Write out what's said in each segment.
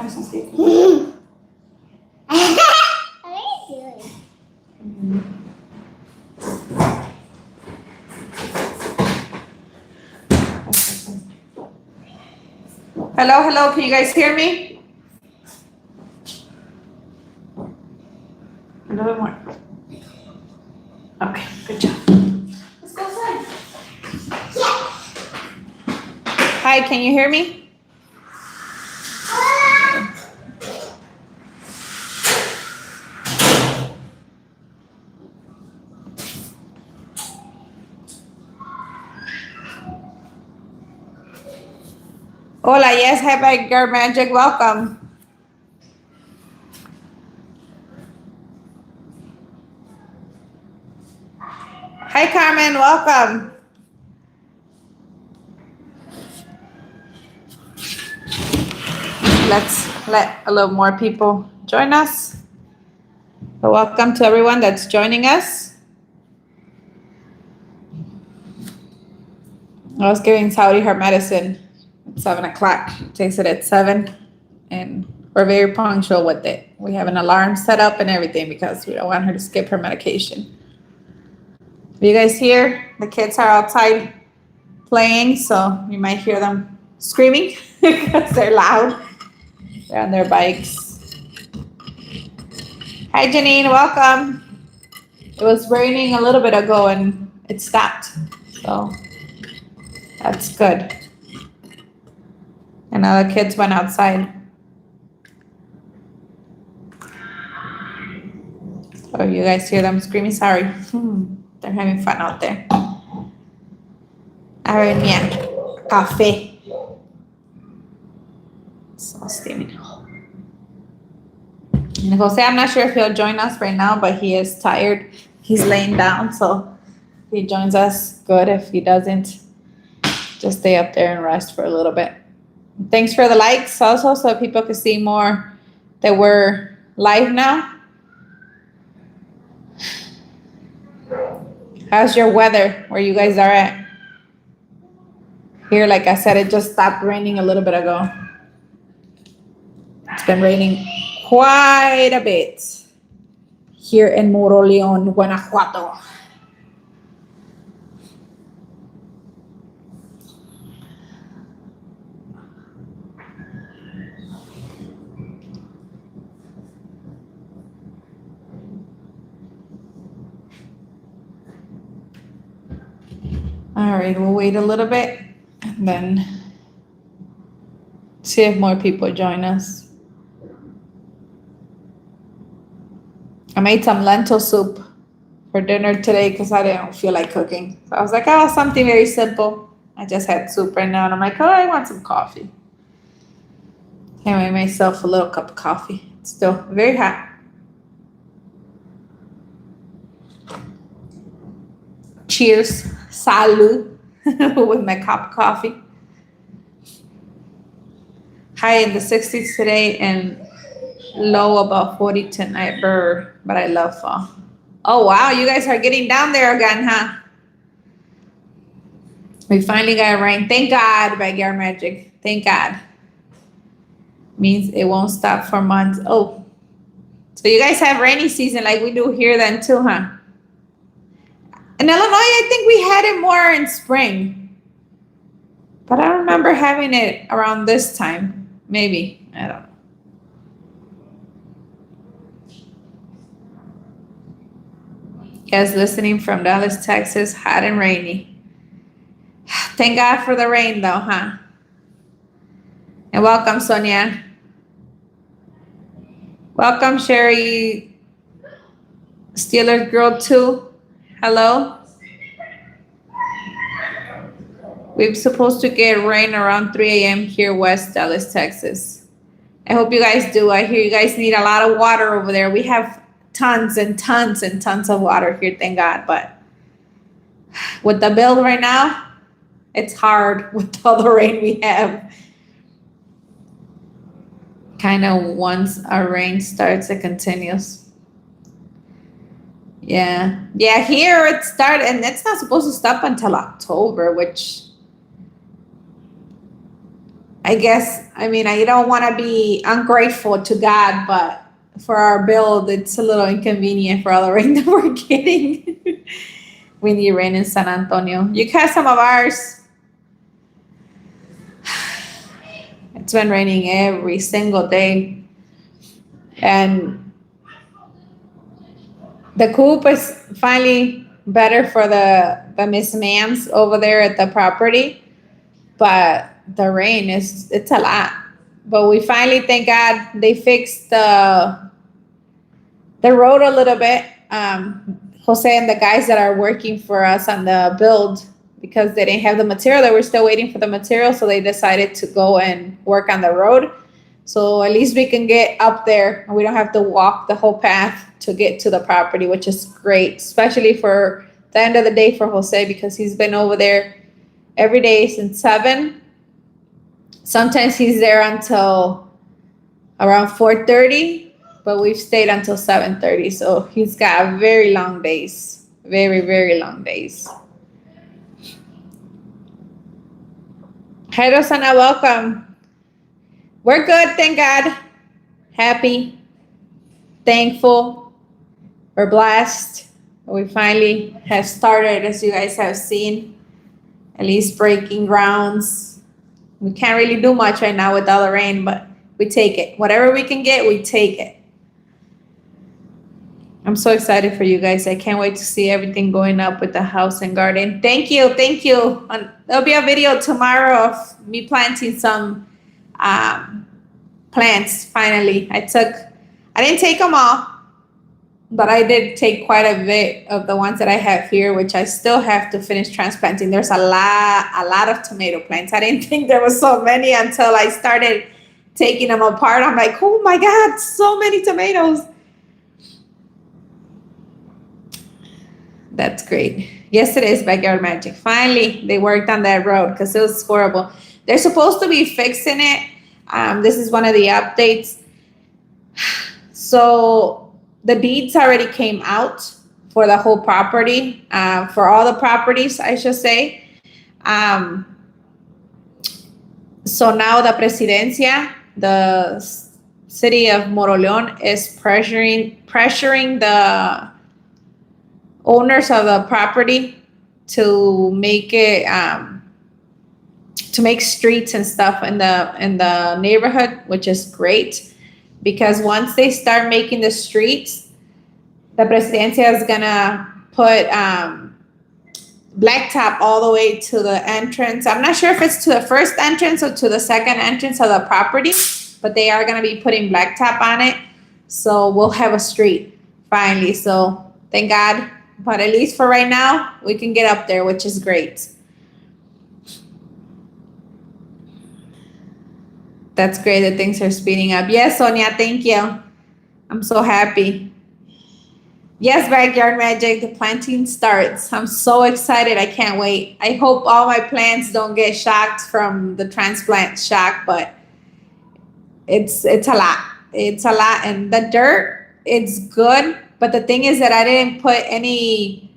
Hello, hello. Can you guys hear me? A little bit more. Okay, good job. Let's go outside. Hi, can you hear me? Hola, yes, hi, Backyard Magic. Welcome. Hi, Carmen. Welcome. Let's let a little more people join us. So welcome to everyone that's joining us. I was giving Saudi her medicine at 7 o'clock. She takes it at 7, and we're very punctual with it. We have an alarm set up and everything because we don't want her to skip her medication. You guys hear? The kids are outside playing, so you might hear them screaming because they're loud. They're on their bikes. Hi, Janine. Welcome. It was raining a little bit ago and it stopped. So that's good. And now the kids went outside. So you guys hear them screaming, sorry. They're having fun out there. A ver, mía. Café. So steaming. And Jose, I'm not sure if he'll join us right now, but he is tired. He's laying down, so if he joins us, good. If he doesn't, just stay up there and rest for a little bit. Thanks for the likes also, so people can see more that we're live now. How's your weather where you guys are at? Here, like I said, it just stopped raining a little bit ago. It's been raining quite a bit here in Moroleón, Guanajuato. All right, we'll wait a little bit and then see if more people join us. I made some lentil soup for dinner today because I didn't feel like cooking. So I was like, oh, something very simple. I just had soup right now and I'm like, oh, I want some coffee. I made myself a little cup of coffee. It's still very hot. Cheers. Salud with my cup of coffee. High in the 60s today and low about 40 tonight. But I love fall. Oh, wow. You guys are getting down there again, huh? We finally got rain. Thank God, Backyard Magic. Thank God. Means it won't stop for months. Oh, so you guys have rainy season like we do here then too, huh? In Illinois, I think we had it more in spring. But I don't remember having it around this time. Maybe. I don't know. Guys listening from Dallas, Texas, hot and rainy. Thank God for the rain though, huh? And welcome, Sonia. Welcome, Sherry. Steelers Girl 2. Hello. We're supposed to get rain around 3 a.m. here, West Dallas, Texas. I hope you guys do. I hear you guys need a lot of water over there. We have tons and tons and tons of water here, thank God. But with the bill right now, it's hard with all the rain we have. Kind of once our rain starts, it continues. Yeah. Yeah, here it started, and it's not supposed to stop until October, which I guess, I mean, I don't want to be ungrateful to God, but for our build, it's a little inconvenient for all the rain that we're getting. We need rain in San Antonio. You catch some of ours. It's been raining every single day. And the coop is finally better for the Miss Ma'ams over there at the property. But the rain it's a lot. But we finally, thank God, they fixed the road a little bit. Jose and the guys that are working for us on the build, because they didn't have the material, they were still waiting for the material, so they decided to go and work on the road. So at least we can get up there and we don't have to walk the whole path to get to the property, which is great, especially for the end of the day for Jose, because he's been over there every day since 7. Sometimes he's there until around 4:30, but we've stayed until 7:30. So he's got very long days, very, very long days. Hi, Rosana, welcome. We're good, thank God. Happy, thankful, we're blessed. We finally have started, as you guys have seen, at least breaking grounds. We can't really do much right now with all the rain, but we take it. Whatever we can get, we take it. I'm so excited for you guys. I can't wait to see everything going up with the house and garden. Thank you. Thank you. There'll be a video tomorrow of me planting some plants, finally. I didn't take them all, but I did take quite a bit of the ones that I have here, which I still have to finish transplanting. There's a lot of tomato plants. I didn't think there was so many until I started taking them apart. I'm like, oh my God, so many tomatoes. That's great. Yes, it is Backyard Magic. Finally, they worked on that road because it was horrible. They're supposed to be fixing it. This is one of the updates. So the deeds already came out for the whole property, for all the properties, I should say. So now the Presidencia, the city of Moroleón, is pressuring the owners of the property to make it to make streets and stuff in the neighborhood, which is great, because once they start making the streets, the Presidencia is gonna put blacktop all the way to the entrance. I'm not sure if it's to the first entrance or to the second entrance of the property, but they are gonna be putting blacktop on it, so we'll have a street finally. So thank God. But at least for right now, we can get up there, which is great. That's great that things are speeding up. Yes, Sonia, thank you. I'm so happy. Yes, Backyard Magic, the planting starts. I'm so excited. I can't wait. I hope all my plants don't get shocked from the transplant shock, but it's a lot. It's a lot. And the dirt, it's good. But the thing is that I didn't put any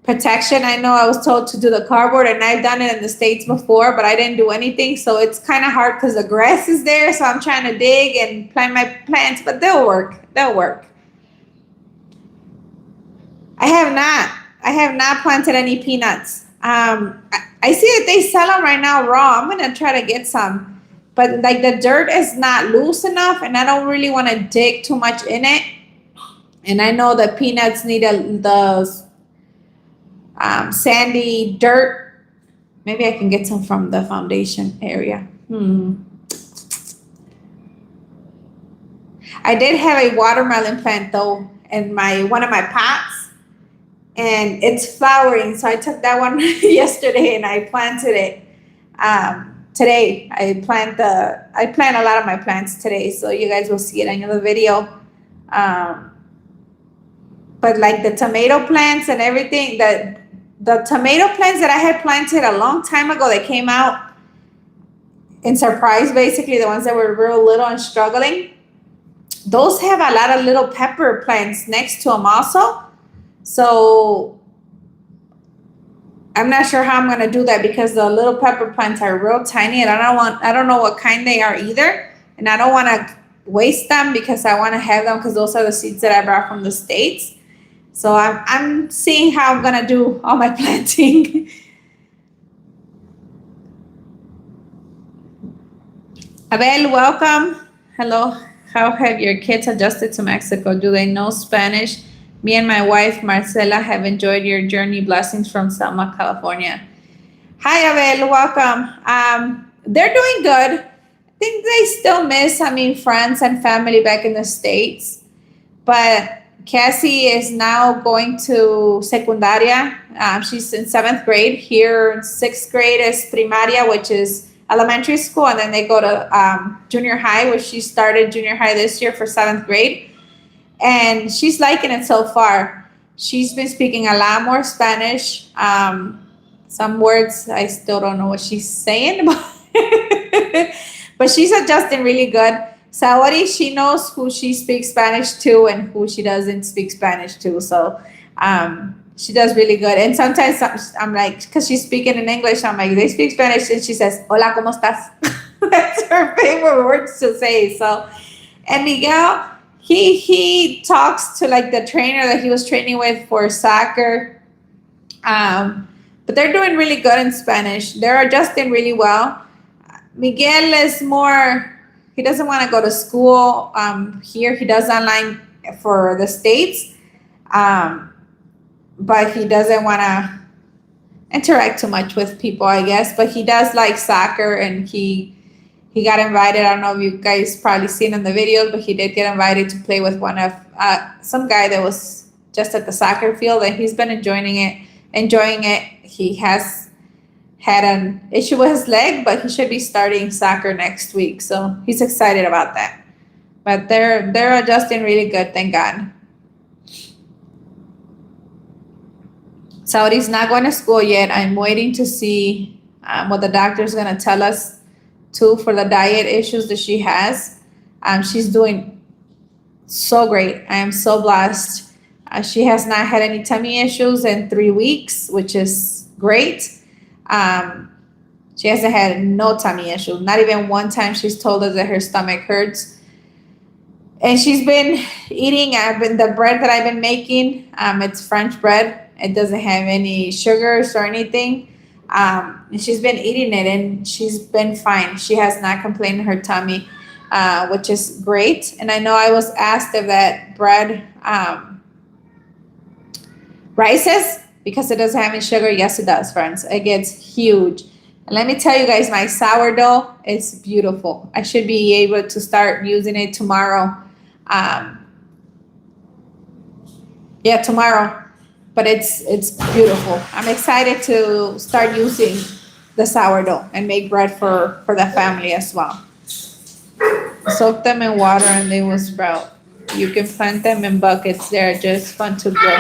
protection. I know I was told to do the cardboard, and I've done it in the States before, but I didn't do anything. So it's kind of hard because the grass is there. So I'm trying to dig and plant my plants, but they'll work. They'll work. I have not planted any peanuts. I see that they sell them right now raw. I'm going to try to get some. But like the dirt is not loose enough, and I don't really want to dig too much in it. And I know the peanuts need the sandy dirt. Maybe I can get some from the foundation area. I did have a watermelon plant though in one of my pots, and it's flowering. So I took that one yesterday and I planted it. Today I plant a lot of my plants today, so you guys will see it in the video. But like the tomato plants and everything, the tomato plants that I had planted a long time ago, they came out in surprise, basically, the ones that were real little and struggling. Those have a lot of little pepper plants next to them also. So I'm not sure how I'm gonna do that because the little pepper plants are real tiny, and I don't know what kind they are either, and I don't want to waste them because I want to have them because those are the seeds that I brought from the States. So I'm seeing how I'm gonna do all my planting. Abel, welcome. Hello. How have your kids adjusted to Mexico? Do they know Spanish? Me and my wife, Marcela, have enjoyed your journey. Blessings from Selma, California. Hi, Abel. Welcome. They're doing good. I think they still miss, friends and family back in the States. But Cassie is now going to secundaria. She's in 7th grade. Here, 6th grade is primaria, which is elementary school. And then they go to junior high, which she started junior high this year for 7th grade. And she's liking it so far. She's been speaking a lot more Spanish. Some words I still don't know what she's saying, but she's adjusting really good. Saori, she knows who she speaks Spanish to and who she doesn't speak Spanish to. So she does really good. And sometimes I'm like, because she's speaking in English, I'm like, they speak Spanish, and she says, "Hola, ¿cómo estás?" That's her favorite words to say. So, and Miguel, he talks to like the trainer that he was training with for soccer. But they're doing really good in Spanish. They're adjusting really well. Miguel is more, he doesn't want to go to school here. He does online for the States, but he doesn't want to interact too much with people, I guess. But he does like soccer, and he got invited. I don't know if you guys probably seen in the videos, but he did get invited to play with one of some guy that was just at the soccer field, and he's been enjoying it. He has had an issue with his leg, but he should be starting soccer next week. So he's excited about that. But they're adjusting really good, thank God. Sauri's not going to school yet. I'm waiting to see what the doctor's going to tell us too for the diet issues that she has. She's doing so great. I am so blessed. She has not had any tummy issues in 3 weeks, which is great. She hasn't had no tummy issues. Not even one time she's told us that her stomach hurts. And she's been eating the bread that I've been making. It's French bread. It doesn't have any sugars or anything. And she's been eating it, and she's been fine. She has not complained in her tummy, which is great. And I know I was asked if that bread rises because it doesn't have any sugar. Yes, it does, friends. It gets huge. And let me tell you guys, my sourdough is beautiful. I should be able to start using it tomorrow. Tomorrow. But it's beautiful. I'm excited to start using the sourdough and make bread for the family as well. Soak them in water and they will sprout. You can plant them in buckets. They're just fun to grow.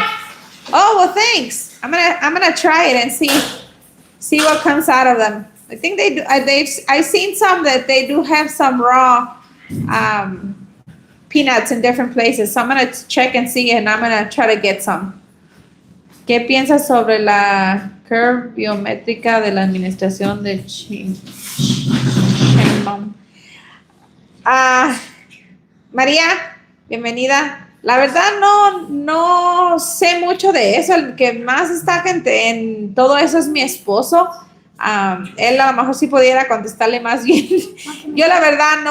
Oh, well, thanks. I'm gonna try it and see what comes out of them. I think they do. I've seen some that they do have some raw peanuts in different places. So I'm gonna check and see, and I'm gonna try to get some. ¿Qué piensas sobre la curve biométrica de la administración de Sheinbaum? María, bienvenida. La verdad no sé mucho de eso. El que más está en todo eso es mi esposo. Él a lo mejor sí pudiera contestarle más bien. Yo la verdad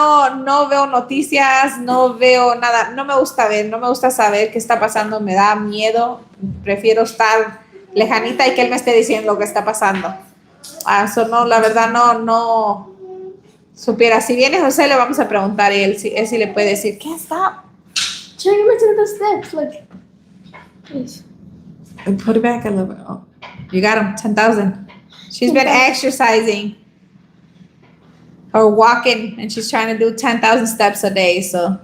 no veo noticias, no veo nada. No me gusta saber qué está pasando. Me da miedo. Prefiero estar lejanita y que él me esté diciendo lo que está pasando. La verdad no supiera. Si viene José, le vamos a preguntar y él sí le puede decir, ¿qué está? Turn him into the steps, like, please. Put it back a little bit. Oh, you got him, 10,000. She's been exercising or walking, and she's trying to do 10,000 steps a day. So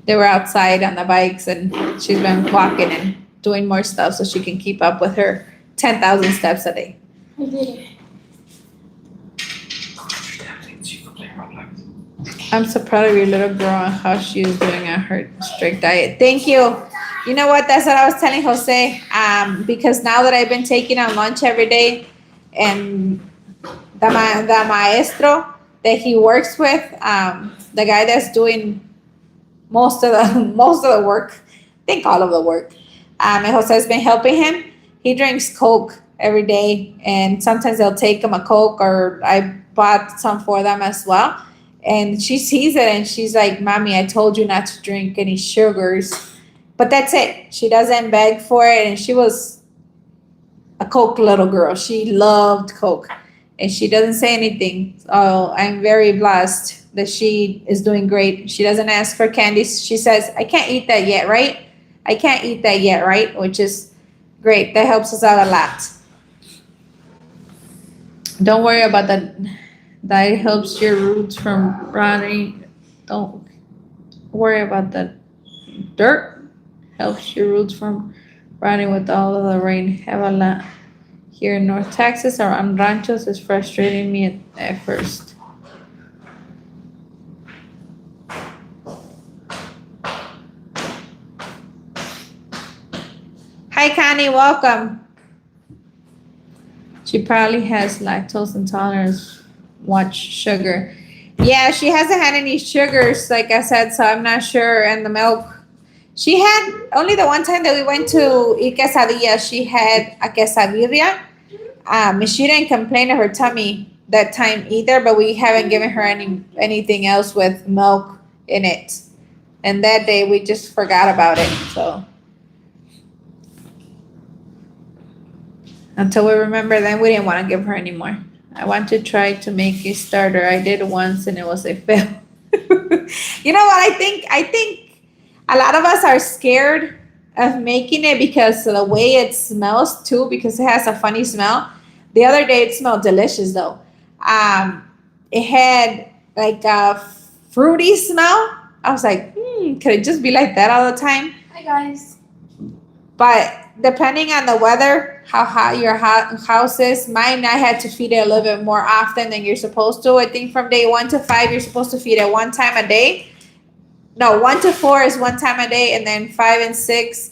they were outside on the bikes, and she's been walking and doing more stuff so she can keep up with her 10,000 steps a day. I did it. I'm so proud of your little girl and how she is doing on her strict diet. Thank you. You know what? That's what I was telling Jose. Because now that I've been taking on lunch every day, and the maestro that he works with, the guy that's doing most of the most of the work, I think all of the work. And Jose's been helping him. He drinks Coke every day, and sometimes they'll take him a Coke, or I bought some for them as well. And she sees it and she's like, "Mommy, I told you not to drink any sugars." But that's it. She doesn't beg for it, and she was a Coke little girl. She loved Coke, and she doesn't say anything. So I'm very blessed that she is doing great. She doesn't ask for candy. She says, "I can't eat that yet, right? I can't eat that yet, right?" Which is great. That helps us out a lot. Don't worry about that. That helps your roots from rotting. Don't worry about that. Dirt helps your roots from rotting with all of the rain. Have a lot here in North Texas or on ranchos is frustrating me at first. Hi, Connie. Welcome. She probably has lactose intolerance. Watch sugar. Yeah, she hasn't had any sugars, like I said, so I'm not sure. And the milk. She had only the one time that we went to eat quesadilla, she had a quesadilla. And she didn't complain of her tummy that time either, but we haven't given her anything else with milk in it. And that day we just forgot about it. So until we remember, then we didn't want to give her anymore. I want to try to make a starter. I did once and it was a fail. You know what? I think a lot of us are scared of making it because of the way it smells too, because it has a funny smell. The other day it smelled delicious though. It had like a fruity smell. I was like, could it just be like that all the time? Hi guys. But depending on the weather, how hot your house is, mine, I had to feed it a little bit more often than you're supposed to. I think from day 1 to 5, you're supposed to feed it one time a day. No, 1 to 4 is one time a day, and then 5 and 6.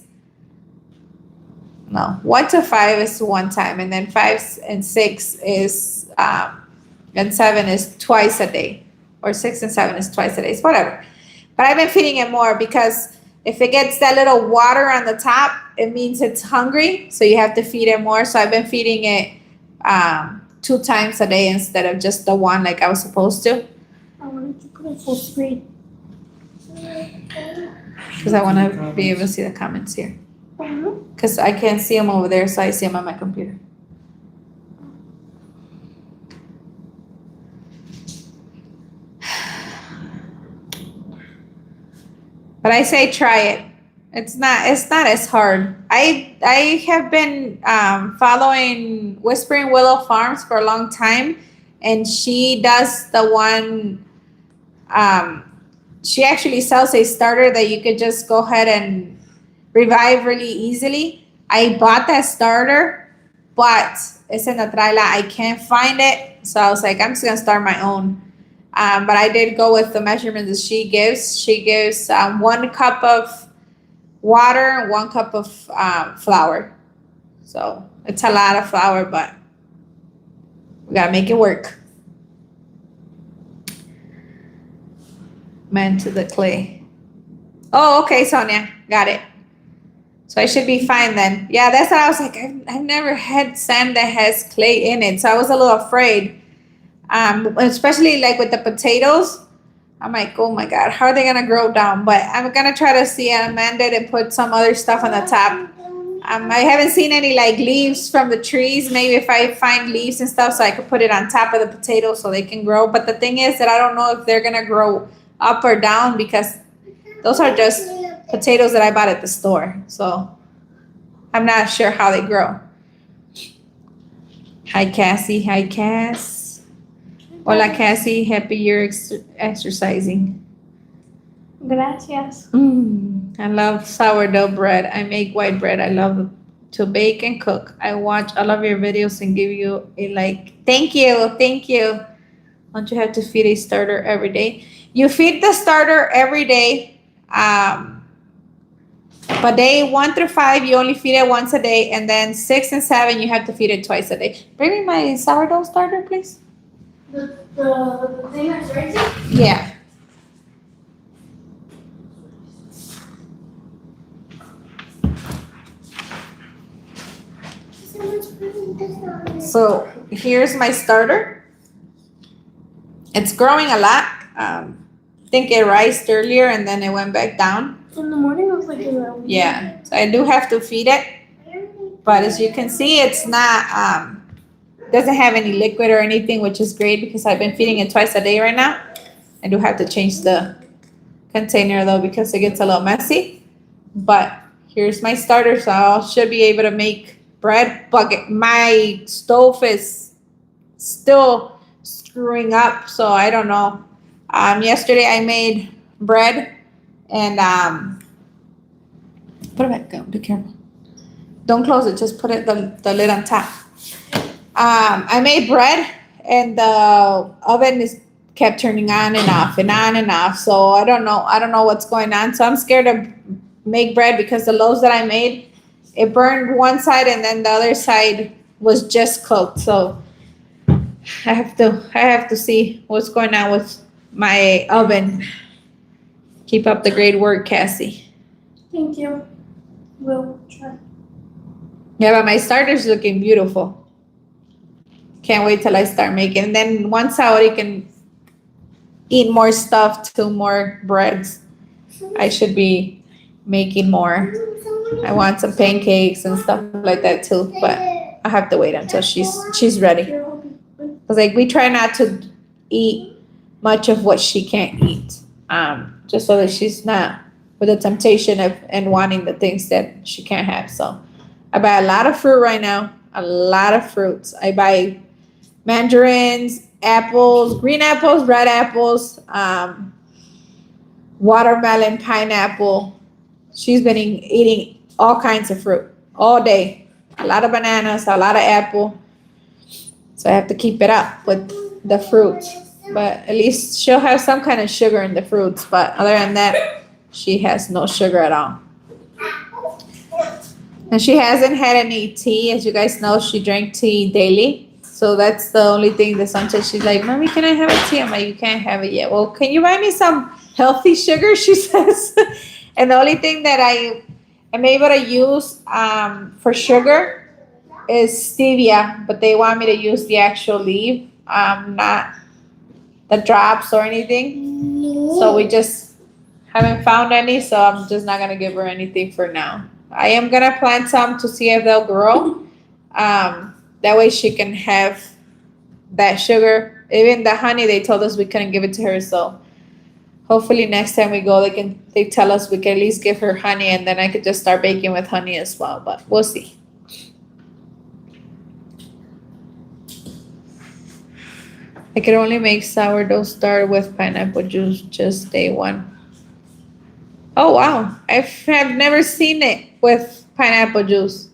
No, 1 to 5 is one time, and then 5 and 6 is, and 7 is twice a day, or 6 and 7 is twice a day. It's whatever. But I've been feeding it more because if it gets that little water on the top, it means it's hungry. So you have to feed it more. So I've been feeding it 2 times a day instead of just the one like I was supposed to. I wanted to put it full screen. Because I want to be able to see the comments here. Because I can't see them over there, so I see them on my computer. But I say try it. It's not as hard. I have been following Whispering Willow Farms for a long time, and she does the one. She actually sells a starter that you could just go ahead and revive really easily. I bought that starter, but it's in the trailer. I can't find it, so I was like, I'm just gonna start my own. But I did go with the measurements that she gives. She gives 1 cup of water and 1 cup of flour. So it's a lot of flour, but we gotta make it work. Man to the clay. Oh, okay, Sonia, got it. So I should be fine then. Yeah, that's what I was like. I've never had sand that has clay in it, so I was a little afraid. Especially like with the potatoes, I'm like, oh my God, how are they gonna grow down? But I'm gonna try to see and amend it and put some other stuff on the top. I haven't seen any like leaves from the trees. Maybe if I find leaves and stuff, so I could put it on top of the potatoes so they can grow. But the thing is that I don't know if they're gonna grow up or down because those are just potatoes that I bought at the store. So I'm not sure how they grow. Hi, Cassie. Hi, Cass. Hola, Cassie. Happy you're exercising. Gracias. I love sourdough bread. I make white bread. I love to bake and cook. I watch all of your videos and give you a like. Thank you. Thank you. Don't you have to feed a starter every day? You feed the starter every day. But day 1 through 5, you only feed it once a day, and then 6 and 7, you have to feed it twice a day. Bring me my sourdough starter, please. The thing that's right there? Yeah. So here's my starter. It's growing a lot. I think it rised earlier and then it went back down. In the morning, I was like, Yeah, so I do have to feed it, but as you can see, it's not doesn't have any liquid or anything, which is great because I've been feeding it twice a day right now. I do have to change the container though because it gets a little messy. But here's my starter, so I should be able to make bread. But my stove is still screwing up, so I don't know. Yesterday I made bread and put it back down. Be careful. Don't close it. Just put it the lid on top. I made bread and the oven is kept turning on and off and on and off. So I don't know what's going on. So I'm scared to make bread because the loaves that I made, it burned one side and then the other side was just cooked. So I have to see what's going on with my oven. Keep up the great work, Cassie. Thank you. We'll try. Yeah, but my starter's looking beautiful. Can't wait till I start making. And then once Saori can eat more stuff, 2 more breads, I should be making more. I want some pancakes and stuff like that too, but I have to wait until she's ready. Cause like we try not to eat much of what she can't eat, just so that she's not with the temptation of and wanting the things that she can't have. So I buy a lot of fruit right now, a lot of fruits. I buy mandarins, apples, green apples, red apples, watermelon, pineapple. She's been eating all kinds of fruit all day. A lot of bananas, a lot of apple. So I have to keep it up with the fruits. But at least she'll have some kind of sugar in the fruits. But other than that, she has no sugar at all. And she hasn't had any tea. As you guys know, she drank tea daily. So that's the only thing that sometimes she's like, Mommy, can I have a tea? I'm like, you can't have it yet. Well, can you buy me some healthy sugar? She says. And the only thing that I am able to use for sugar is stevia, but they want me to use the actual leaf, not the drops or anything. So we just haven't found any, so I'm just not gonna give her anything for now. I am gonna plant some to see if they'll grow. That way she can have that sugar. Even the honey, they told us we couldn't give it to her, so hopefully next time we go, they tell us we can at least give her honey, and then I could just start baking with honey as well. But we'll see. I could only make sourdough starter with pineapple juice just day 1. Oh wow, I have never seen it with pineapple juice.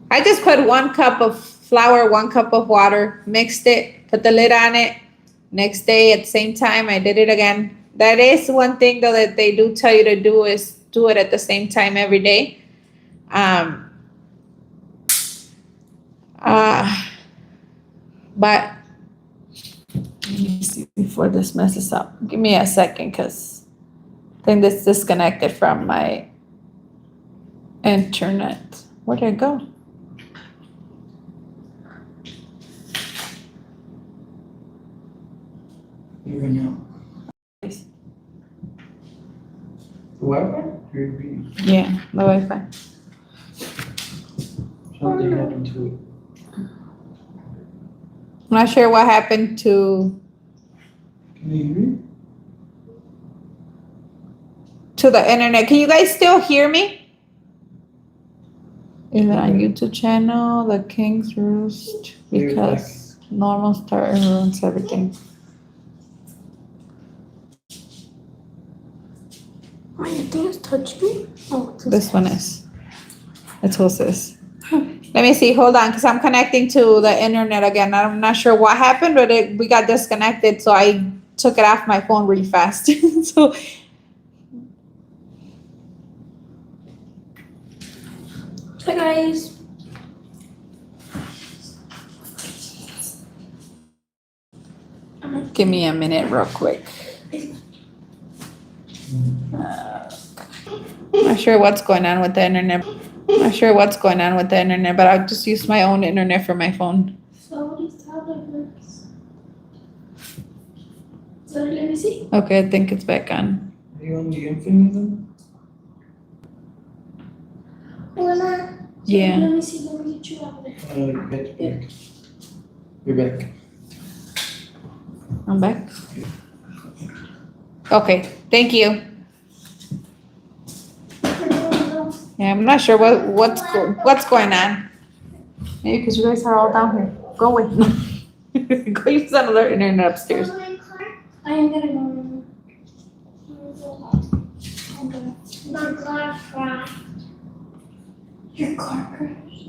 I just put 1 cup of flour, 1 cup of water, mixed it, put the lid on it. Next day at the same time, I did it again. That is one thing though that they do tell you to do is do it at the same time every day. But let me see before this messes up. Give me a second because I think this disconnected from my internet. Where did it go? You can know. The Wi-Fi? Yeah, the Wi-Fi. Something happened to it. I'm not sure what happened to Can you hear me? the internet. Can you guys still hear me? Is it on YouTube channel, The King's Roost? Because normal star ruins everything. Oh, your thing is touchscreen? Oh, it's This one is. It's Jose's. Let me see. Hold on, because I'm connecting to the internet again. I'm not sure what happened, but we got disconnected. So I took it off my phone really fast. So Hi guys. give me a minute real quick. Not sure what's going on with the internet. Not sure what's going on with the internet, but I'll just use my own internet for my phone. So these tablets. So let me see. Okay, I think it's back on. Are you on the infinite then? Hola. Yeah. Let me see. Let me get you out there. Get back. You're back. I'm back. Okay, thank you. Yeah, I'm not sure what's going on. Maybe because you guys are all down here. Go away. Go use another internet upstairs. I am gonna go. My car crashed. Your car crashed.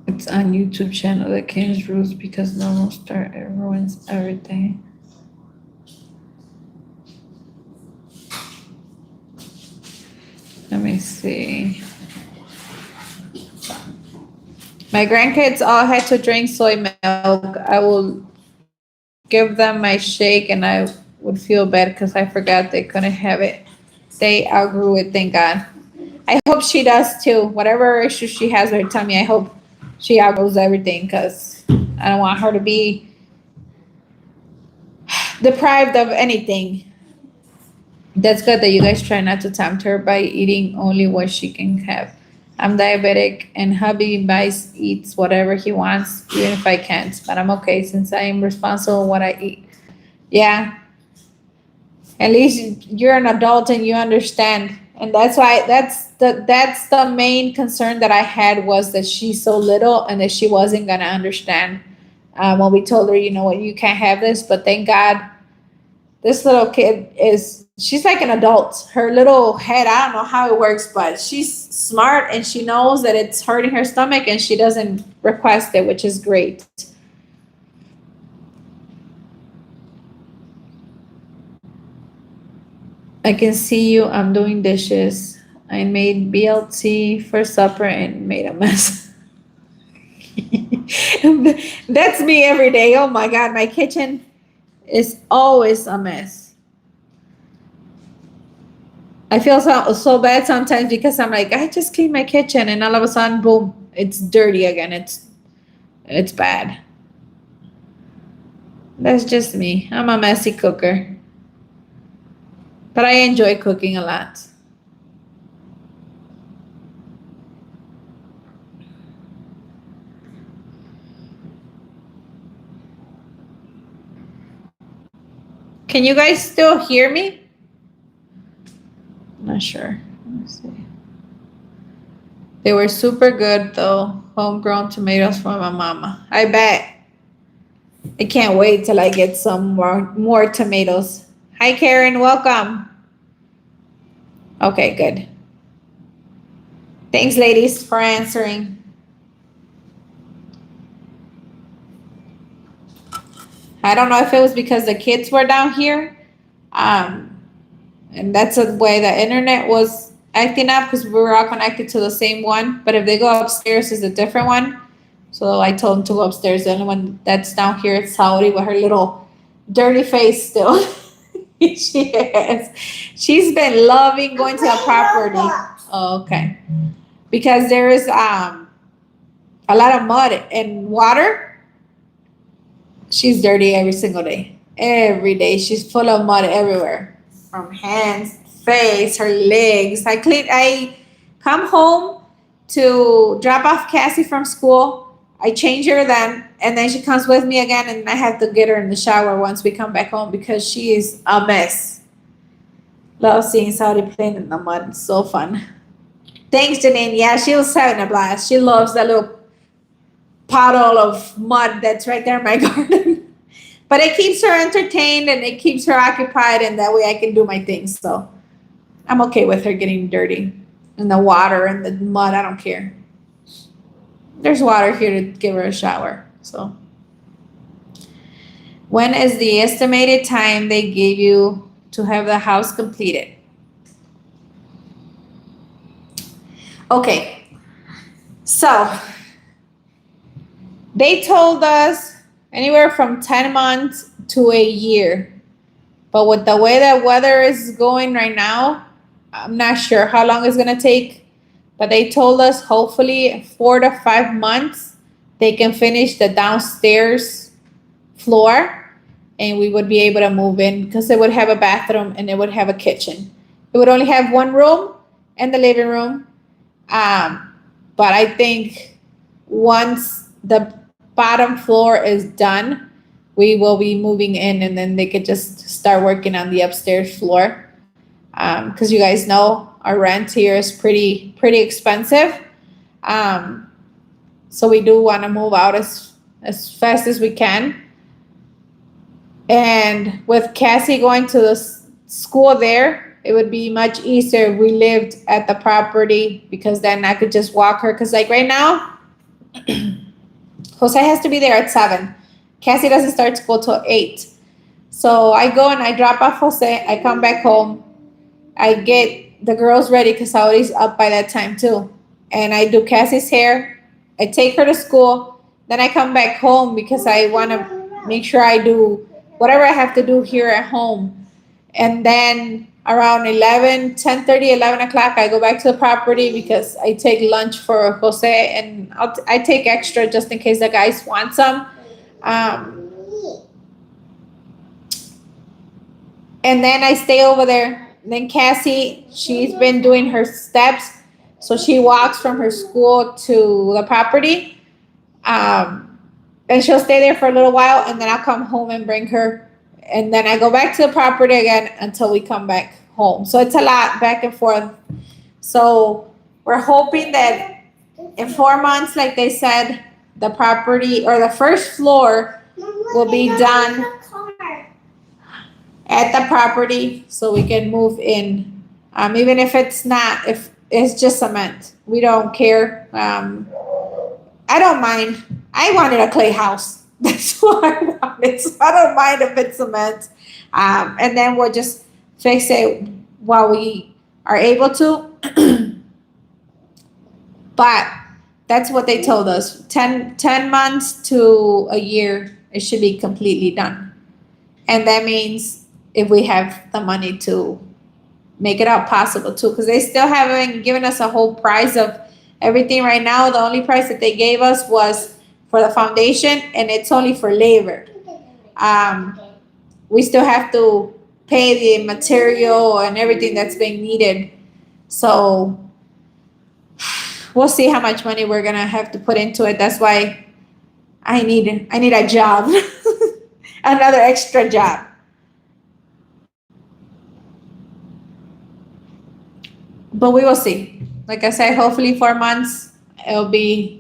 It's on YouTube channel that King's Rules because normal start it ruins everything. Let me see. My grandkids all had to drink soy milk. I will give them my shake and I would feel bad because I forgot they couldn't have it. They outgrew it, thank God. I hope she does too. Whatever issue she has with her tummy, I hope she outgrows everything because I don't want her to be deprived of anything. That's good that you guys try not to tempt her by eating only what she can have. I'm diabetic and hubby eats whatever he wants, even if I can't. But I'm okay since I am responsible for what I eat. Yeah. At least you're an adult and you understand. And that's why that's the main concern that I had was that she's so little and that she wasn't gonna understand. When we told her, you know what, you can't have this, but thank God this little kid she's like an adult. Her little head, I don't know how it works, but she's smart and she knows that it's hurting her stomach and she doesn't request it, which is great. I can see you. I'm doing dishes. I made BLT for supper and made a mess. That's me every day. Oh my God, my kitchen is always a mess. I feel so bad sometimes because I'm like, I just cleaned my kitchen and all of a sudden, boom, it's dirty again. It's bad. That's just me. I'm a messy cooker. But I enjoy cooking a lot. Can you guys still hear me? Not sure. Let me see. They were super good though. Homegrown tomatoes from my mama. I bet. I can't wait till I get some more tomatoes. Hi Karen, welcome. Okay, good. Thanks ladies for answering. I don't know if it was because the kids were down here. And that's the way the internet was acting up because we were all connected to the same one. But if they go upstairs, it's a different one. So I told them to go upstairs. The only one that's down here is Saudi with her little dirty face still. She's been loving going to the property. Oh, okay. Because there is a lot of mud and water. She's dirty every single day. Every day. She's full of mud everywhere. From hands, face, her legs. I come home to drop off Cassie from school. I change her then, and then she comes with me again, and I have to get her in the shower once we come back home because she is a mess. Love seeing Saudi playing in the mud. It's so fun. Thanks, Janine. Yeah, she was having a blast. She loves that little puddle of mud that's right there in my garden. But it keeps her entertained and it keeps her occupied, and that way I can do my things. So I'm okay with her getting dirty in the water and the mud. I don't care. There's water here to give her a shower. So When is the estimated time they gave you to have the house completed? Okay, so they told us anywhere from 10 months to a year. But with the way that weather is going right now, I'm not sure how long it's gonna take. But they told us hopefully 4 to 5 months they can finish the downstairs floor and we would be able to move in because it would have a bathroom and it would have a kitchen. It would only have one room and the living room. But I think once the bottom floor is done, we will be moving in and then they could just start working on the upstairs floor. Because you guys know our rent here is pretty expensive. So we do want to move out as fast as we can. And with Cassie going to the school there, it would be much easier if we lived at the property because then I could just walk her. Because like right now, Jose has to be there at 7. Cassie doesn't start school till 8. So I go and I drop off Jose. I come back home. I get the girls ready because Saori's up by that time too. And I do Cassie's hair. I take her to school. Then I come back home because I want to make sure I do whatever I have to do here at home. And then around 11 o'clock, I go back to the property because I take lunch for Jose and I take extra just in case the guys want some. And then I stay over there. Then Cassie, she's been doing her steps. So she walks from her school to the property. And she'll stay there for a little while and then I'll come home and bring her. And then I go back to the property again until we come back home. So it's a lot back and forth. So we're hoping that in 4 months, like they said, the property or the first floor will be done at the property so we can move in. Even if it's not, if it's just cement, we don't care. I don't mind. I wanted a clay house. That's what I wanted. So I don't mind if it's cement. And then we'll just fix it while we are able to. But that's what they told us. 10 months to a year, it should be completely done. And that means if we have the money to make it out possible too, because they still haven't given us a whole price of everything right now. The only price that they gave us was for the foundation and it's only for labor. We still have to pay the material and everything that's being needed. So we'll see how much money we're gonna have to put into it. That's why I need a job, another extra job. But we will see. Like I said, hopefully 4 months it'll be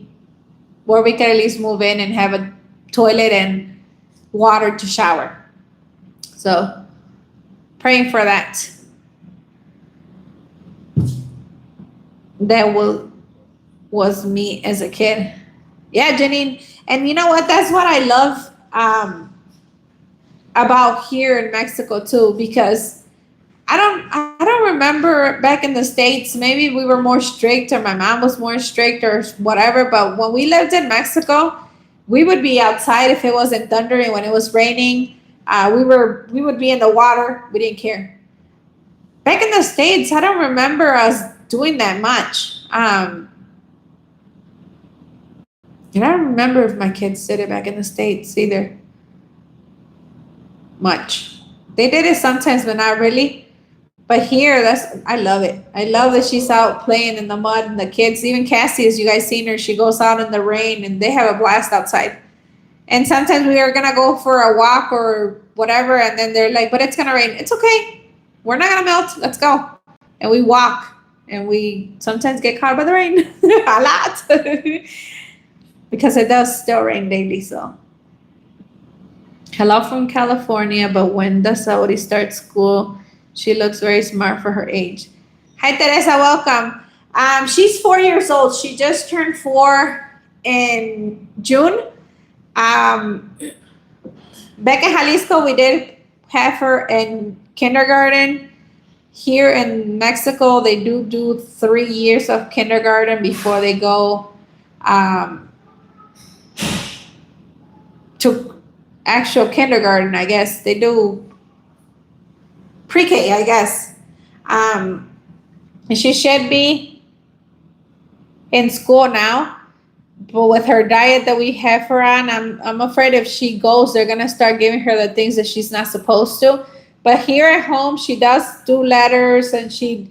where we can at least move in and have a toilet and water to shower. So praying for that. That was me as a kid. Yeah, Janine. And you know what? That's what I love about here in Mexico too, because I don't remember back in the States, maybe we were more strict or my mom was more strict or whatever. But when we lived in Mexico, we would be outside if it wasn't thundering, when it was raining. We would be in the water. We didn't care. Back in the States, I don't remember us doing that much. I don't remember if my kids did it back in the States either. Much. They did it sometimes, but not really. But here, I love it. I love that she's out playing in the mud and the kids, even Cassie, as you guys seen her, she goes out in the rain and they have a blast outside. And sometimes we are going to go for a walk or whatever. And then they're like, but it's going to rain. It's okay. We're not going to melt. Let's go. And we walk and we sometimes get caught by the rain a lot because it does still rain daily. So hello from California. But when does Saudi start school? She looks very smart for her age. Hi, Teresa. Welcome. She's 4 years old. She just turned 4 in June. Back in Jalisco, we did have her in kindergarten. Here in Mexico, they do 3 years of kindergarten before they go um, to actual kindergarten. I guess they do pre-K. I guess, and she should be in school now. But with her diet that we have her on, I'm afraid if she goes, they're gonna start giving her the things that she's not supposed to. But here at home, she does do letters, and she's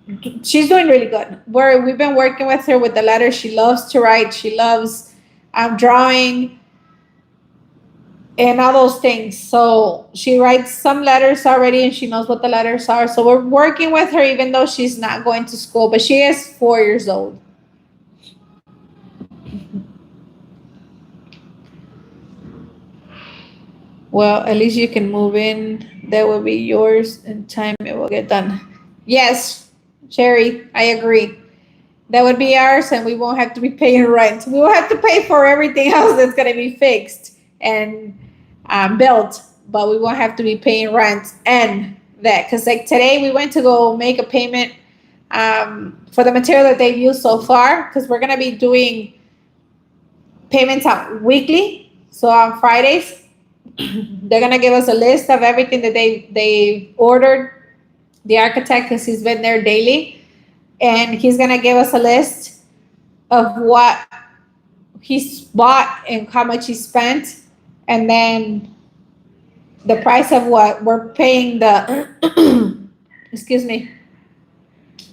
doing really good. We've been working with her with the letters. She loves to write. She loves drawing and all those things. So she writes some letters already, and she knows what the letters are. So we're working with her, even though she's not going to school. But she is 4 years old. Well, at least you can move in. That will be yours in time. It will get done. Yes, Sherry, I agree. That would be ours, and we won't have to be paying rent. We will have to pay for everything else that's going to be fixed and built, but we won't have to be paying rent and that. Because like today, we went to go make a payment for the material that they've used so far, because we're going to be doing payments out weekly. So on Fridays, they're gonna give us a list of everything that they ordered. The architect, because he's been there daily, and he's gonna give us a list of what he's bought and how much he spent, and then the price of what we're paying the excuse me,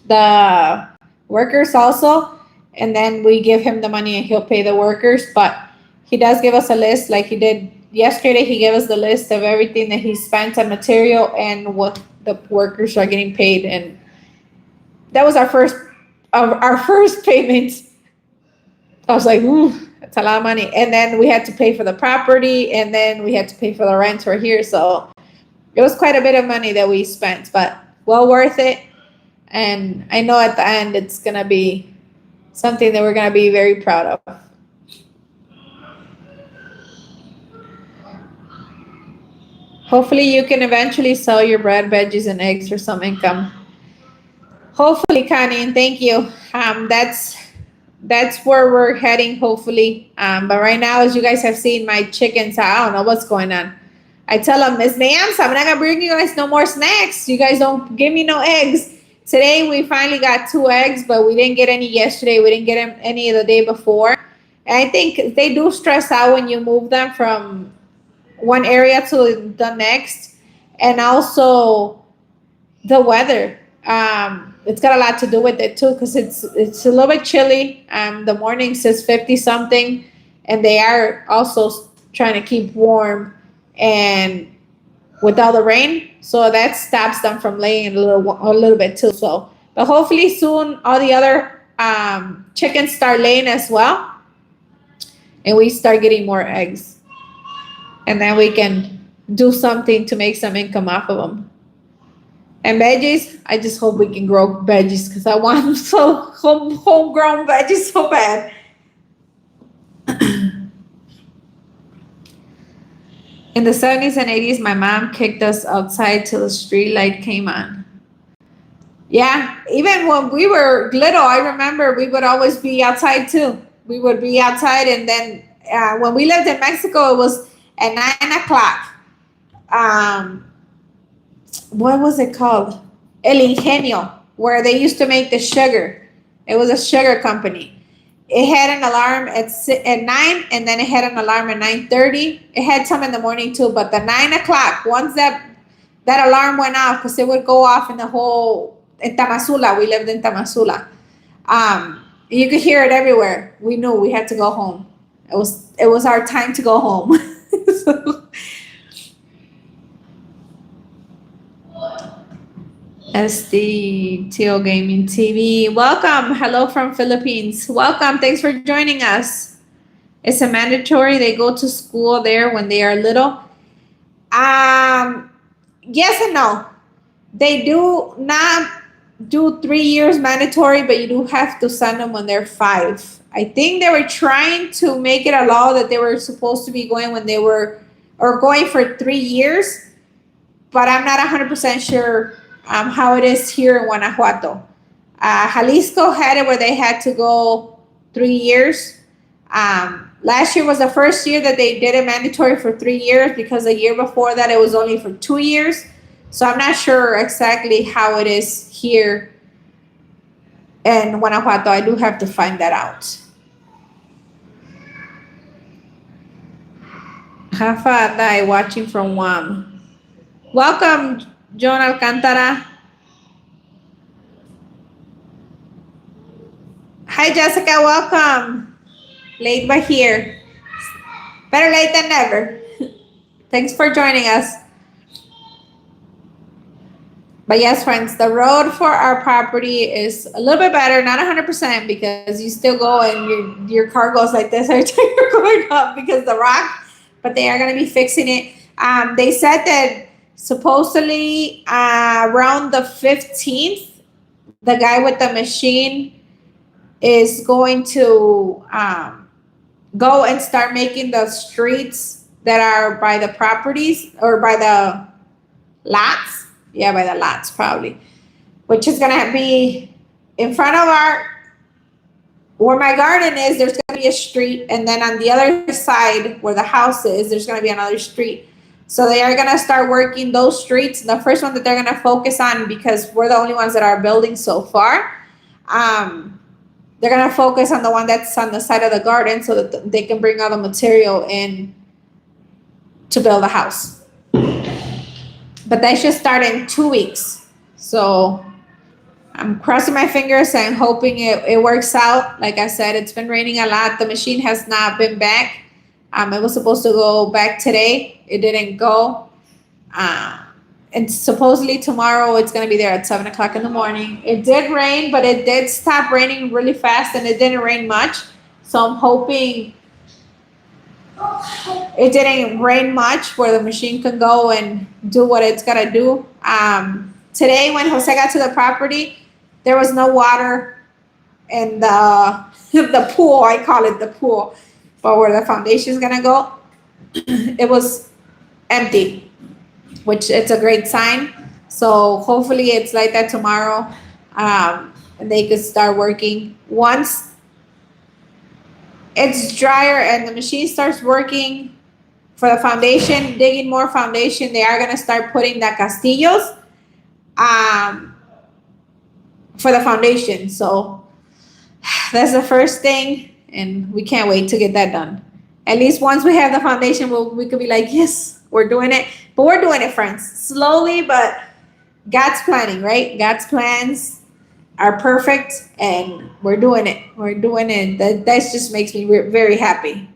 the workers also, and then we give him the money and he'll pay the workers. But he does give us a list like he did yesterday. He gave us the list of everything that he spent on material and what the workers are getting paid, and that was our first payment. I was like, ooh, that's a lot of money. And then we had to pay for the property, and then we had to pay for the rent for here. So it was quite a bit of money that we spent, but well worth it. And I know at the end it's gonna be something that we're gonna be very proud of. Hopefully you can eventually sell your bread, veggies, and eggs for some income. Hopefully, Connie, and thank you. That's where we're heading, hopefully. But right now, as you guys have seen, my chickens, I don't know what's going on. I tell them, Miss Nance, I'm not gonna bring you guys no more snacks. You guys don't give me no eggs. Today we finally got 2 eggs, but we didn't get any yesterday. We didn't get any the day before. And I think they do stress out when you move them from one area to the next, and also the weather. It's got a lot to do with it too, because it's a little bit chilly. The morning says 50 something, and they are also trying to keep warm and without the rain, so that stops them from laying a little bit too. So, but hopefully soon all the other chickens start laying as well, and we start getting more eggs, and then we can do something to make some income off of them. And veggies, I just hope we can grow veggies, because I want so homegrown veggies so bad. In the 70s and 80s, my mom kicked us outside till the street light came on. Yeah, even when we were little, I remember we would always be outside too. We would be outside, and then when we lived in Mexico, it was at 9 o'clock. What was it called? El Ingenio, where they used to make the sugar. It was a sugar company. It had an alarm at 9, and then it had an alarm at 9:30. It had some in the morning too, but the 9 o'clock, once that alarm went off, because it would go off in Tamazula. We lived in Tamazula. You could hear it everywhere. We knew we had to go home. It was our time to go home. So, SD Teal Gaming TV. Welcome. Hello from Philippines. Welcome. Thanks for joining us. It's a mandatory. They go to school there when they are little. Yes and no. They do not do 3 years mandatory, but you do have to send them when they're 5. I think they were trying to make it a law that they were supposed to be going when they were, or going for 3 years, but I'm not 100% sure how it is here in Guanajuato. Jalisco had it where they had to go 3 years. Last year was the first year that they did it mandatory for 3 years, because the year before that it was only for 2 years. So I'm not sure exactly how it is here in Guanajuato. I do have to find that out. Rafa Dai watching from Guam. Welcome, John Alcantara. Hi, Jessica. Welcome. Late but here. Better late than never. Thanks for joining us. But yes, friends, the road for our property is a little bit better, not 100%, because you still go and your car goes like this every time you're going up because the rock. But they are going to be fixing it. They said that supposedly around the 15th, the guy with the machine is going to go and start making the streets that are by the properties, or by the lots. Yeah, by the lots probably, which is going to be in front of where my garden is. There's going to be a street, and then on the other side where the house is, there's going to be another street. So they are going to start working those streets. The first one that they're going to focus on, because we're the only ones that are building so far, they're going to focus on the one that's on the side of the garden, so that they can bring all the material in to build a house. But that should start in 2 weeks. So I'm crossing my fingers and hoping it works out. Like I said, it's been raining a lot. The machine has not been back. It was supposed to go back today. It didn't go. And supposedly tomorrow it's going to be there at 7 o'clock in the morning. It did rain, but it did stop raining really fast, and it didn't rain much. So I'm hoping it didn't rain much where the machine can go and do what it's got to do. Today, when Jose got to the property, there was no water in the pool. I call it the pool, but where the foundation is going to go, it was empty, which it's a great sign. So hopefully it's like that tomorrow, and they could start working. Once it's drier and the machine starts working for the foundation, digging more foundation, they are going to start putting the castillos for the foundation. So that's the first thing, and we can't wait to get that done. At least once we have the foundation, we could be like, yes, we're doing it. But we're doing it, friends, slowly, but God's planning, right? God's plans are perfect, and we're doing it. We're doing it. That just makes me very happy.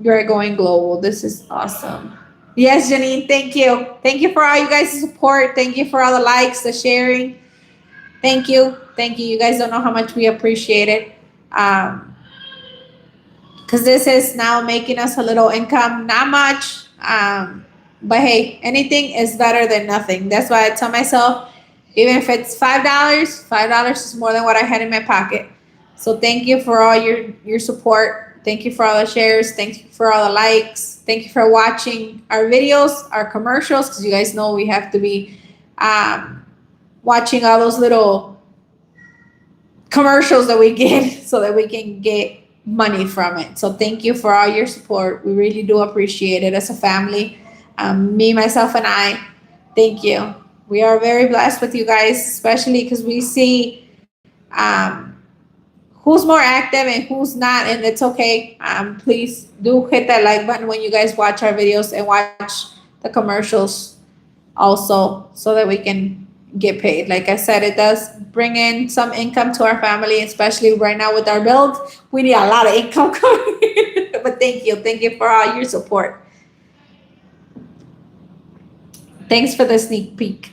You're going global. This is awesome. Yes, Janine, thank you. Thank you for all you guys' support. Thank you for all the likes, the sharing. Thank you. Thank you. You guys don't know how much we appreciate it. Because this is now making us a little income. Not much. But hey, anything is better than nothing. That's why I tell myself, even if it's $5 is more than what I had in my pocket. So thank you for all your support. Thank you for all the shares. Thank you for all the likes. Thank you for watching our videos, our commercials, because you guys know we have to be watching all those little commercials that we get so that we can get money from it. So thank you for all your support. We really do appreciate it as a family. Me, myself, and I, thank you. We are very blessed with you guys, especially because we see who's more active and who's not, and it's okay. Please do hit that like button when you guys watch our videos, and watch the commercials also, so that we can get paid. Like I said, it does bring in some income to our family, especially right now with our build. We need a lot of income coming in. But thank you for all your support. Thanks for the sneak peek.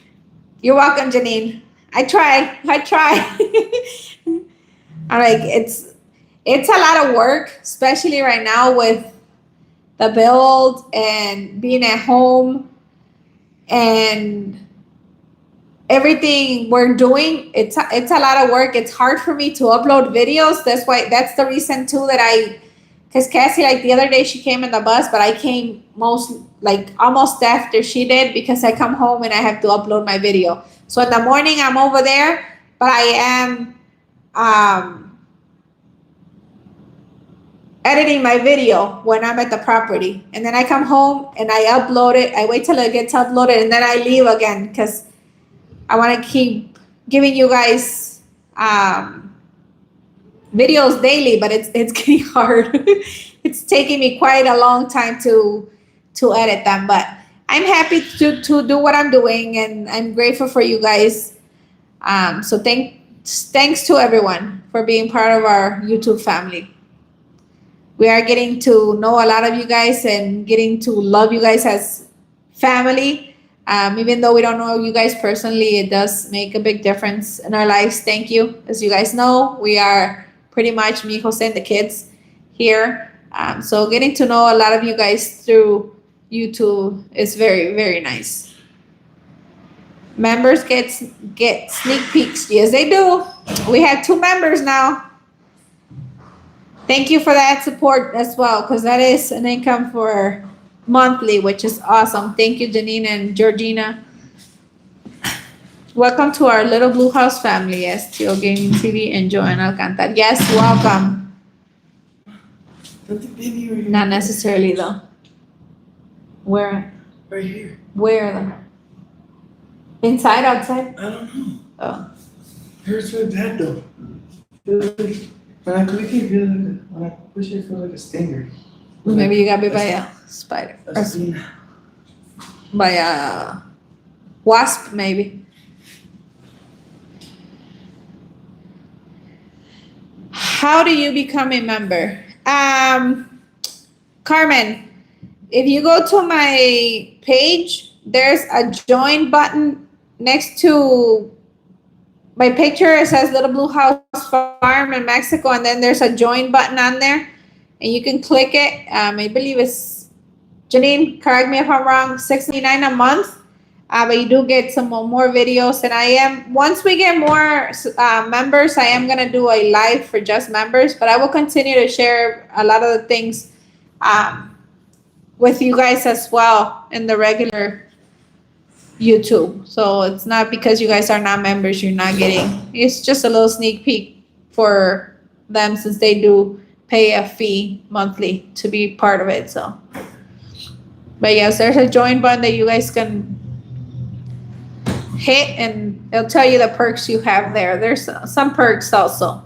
You're welcome, Janine. I try. I'm like, it's a lot of work, especially right now with the build and being at home and everything we're doing, it's a lot of work. It's hard for me to upload videos. That's the reason too that because Cassie, like the other day, she came in the bus, but I came almost after she did because I come home and I have to upload my video. So in the morning I'm over there, but I am editing my video when I'm at the property, and then I come home and I upload it. I wait till it gets uploaded and then I leave again because I want to keep giving you guys videos daily, but it's getting hard. It's taking me quite a long time to edit them, but I'm happy to do what I'm doing, and I'm grateful for you guys. So thanks to everyone for being part of our YouTube family. We are getting to know a lot of you guys and getting to love you guys as family. Even though we don't know you guys personally, it does make a big difference in our lives. Thank you. As you guys know, we are pretty much me, Jose, and the kids here. So getting to know a lot of you guys through YouTube is very, very nice. Members get sneak peeks. Yes, they do. We have 2 members now. Thank you for that support as well, because that is an income for monthly, which is awesome. Thank you, Janine and Georgina. Welcome to our little Blue House family. Yes, Tio Gaming TV and Joanne Alcantar. Yes, welcome. Not necessarily though. Where? Right here. Where though? Inside, outside? I don't know. Oh. Here's where that though. When I click it, when I push it, it feels like a stinger. Maybe you got bit by a spider. A stinger. By a wasp, maybe. How do you become a member? Carmen, if you go to my page, there's a join button next to my picture. It says Little Blue House Farm in Mexico, and then there's a join button on there, and you can click it. I believe it's, Janine, correct me if I'm wrong, $6.99 a month. But you do get some more videos, and once we get more members, I am gonna do a live for just members, but I will continue to share a lot of the things with you guys as well in the regular YouTube. So it's not because you guys are not members, you're not getting, it's just a little sneak peek for them, since they do pay a fee monthly to be part of it. So, but yes, there's a join button that you guys can hit, and it'll tell you the perks you have there. There's some perks also.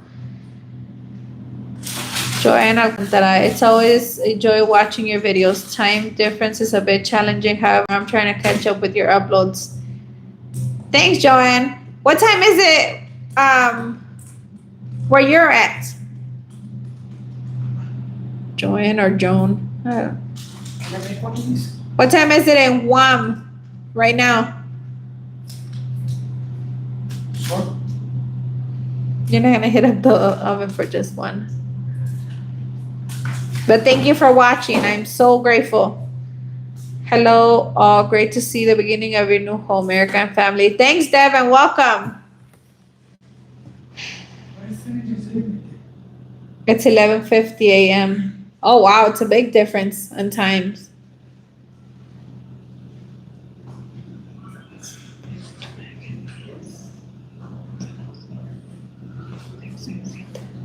Joanna Alcantara, it's always a joy watching your videos. Time difference is a bit challenging. However, I'm trying to catch up with your uploads. Thanks, Joanne. What time is it where you're at? Joanne or Joan? I don't know. Can I make one of these? What time is it in Guam right now? Sure. You're not gonna hit up the oven for just one. But thank you for watching. I'm so grateful. Hello, all. Great to see the beginning of your new home, American family. Thanks, Deb, and welcome. It's 11:50 a.m. Oh, wow. It's a big difference in times.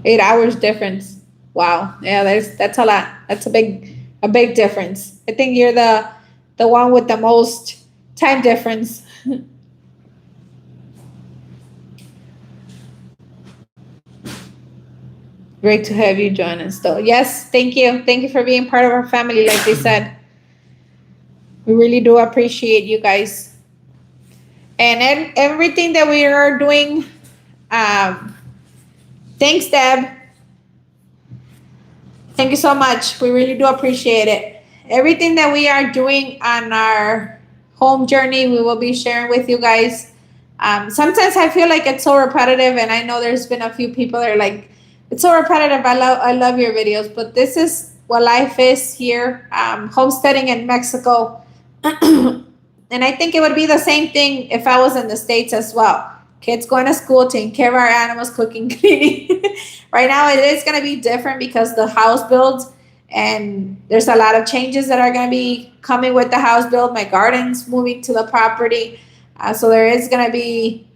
Eight hours difference. Wow. Yeah, that's a lot. That's a big difference. I think you're the one with the most time difference. Great to have you join us though. Yes, thank you. Thank you for being part of our family, like they said. We really do appreciate you guys. And everything that we are doing, thanks, Deb. Thank you so much. We really do appreciate it. Everything that we are doing on our home journey, we will be sharing with you guys. Sometimes I feel like it's so repetitive, and I know there's been a few people that are like, it's so repetitive. I love your videos, but this is what life is here. Homesteading in Mexico. And And I think it would be the same thing if I was in the States as well. Kids going to school, taking care of our animals, cooking, cleaning. Right now, it is going to be different because the house builds, and there's a lot of changes that are going to be coming with the house build. My garden's moving to the property. So there is going to be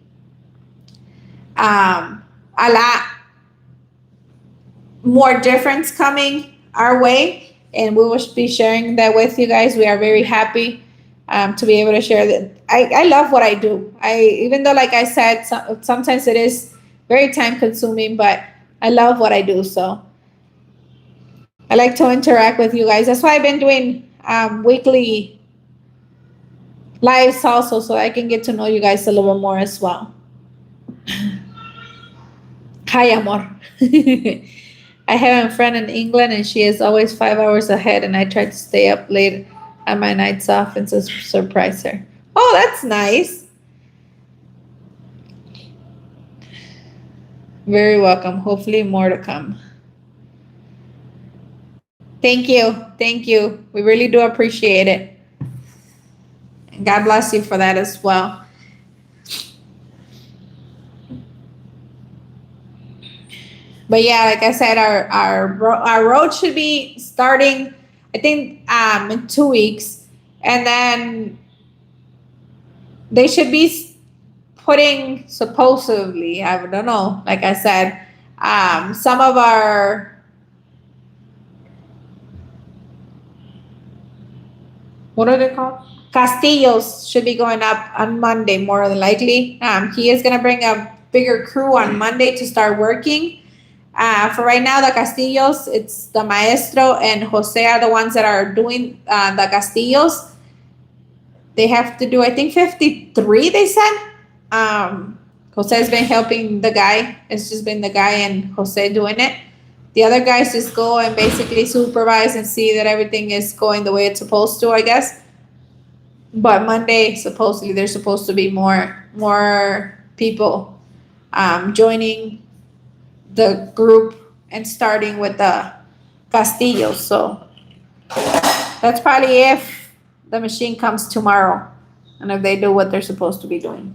a lot more difference coming our way, and we will be sharing that with you guys. We are very happy to be able to share that. I love what I do. Even though, like I said, sometimes it is very time consuming, but I love what I do. So I like to interact with you guys. That's why I've been doing weekly lives also, so I can get to know you guys a little bit more as well. Hi, amor. I have a friend in England, and she is always 5 hours ahead, and I try to stay up late on my nights off and to surprise her. Oh, that's nice. Very welcome. Hopefully more to come. Thank you. Thank you. We really do appreciate it. And God bless you for that as well. But yeah, like I said, our road should be starting, I think, in 2 weeks. And then they should be putting, supposedly, I don't know, like I said, some of our, what are they called? Castillos should be going up on Monday, more than likely. He is going to bring a bigger crew on Monday to start working. For right now, the Castillos, it's the Maestro and Jose are the ones that are doing the Castillos. They have to do, I think, 53, they said. Jose has been helping the guy. It's just been the guy and Jose doing it. The other guys just go and basically supervise and see that everything is going the way it's supposed to, I guess. But Monday, supposedly, there's supposed to be more people joining the group and starting with the Castillo. So that's probably if the machine comes tomorrow and if they do what they're supposed to be doing.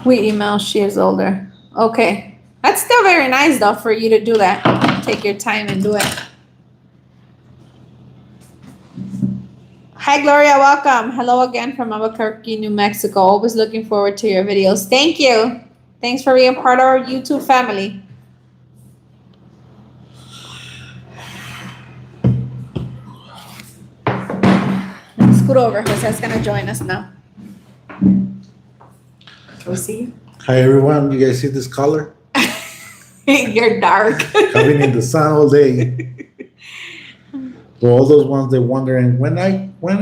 We email, she is older. Okay. That's still very nice though for you to do that. Take your time and do it. Hi, Gloria. Welcome. Hello again from Albuquerque, New Mexico. Always looking forward to your videos. Thank you. Thanks for being part of our YouTube family. Let's scoot over. Jose's going to join us now. Can we see you? Hi, everyone. You guys see this color? You're dark. Having in the sun all day. For all those ones that wondering when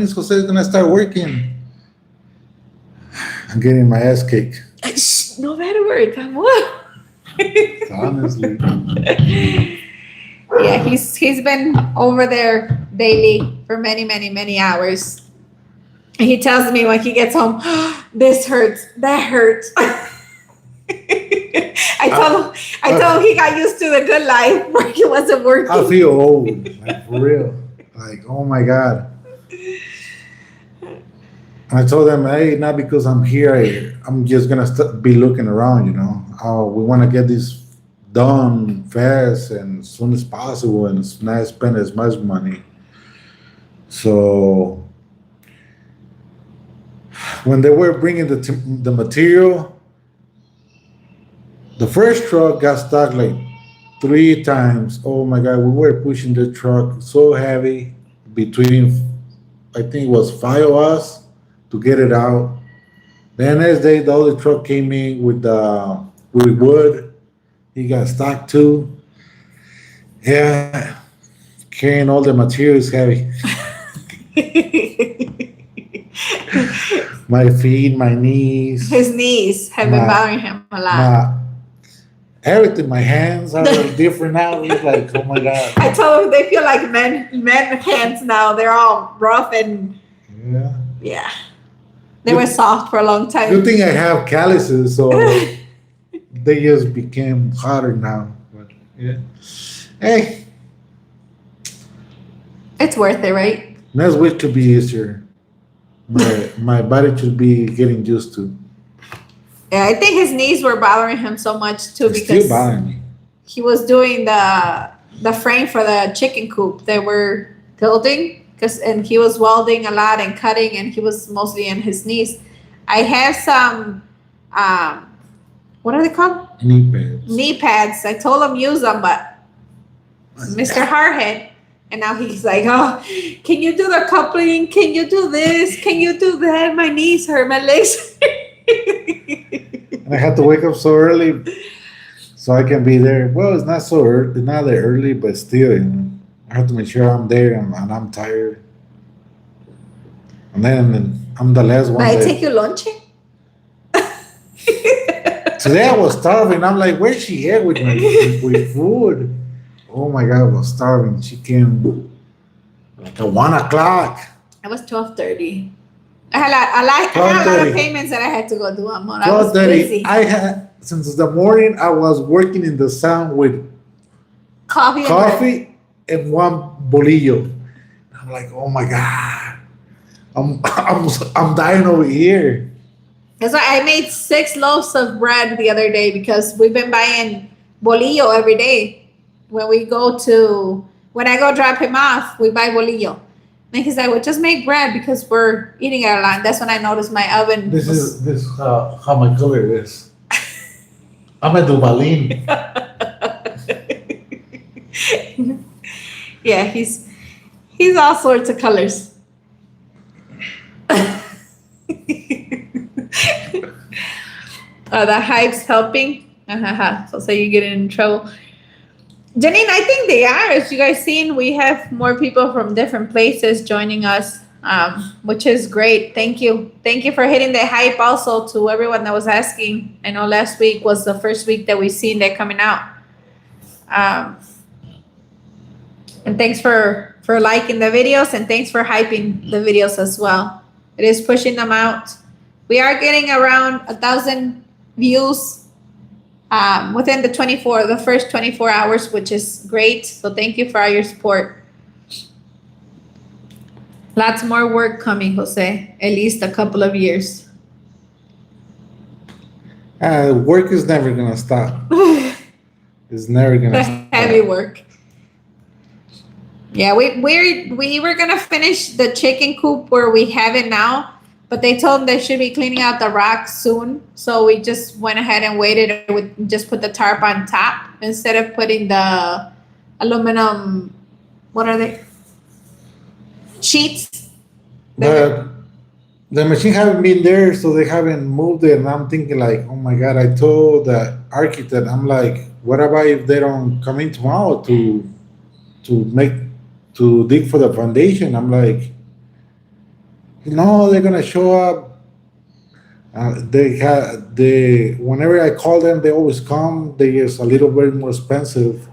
is Jose gonna start working? I'm getting my ass kicked. No matter where it comes. Honestly. Yeah, he's been over there daily for many hours. And he tells me when he gets home, this hurts, that hurts. I told him he got used to the good life where he wasn't working. I feel old, like for real. Like, oh my God. I told them, hey, not because I'm here, I'm just gonna be looking around, you know. Oh, we want to get this done fast and as soon as possible and not spend as much money. So when they were bringing the material, the first truck got stuck like 3 times. Oh my God, we were pushing the truck so heavy between, I think it was 5 of us to get it out. The next day, the other truck came in with wood. He got stuck too. Yeah, carrying all the material is heavy. My feet, my knees. His knees have been bothering him a lot. Everything, my hands are different now. It's like, oh my God. I told him they feel like men hands now. They're all rough and yeah. They were soft for a long time. Good thing I have calluses, so they just became harder now. But yeah. Hey, It's worth it, right? Next week could be easier. My body should be getting used to. Yeah, I think his knees were bothering him so much too It's still because bothering me. he was doing the frame for the chicken coop they were building and he was welding a lot and cutting and he was mostly in his knees. I have some what are they called? Knee pads. Knee pads. I told him use them, but Mr. Hardhead, and now he's like, oh, can you do the coupling? Can you do this? Can you do that? My knees hurt, my legs. And I had to wake up so early so I can be there. Well, it's not so early, not that early, but still, you know, I have to make sure I'm there and I'm tired. And then I'm the last one. May I that- take you lunching? Today I was starving. I'm like, where's she at with with food? Oh my God, I was starving. She came like at 1 o'clock. It was 12:30. I had a lot of 12:30. payments that I had to go do. I was 12:30. busy. I had since the morning I was working in the sun with Coffee and bread. coffee and one bolillo. I'm like, oh my God, I'm dying over here. That's why I made 6 loaves of bread the other day because we've been buying bolillo every day. When I go drop him off, we buy bolillo. And he's like, well, just make bread because we're eating it a lot. That's when I noticed my oven. This is how my color is. I'm a Duvalin. Yeah, he's all sorts of colors. The hype's helping. So you get in trouble. Janine, I think they are. As you guys seen, we have more people from different places joining us, which is great. Thank you. Thank you for hitting the hype also to everyone that was asking. I know last week was the first week that we seen that coming out. And thanks for liking the videos and thanks for hyping the videos as well. It is pushing them out. We are getting around 1,000 views within the first 24 hours, which is great. So thank you for all your support. Lots more work coming, Jose. At least a couple of years. Work is never gonna stop. It's never gonna stop. Heavy work. Yeah, we were gonna finish the chicken coop where we have it now, but they told them they should be cleaning out the rocks soon. So we just went ahead and waited and we just put the tarp on top instead of putting the aluminum, what are they? Sheets. But the machine haven't been there, so they haven't moved it. And I'm thinking like, oh my God, I told the architect, I'm like, what about if they don't come in tomorrow to dig for the foundation? I'm like, no, they're gonna show up. Whenever I call them, they always come. They just a little bit more expensive.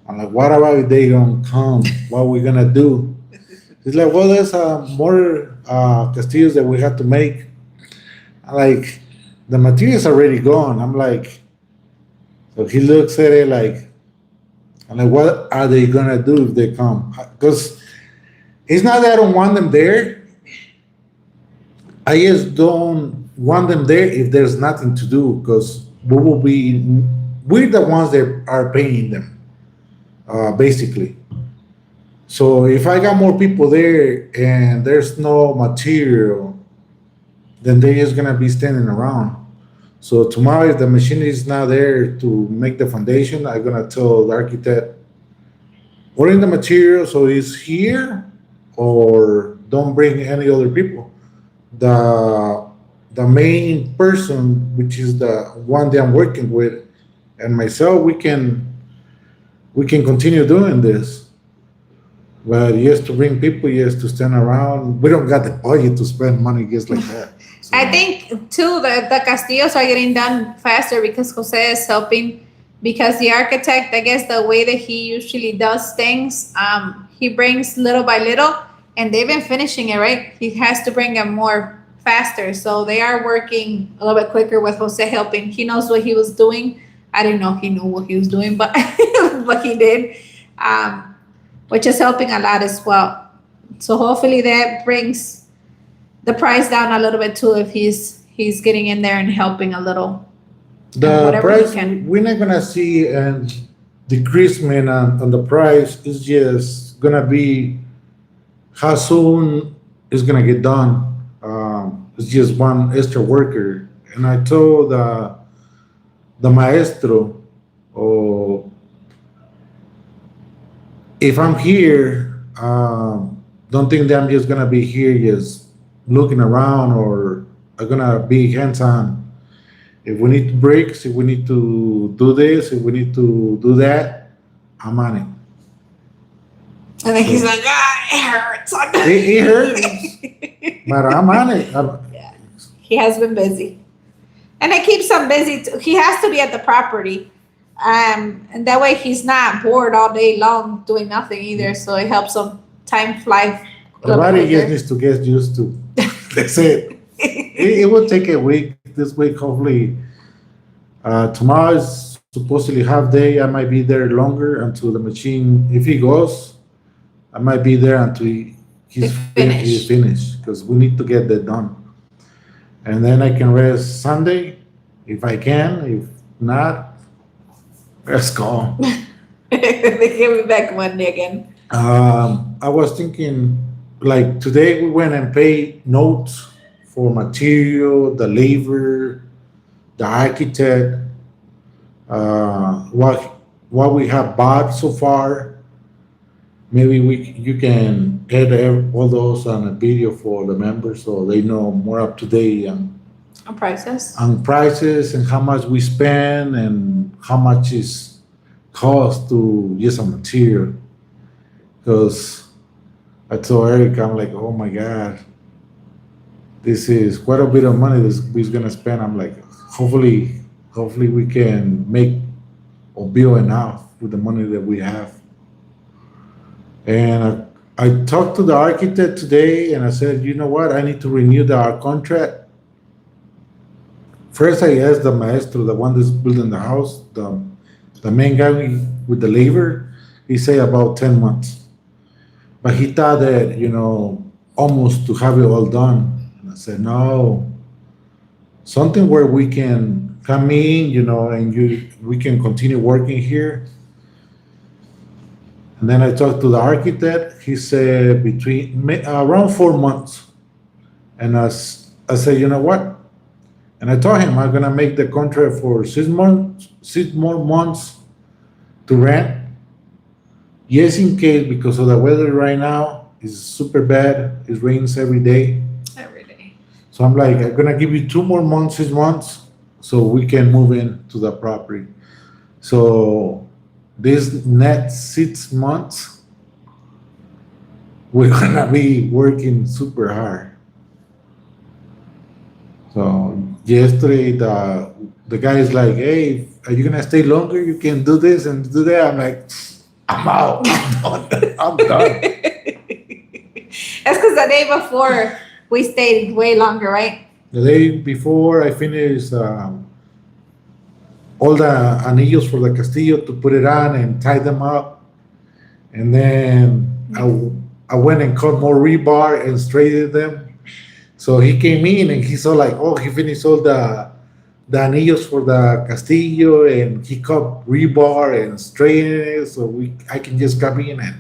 I'm like, what about if they don't come? What are we gonna do? He's like, well, there's more castillos that we have to make. I'm like, the material's already gone. I'm like, so he looks at it like, I'm like, what are they gonna do if they come? Because it's not that I don't want them there. I just don't want them there if there's nothing to do, because we're the ones that are paying them, basically. So if I got more people there and there's no material, then they're just gonna be standing around. So tomorrow, if the machine is not there to make the foundation, I'm gonna tell the architect, order the material so it's here, or don't bring any other people. The main person, which is the one that I'm working with, and myself, we can continue doing this. But yes, to bring people, yes, to stand around. We don't got the budget to spend money just like that. So, I think too the castillos are getting done faster because Jose is helping, because the architect, I guess the way that he usually does things, he brings little by little, and they've been finishing it, right? He has to bring them more faster. So they are working a little bit quicker with Jose helping. He knows what he was doing. I didn't know he knew what he was doing, but but he did, which is helping a lot as well. So hopefully that brings the price down a little bit too if he's getting in there and helping a little. The Whatever you price, can. we're not gonna see an decreasement on the price. It's just gonna be how soon it's gonna get done. It's just one extra worker. And I told the maestro, oh, if I'm here, don't think that I'm just gonna be here just looking around or I'm gonna be hands-on. If we need breaks, if we need to do this, if we need to do that, I'm on it. And then he's like, it hurts. It hurts, but I'm on it. He has been busy. And it keeps him busy. He has to be at the property. And that way he's not bored all day long doing nothing either. So it helps him time fly. The body just needs to get used to. That's it. It will take a week. This week, hopefully. Tomorrow is supposedly half day. I might be there longer until the machine, if he goes, I might be there until he's finished because we need to get that done. And then I can rest Sunday if I can. If not, let's go. They give me back Monday again. I was thinking, like today we went and paid notes for material, the labor, the architect, what we have bought so far. Maybe you can get all those on a video for the members so they know more up to date On prices? on prices and how much we spend and how much is cost to use a material. Because I told Eric, I'm like, oh my God, this is quite a bit of money that we're gonna spend. I'm like, hopefully we can make or build enough with the money that we have. And I talked to the architect today and I said, you know what, I need to renew our contract. First, I asked the maestro, the one that's building the house, the main guy with the labor, he said about 10 months. But he thought that, almost to have it all done. And I said, no, something where we can come in, and we can continue working here. And then I talked to the architect. He said around 4 months. And I said, you know what? And I told him I'm gonna make the contract for 6 more months to rent. Yes, in case because of the weather right now is super bad. It rains every day. Every day. So I'm like, I'm gonna give you 2 more months, 6 months, so we can move into the property. So this next 6 months, we're gonna be working super hard. So yesterday, the guy is like, hey, are you gonna stay longer? You can do this and do that. I'm like, I'm out. I'm done. That's because the day before we stayed way longer, right? The day before I finished all the anillos for the Castillo to put it on and tie them up. And then I went and cut more rebar and straightened them. So he came in and he saw like, oh, he finished all the anillos for the Castillo and he cut rebar and straightened it so I can just come in and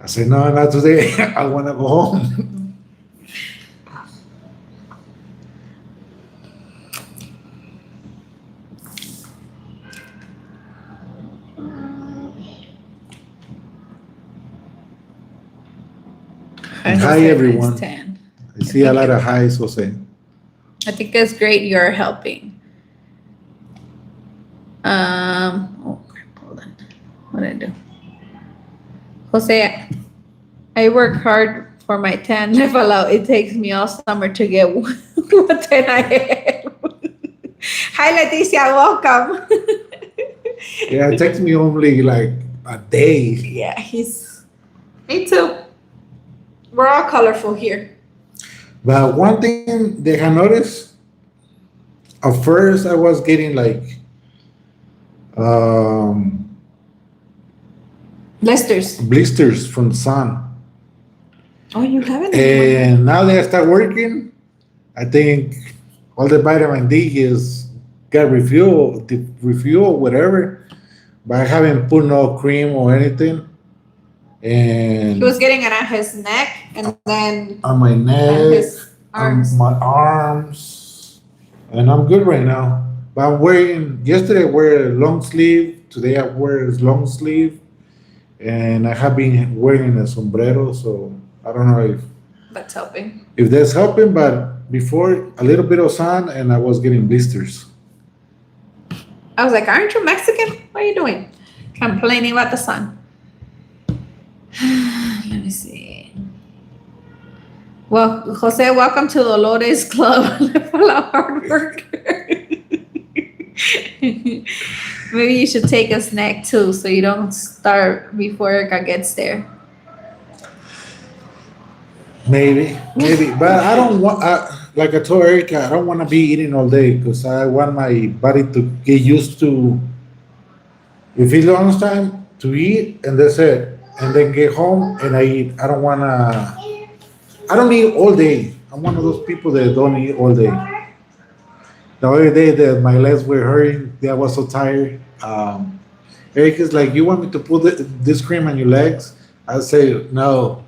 I said, no, not today. I want to go home. Hi, everyone. 10. I see a lot of highs, Jose. I think it's great you're helping. Oh crap, hold on. What did I do? Jose, I work hard for my 10 level out. It takes me all summer to get what 10 I have. Hi, Leticia, welcome. Yeah, it takes me only like a day. Yeah, me too. We're all colorful here. But one thing they have noticed, at first I was getting like Blisters. blisters from the sun. Oh, you haven't? And now that I start working, I think all the vitamin D is got refuel, whatever. But I haven't put no cream or anything. He And was getting it on his neck and then on my on neck, his arms. on my arms, and I'm good right now. But I'm wearing, yesterday I wear a long sleeve, today I wear a long sleeve, and I have been wearing a sombrero, so I don't know That's helping. if that's helping, but before a little bit of sun and I was getting blisters. I was like, aren't you Mexican? What are you doing? Complaining about the sun. Let me see. Well, Jose, welcome to Dolores Club for the hard work. Maybe you should take a snack too so you don't start before Erica gets there. Maybe, but I don't want. Like I told Erica, I don't want to be eating all day because I want my body to get used to. If it's lunchtime, to eat and that's it, and then get home and I eat. I don't wanna. I don't eat all day. I'm one of those people that don't eat all day. The other day that my legs were hurting, I was so tired. Erica's like, "You want me to put this cream on your legs?" I say, "No,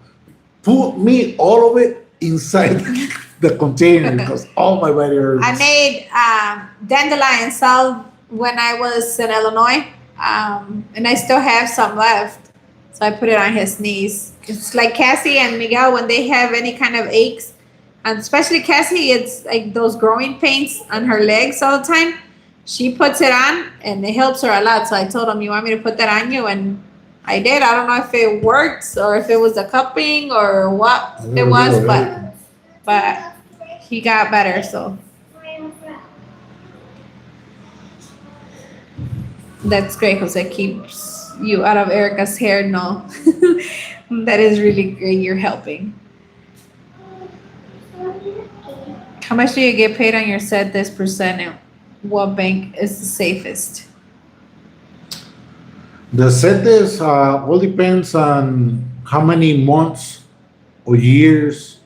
put me all of it inside the container because all my body hurts." I made dandelion salve when I was in Illinois, and I still have some left. So I put it on his knees. It's like Cassie and Miguel when they have any kind of aches, and especially Cassie, it's like those growing pains on her legs all the time. She puts it on, and it helps her a lot. So I told him, "You want me to put that on you?" And I did. I don't know if it worked or if it was the cupping or what it was, but he got better. So that's great because it keeps you out of Erica's hair. No, that is really great. You're helping. How much do you get paid on your set this percent? And what bank is the safest? The set is all depends on how many months or years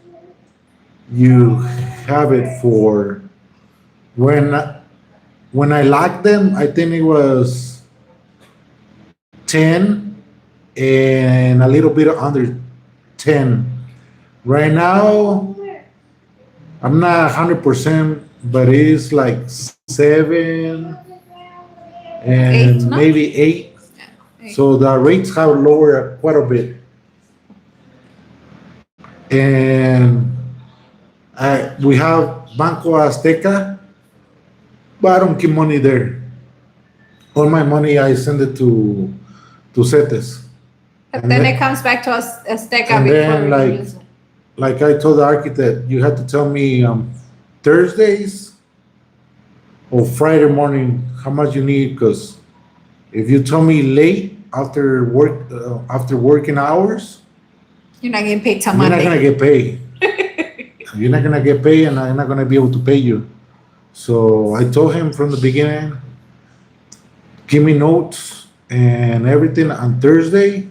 you have it for. When I locked them, I think it was 10 and a little bit under 10. Right now, I'm not 100%, but it's like 7 and Eight, no? maybe 8. Eight. So the rates have lowered quite a bit. And we have Banco Azteca, but I don't keep money there. All my money I send it to CETES. But And then then- it comes back to us Azteca and before then, we like, use it. Like I told the architect, you have to tell me Thursdays or Friday morning how much you need, because if you tell me late after working hours, You're not getting paid till you're not gonna Monday. get paid. You're not gonna get paid, and I'm not gonna be able to pay you. So I told him from the beginning, give me notes and everything on Thursday,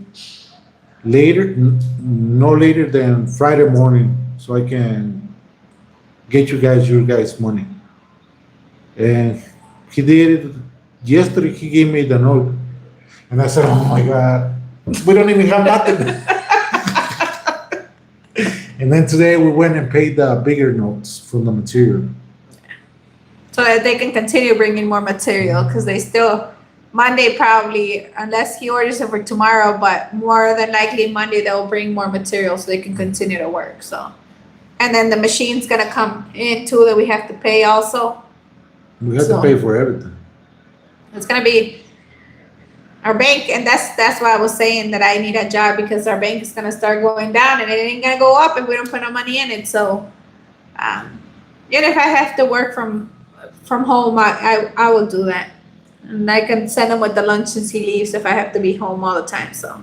no later than Friday morning, so I can get your guys' money. And he did it yesterday. He gave me the note, and I said, "Oh my God, we don't even have nothing." And then today we went and paid the bigger notes from the material. So that they can continue bringing more material because they still, Monday probably, unless he orders it for tomorrow, but more than likely Monday they'll bring more material so they can continue to work. So, and then the machine's gonna come in too that we have to pay also. We have So- to pay for everything. It's gonna be our bank, and that's why I was saying that I need a job because our bank is gonna start going down and it ain't gonna go up if we don't put no money in it. So, even if I have to work from home, I will do that, and I can send him with the lunch since he leaves if I have to be home all the time. So,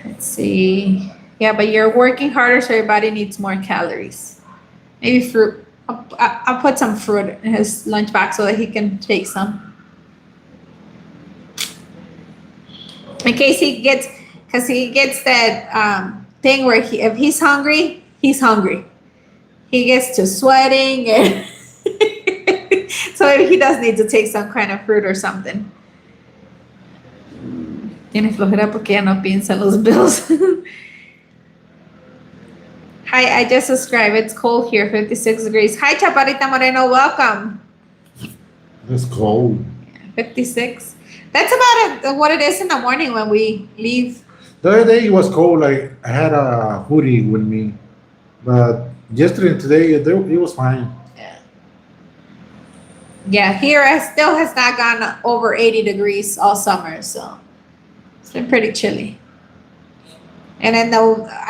let's see. Yeah, but you're working harder, so your body needs more calories. Maybe fruit. I'll put some fruit in his lunchbox so that he can take some. In case he gets, because he gets that thing where if he's hungry, he's hungry. He gets to sweating, and so he does need to take some kind of fruit or something. Tiene flojera porque ya no piensa en los bills. Hi, I just subscribed. It's cold here, 56 degrees. Hi, Chaparita Moreno, welcome. It's cold. 56. That's about what it is in the morning when we leave. The other day it was cold. Like I had a hoodie with me, but yesterday and today it was fine. Yeah, here it still has not gone over 80 degrees all summer, so it's been pretty chilly. And then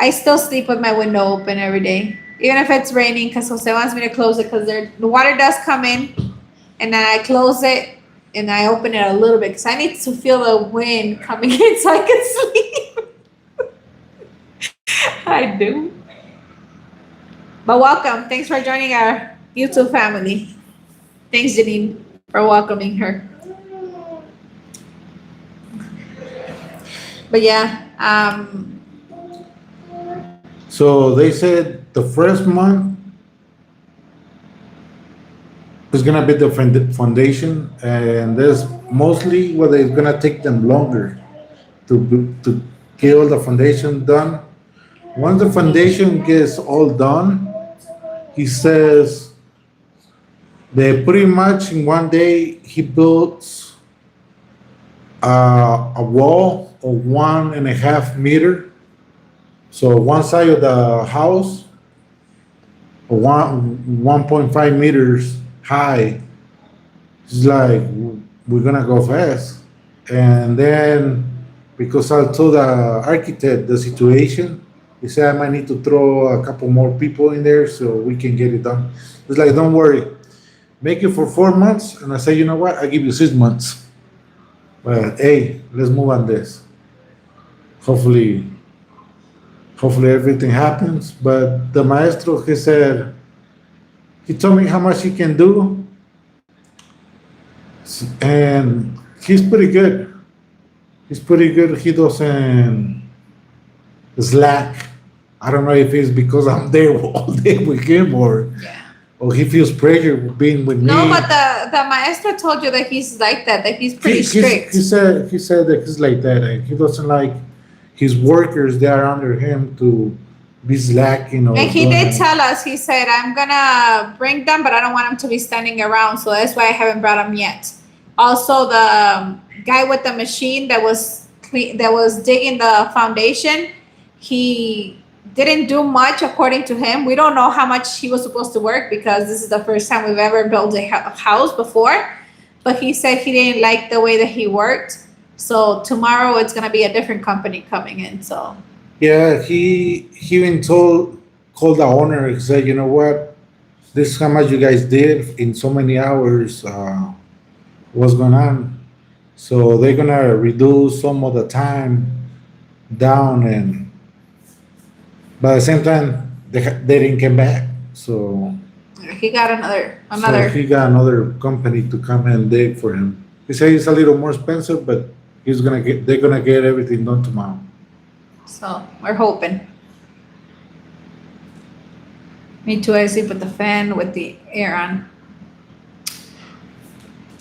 I still sleep with my window open every day, even if it's raining, because Jose wants me to close it because the water does come in, and then I close it and I open it a little bit because I need to feel the wind coming in so I can sleep. I do. But welcome. Thanks for joining our YouTube family. Thanks, Janine, for welcoming her. But yeah, So they said the first month is gonna be the foundation, and there's mostly whether it's gonna take them longer to get all the foundation done. Once the foundation gets all done, he says they pretty much in one day he builds a wall of 1.5 meter. So one side of the house, 1.5 meters high. It's like we're gonna go fast, and then because I told the architect the situation, he said I might need to throw a couple more people in there so we can get it done. It's like, don't worry, make it for 4 months, and I say, you know what, I give you 6 months. But hey, let's move on this. Hopefully everything happens. But the maestro, he said, he told me how much he can do, and he's pretty good. He doesn't slack. I don't know if it's because I'm there all day with him, or he feels pressure being with me. no, but the maestro told you that he's like that he's pretty strict. He said that he's like that, and he doesn't like his workers that are under him to be slacking. And he did tell us, he said, I'm gonna bring them, but I don't want them to be standing around, so that's why I haven't brought them yet. Also, the guy with the machine that was digging the foundation, he didn't do much according to him. We don't know how much he was supposed to work because this is the first time we've ever built a house before, but he said he didn't like the way that he worked. So tomorrow it's gonna be a different company coming in. So yeah, he even called the owner and said, you know what, this is how much you guys did in so many hours. What's going on? So they're gonna reduce some of the time down, and but at the same time they didn't come back. So he got another. So he got another company to come and dig for him. He said it's a little more expensive, but they're gonna get everything done tomorrow. So we're hoping. Me too. I sleep with the fan with the air on.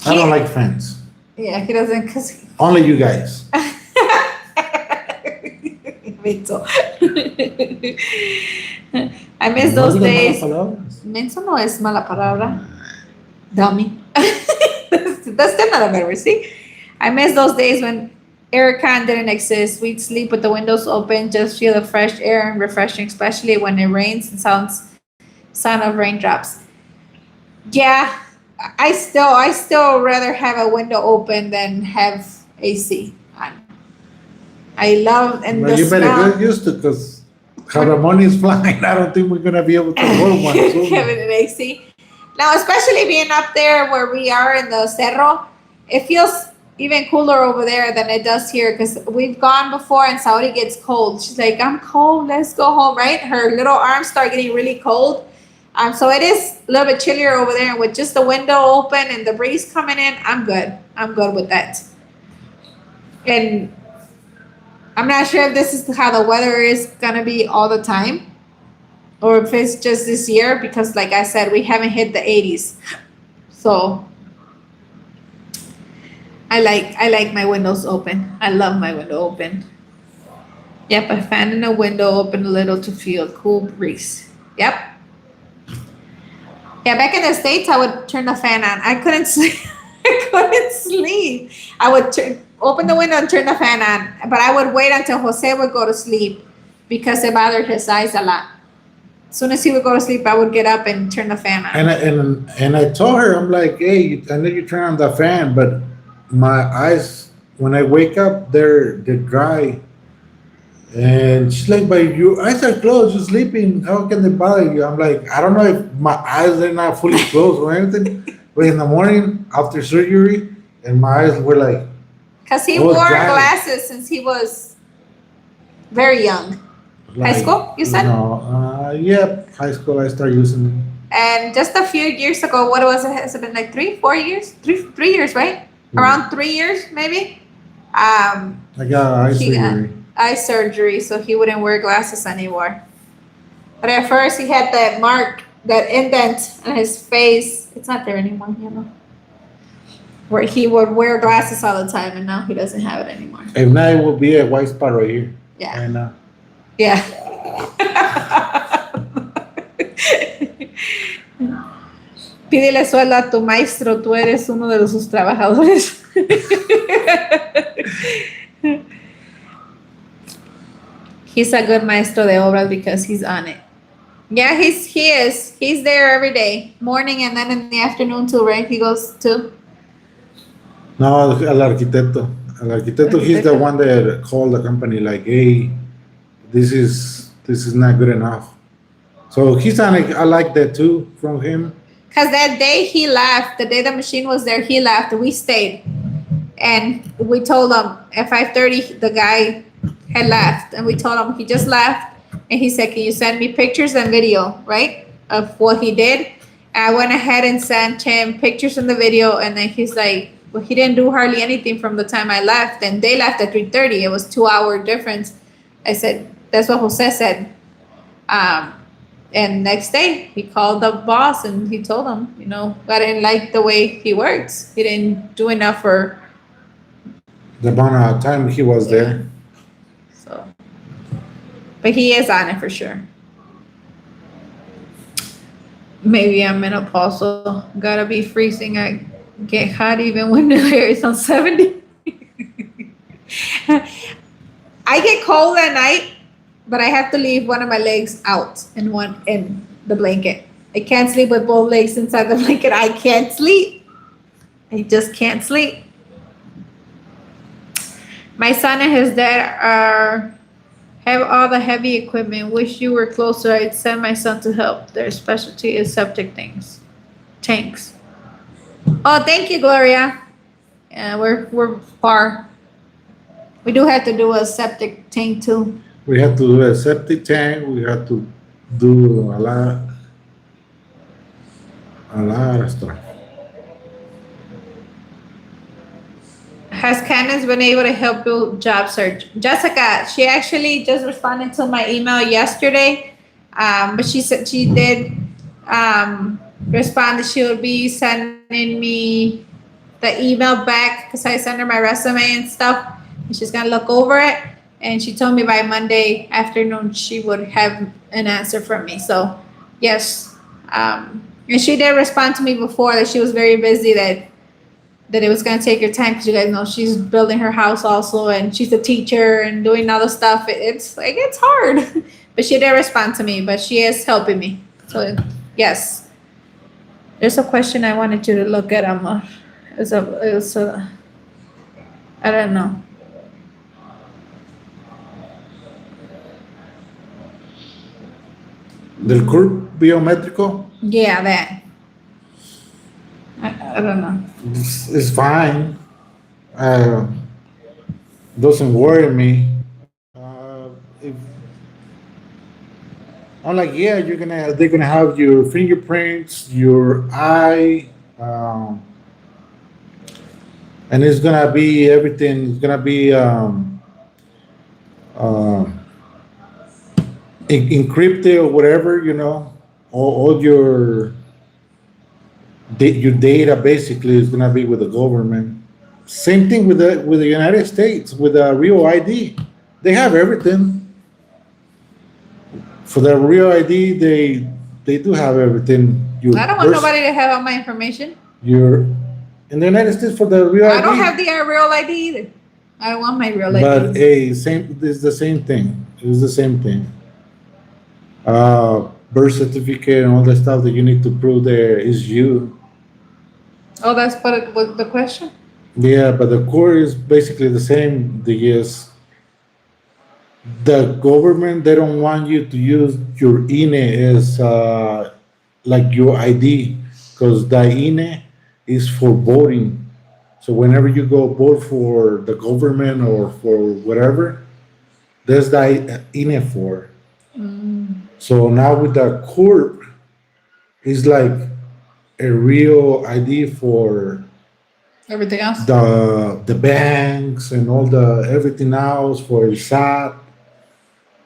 I don't like fans. Yeah, he doesn't, cause Only you guys. Menso. I miss those days. Menso no es mala palabra. Dummy. That's still not a better word, see? I miss those days when aircon didn't exist. We'd sleep with the windows open, just feel the fresh air and refreshing, especially when it rains and sound of raindrops. Yeah, I still rather have a window open than have AC on. I love and Well, the you better smell. get used to, because how the money is flying, I don't think we're gonna be able to afford one soon. Having an AC. Now, especially being up there where we are in the Cerro, it feels even cooler over there than it does here, because we've gone before and Saudi gets cold. She's like, I'm cold, let's go home, right? Her little arms start getting really cold. So it is a little bit chillier over there, and with just the window open and the breeze coming in, I'm good. I'm good with that. And I'm not sure if this is how the weather is gonna be all the time, or if it's just this year because, like I said, we haven't hit the 80s. So I like my windows open. I love my window open. Yep, a fan in a window open a little to feel a cool breeze. Yep. Yeah, back in the States, I would turn the fan on. I couldn't sleep. I couldn't sleep. I would open the window and turn the fan on, but I would wait until Jose would go to sleep because it bothered his eyes a lot. As soon as he would go to sleep, I would get up and turn the fan on. And I told her, I'm like, hey, I know you turn on the fan, but my eyes, when I wake up, they're dry. And she's like, but your eyes are closed, you're sleeping. How can they bother you? I'm like, I don't know if my eyes are not fully closed or anything. But in the morning after surgery, and my eyes were like, Because he I was wore dry. glasses since he was very young. High school, you said? No, yeah, high school I started using them. And just a few years ago, what was it? Has it been like 3-4 years? Three years, right? Around 3 years, maybe. I got eye He got- surgery. Eye surgery, so he wouldn't wear glasses anymore. But at first, he had that mark, that indent on his face. It's not there anymore, you know. Where he would wear glasses all the time, and now he doesn't have it anymore. If not, it will be a white spot right here. Yeah. And Yeah. Pídele sueldo a tu maestro, tú eres uno de sus trabajadores. He's a good maestro de obras because he's on it. Yeah, he is. He's there every day, morning and then in the afternoon too, right? He goes to. no, al arquitecto. Al arquitecto, he's the one that called the company like, hey, this is not good enough. So he's on it. I like that too from him. Because that day he left, the day the machine was there, he left. We stayed. And we told him at 5:30, the guy had left. And we told him he just left. And he said, can you send me pictures and video, right, of what he did? And I went ahead and sent him pictures and the video. And then he's like, well, he didn't do hardly anything from the time I left. And they left at 3:30. It was 2-hour difference. I said, that's what Jose said. And next day, he called the boss and he told him, you know, I didn't like the way he works. He didn't do enough for, The amount of time he was there. so. But he is on it for sure. Maybe I'm menopausal. Gotta be freezing. I get hot even when the hair is on 70. I get cold at night, but I have to leave one of my legs out and one in the blanket. I can't sleep with both legs inside the blanket. I can't sleep. I just can't sleep. My son and his dad have all the heavy equipment. Wish you were closer. I'd send my son to help. Their specialty is septic tanks. Oh, thank you, Gloria. Yeah, we're far. We do have to do a septic tank too. We had to do a septic tank. We had to do a lot of stuff. Has Candace been able to help you job search? Jessica, she actually just responded to my email yesterday, but she said she did respond that she would be sending me the email back because I sent her my resume and stuff, and she's gonna look over it. And she told me by Monday afternoon she would have an answer from me. So yes, and she did respond to me before that she was very busy, that it was gonna take her time because you guys know she's building her house also, and she's a teacher and doing other stuff. It's hard, but she did respond to me. But she is helping me. So yes, there's a question I wanted you to look at, Amor. I don't know. Del CURP biométrico, Yeah, that. I don't know. it's fine. Doesn't worry me. If, I'm like, yeah, they're gonna have your fingerprints, your eye, and it's gonna be everything. It's gonna be uh, encrypted or whatever, all your data basically is gonna be with the government. Same thing with the United States with the real ID. They have everything. For the real ID, they do have everything. I don't want nobody to have all my information. Your in the United States for the real ID. I don't have the real ID either. I don't want my real But ID. it's the same thing. It's the same thing. Birth certificate and all the stuff that you need to prove there is you. Oh, that's what the question? Yeah, but the core is basically the same. The government, they don't want you to use your INE as like your ID, because the INE is for voting. So whenever you go vote for the government or for whatever, there's the INE for. So now with the corp, it's like a real ID for Everything else? the banks and all the everything else for the SAT.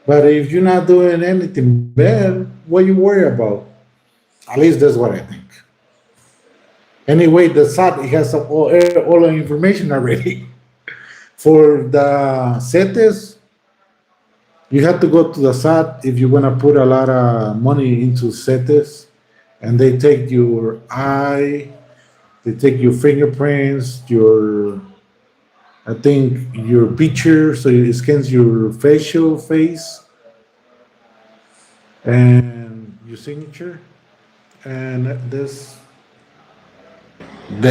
But if you're not doing anything bad, what you worry about? At least that's what I think. Anyway, the SAT has all the information already. For the CETES, you have to go to the SAT if you want to put a lot of money into CETES, and they take your eye, they take your fingerprints, I think your picture, so it scans your facial face and your signature, and that's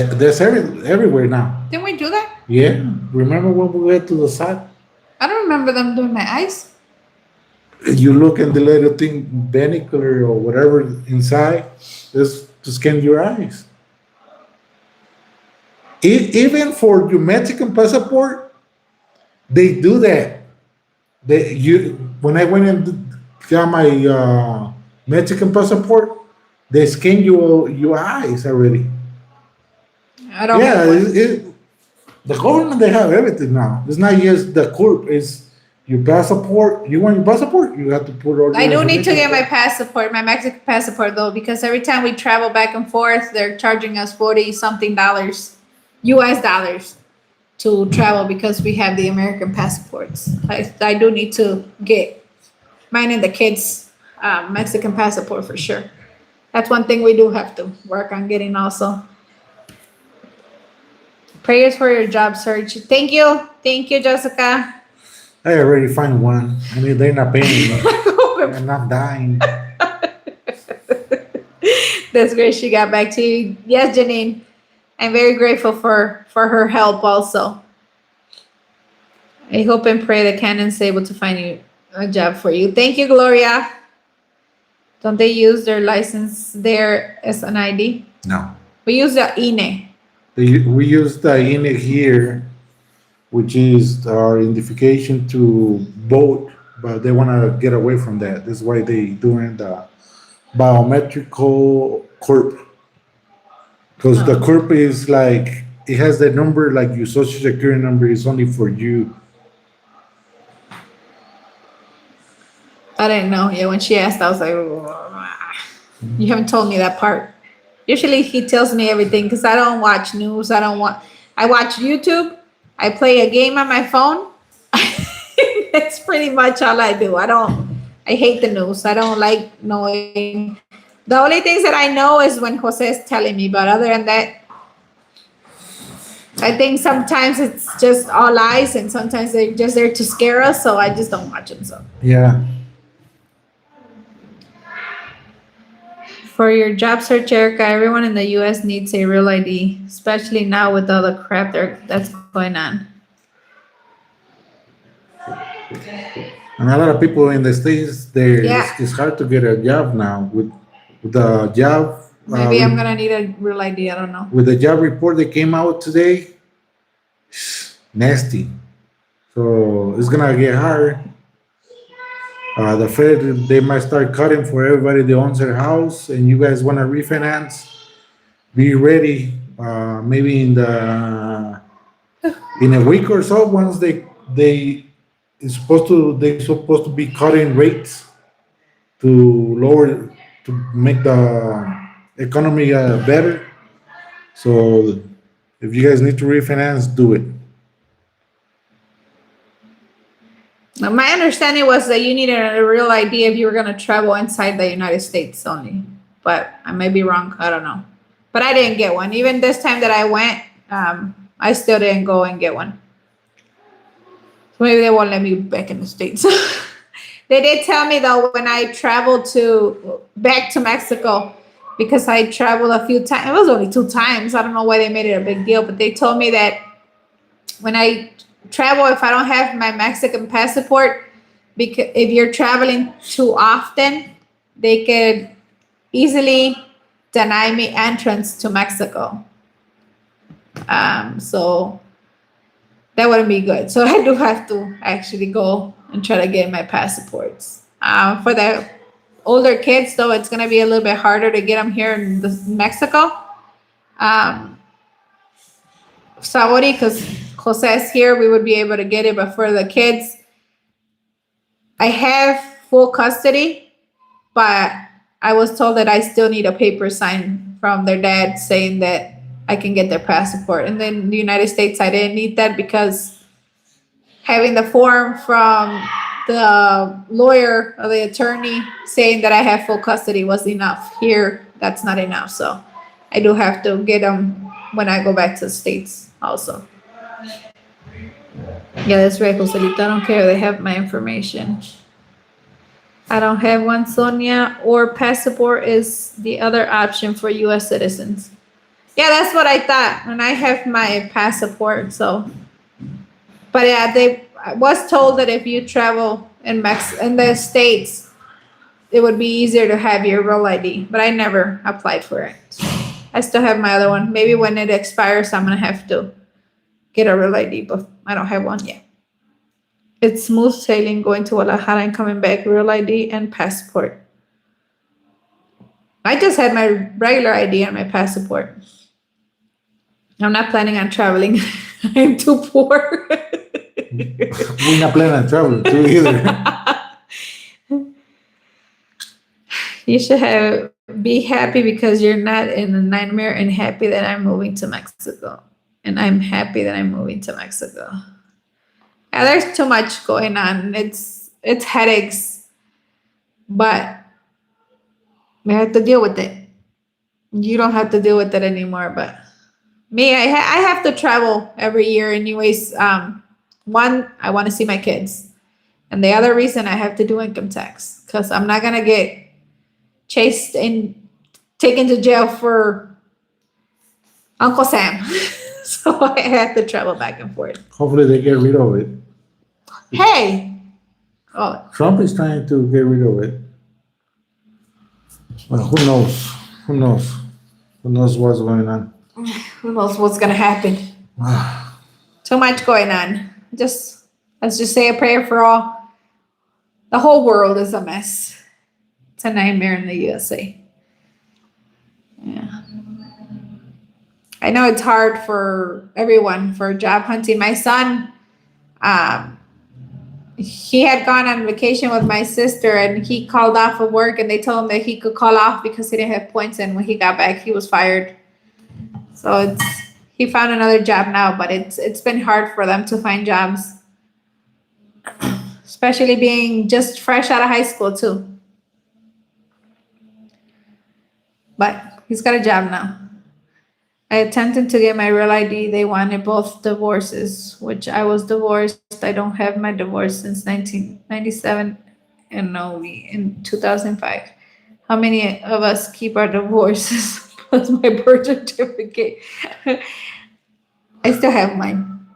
everywhere now. Didn't we do that? Yeah, remember when we went to the SAT? I don't remember them doing my eyes. You look in the little thing, binocular or whatever inside, is to scan your eyes. Even for your Mexican passport, they do that. When I went and got my Mexican passport, they scan your eyes already. I don't Yeah, have one. the government, they have everything now. It's not just the corp. It's your passport. You want your passport? You have to put all. I your do need to get information. my passport, my Mexican passport though, because every time we travel back and forth, they're charging us 40 something dollars, US dollars, to travel because we have the American passports. I do need to get mine and the kids Mexican passport for sure. That's one thing we do have to work on getting also. Prayers for your job search. Thank you, Jessica. I already find one. I mean, they're not paying me. I'm not dying. That's great. She got back to you. Yes, Janine. I'm very grateful for her help also. I hope and pray that Canon's able to find you a job for you. Thank you, Gloria. Don't they use their license there as an ID? No. We use the INE. We use the INE here, which is our identification to vote, but they want to get away from that. That's why they doing the biometrical corp. Because the corp is like, it has the number, like your social security number is only for you. I didn't know. Yeah, when she asked, I was like, you haven't told me that part. Usually he tells me everything because I don't watch news. I watch YouTube. I play a game on my phone. That's pretty much all I do. I hate the news. I don't like knowing. The only things that I know is when Jose is telling me, but other than that, I think sometimes it's just all lies and sometimes they're just there to scare us. So I just don't watch them. So. Yeah. For your job search, Erica, everyone in the U.S. needs a real ID, especially now with all the crap that's going on. And a lot of people in the States, Yeah. it's hard to get a job now with the job. Maybe I'm gonna need a real ID. I don't know. With the job report that came out today, nasty. So it's gonna get hard. The Fed, they might start cutting for everybody that owns their house, and you guys want to refinance. Be ready. Maybe in a week or so, once they they're supposed to be cutting rates to lower to make the economy better. So if you guys need to refinance, do it. Now, my understanding was that you needed a real ID if you were going to travel inside the United States only. But I may be wrong. I don't know. But I didn't get one. Even this time that I went, I still didn't go and get one. So maybe they won't let me back in the States. They did tell me though when I traveled back to Mexico, because I traveled a few times. It was only 2 times. I don't know why they made it a big deal, but they told me that when I travel, if I don't have my Mexican passport, because if you're traveling too often, they could easily deny me entrance to Mexico. So that wouldn't be good. So I do have to actually go and try to get my passports. For the older kids, though, it's going to be a little bit harder to get them here in Mexico. Saori, because Jose is here, we would be able to get it. But for the kids, I have full custody, but I was told that I still need a paper sign from their dad saying that I can get their passport. And then in the United States, I didn't need that because having the form from the lawyer or the attorney saying that I have full custody was enough. Here, that's not enough. So I do have to get them when I go back to the States also. Yeah, that's right, Joselito. I don't care. They have my information. I don't have one, Sonia, or passport is the other option for U.S. citizens. Yeah, that's what I thought. And I have my passport, so. But yeah, I was told that if you travel in the States, it would be easier to have your real ID. But I never applied for it. I still have my other one. Maybe when it expires, I'm gonna have to get a real ID, but I don't have one yet. It's smooth sailing going to Guadalajara and coming back, real ID and passport. I just had my regular ID and my passport. I'm not planning on traveling. I'm too poor. We're not planning on traveling too either. You should be happy because you're not in a nightmare, and happy that I'm moving to Mexico. And I'm happy that I'm moving to Mexico. Yeah, there's too much going on. It's headaches, but we have to deal with it. You don't have to deal with it anymore, but me, I have to travel every year anyways. One, I want to see my kids. And the other reason I have to do income tax, because I'm not going to get chased and taken to jail for Uncle Sam. So I have to travel back and forth. Hopefully they get rid of it. Hey! Oh, Trump is trying to get rid of it. Well, who knows? Who knows? Who knows what's going on? who knows what's going to happen? Too much going on. Let's just say a prayer for all. The whole world is a mess. It's a nightmare in the USA. Yeah. I know it's hard for everyone for job hunting. My son, he had gone on vacation with my sister and he called off of work and they told him that he could call off because he didn't have points, and when he got back, he was fired. So he found another job now, but it's been hard for them to find jobs, especially being just fresh out of high school too. But he's got a job now. I attempted to get my real ID. They wanted both divorces, which I was divorced. I don't have my divorce since 1997 and no, in 2005. How many of us keep our divorces plus my birth certificate? I still have mine.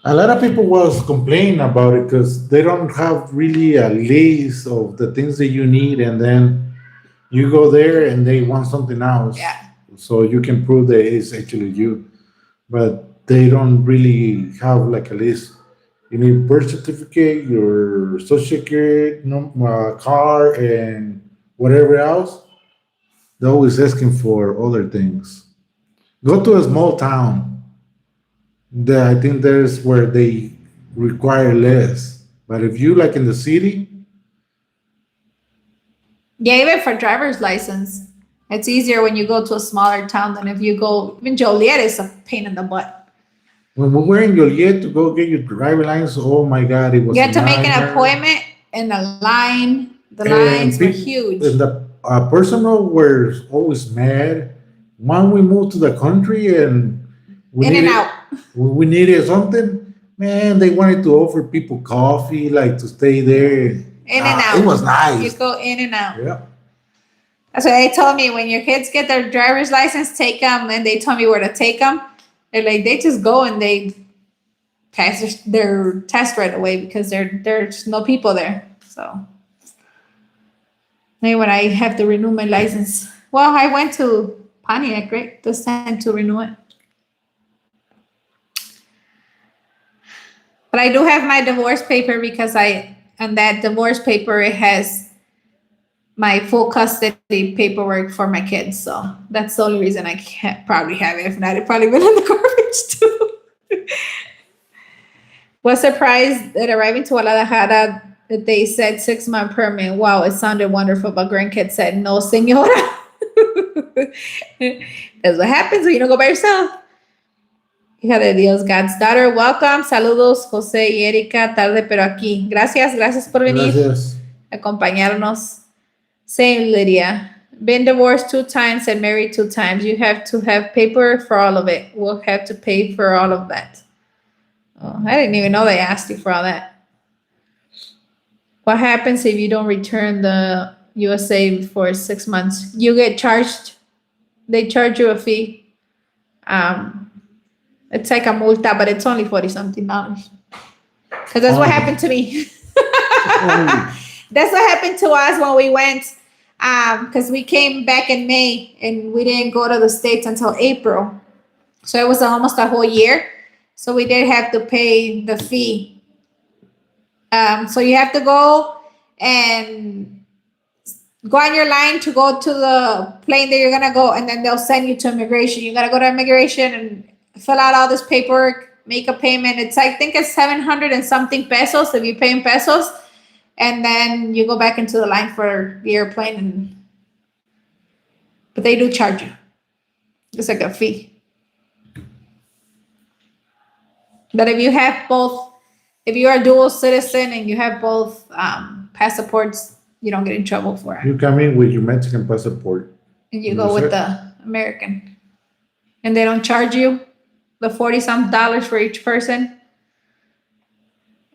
A lot of people was complaining about it because they don't have really a list of the things that you need, and then you go there and they want something else. Yeah. So you can prove that it's actually you, but they don't really have like a list. You need birth certificate, your social security, car, and whatever else. They're always asking for other things. Go to a small town. I think there's where they require less. But if you like in the city, Yeah, even for driver's license, it's easier when you go to a smaller town than if you go. Even Joliet is a pain in the butt. when we were in Joliet to go get your driver license, oh my God, it was You a had to make an nightmare. appointment in a line. The And lines were peop- huge. And the personnel were always mad. When we moved to the country and we In and needed, out. we needed something, man, they wanted to offer people coffee, like to stay there. In and out. It was You nice. go in and out. Yeah. That's what they told me. When your kids get their driver's license, take them. And they told me where to take them. They're like, they just go and they pass their test right away because there's no people there. So maybe when I have to renew my license. Well, I went to Pontiac, right? This time to renew it. But I do have my divorce paper because on that divorce paper, it has my full custody paperwork for my kids. So that's the only reason I can't probably have it. If not, it probably went in the garbage too. Was surprised at arriving to Guadalajara that they said 6-month permit. Wow, it sounded wonderful. But grandkids said, no, señora. That's what happens when you don't go by yourself. Hija de Dios, God's daughter. Welcome. Saludos, José y Erika. Tarde, pero aquí. Gracias por venir. Gracias. Acompañarnos. Same Lydia. Been divorced 2 times and married 2 times. You have to have paper for all of it. We'll have to pay for all of that. Oh, I didn't even know they asked you for all that. What happens if you don't return the USA for 6 months? You get charged. They charge you a fee. It's like a multa, but it's only $40-something. Because that's what happened to me. That's what happened to us when we went. Because we came back in May and we didn't go to the States until April. So it was almost a whole year. So we did have to pay the fee. So you have to go and go on your line to go to the plane that you're going to go. And then they'll send you to immigration. You got to go to immigration and fill out all this paperwork, make a payment. I think it's 700 and something pesos if you pay in pesos. And then you go back into the line for the airplane. But they do charge you. It's like a fee. But if you have both, if you are a dual citizen and you have both passports, you don't get in trouble for it. You come in with your Mexican passport. And you go with the American. And they don't charge you the $40-some for each person.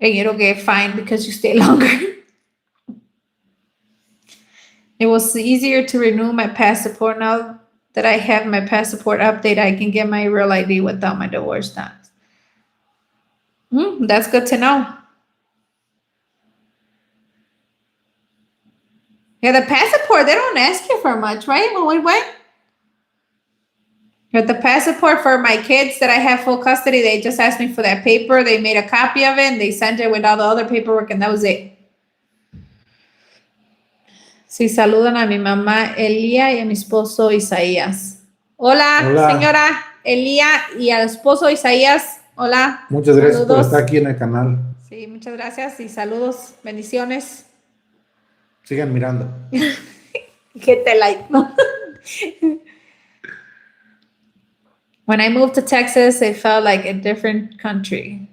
And you don't get fined because you stay longer. It was easier to renew my passport. Now that I have my passport update, I can get my real ID without my divorce tax. That's good to know. Yeah, the passport, they don't ask you for much, right? When we went. But the passport for my kids that I have full custody, they just asked me for that paper. They made a copy of it and they sent it with all the other paperwork and that was it. Sí, saludan a mi mamá Elia y a mi esposo Isaías. Hola, señora Elia y al esposo Isaías. Hola. Muchas gracias saludos. por estar aquí en el canal. Sí, muchas gracias y saludos, bendiciones. Sigan mirando. Hit the like. When I moved to Texas, it felt like a different country.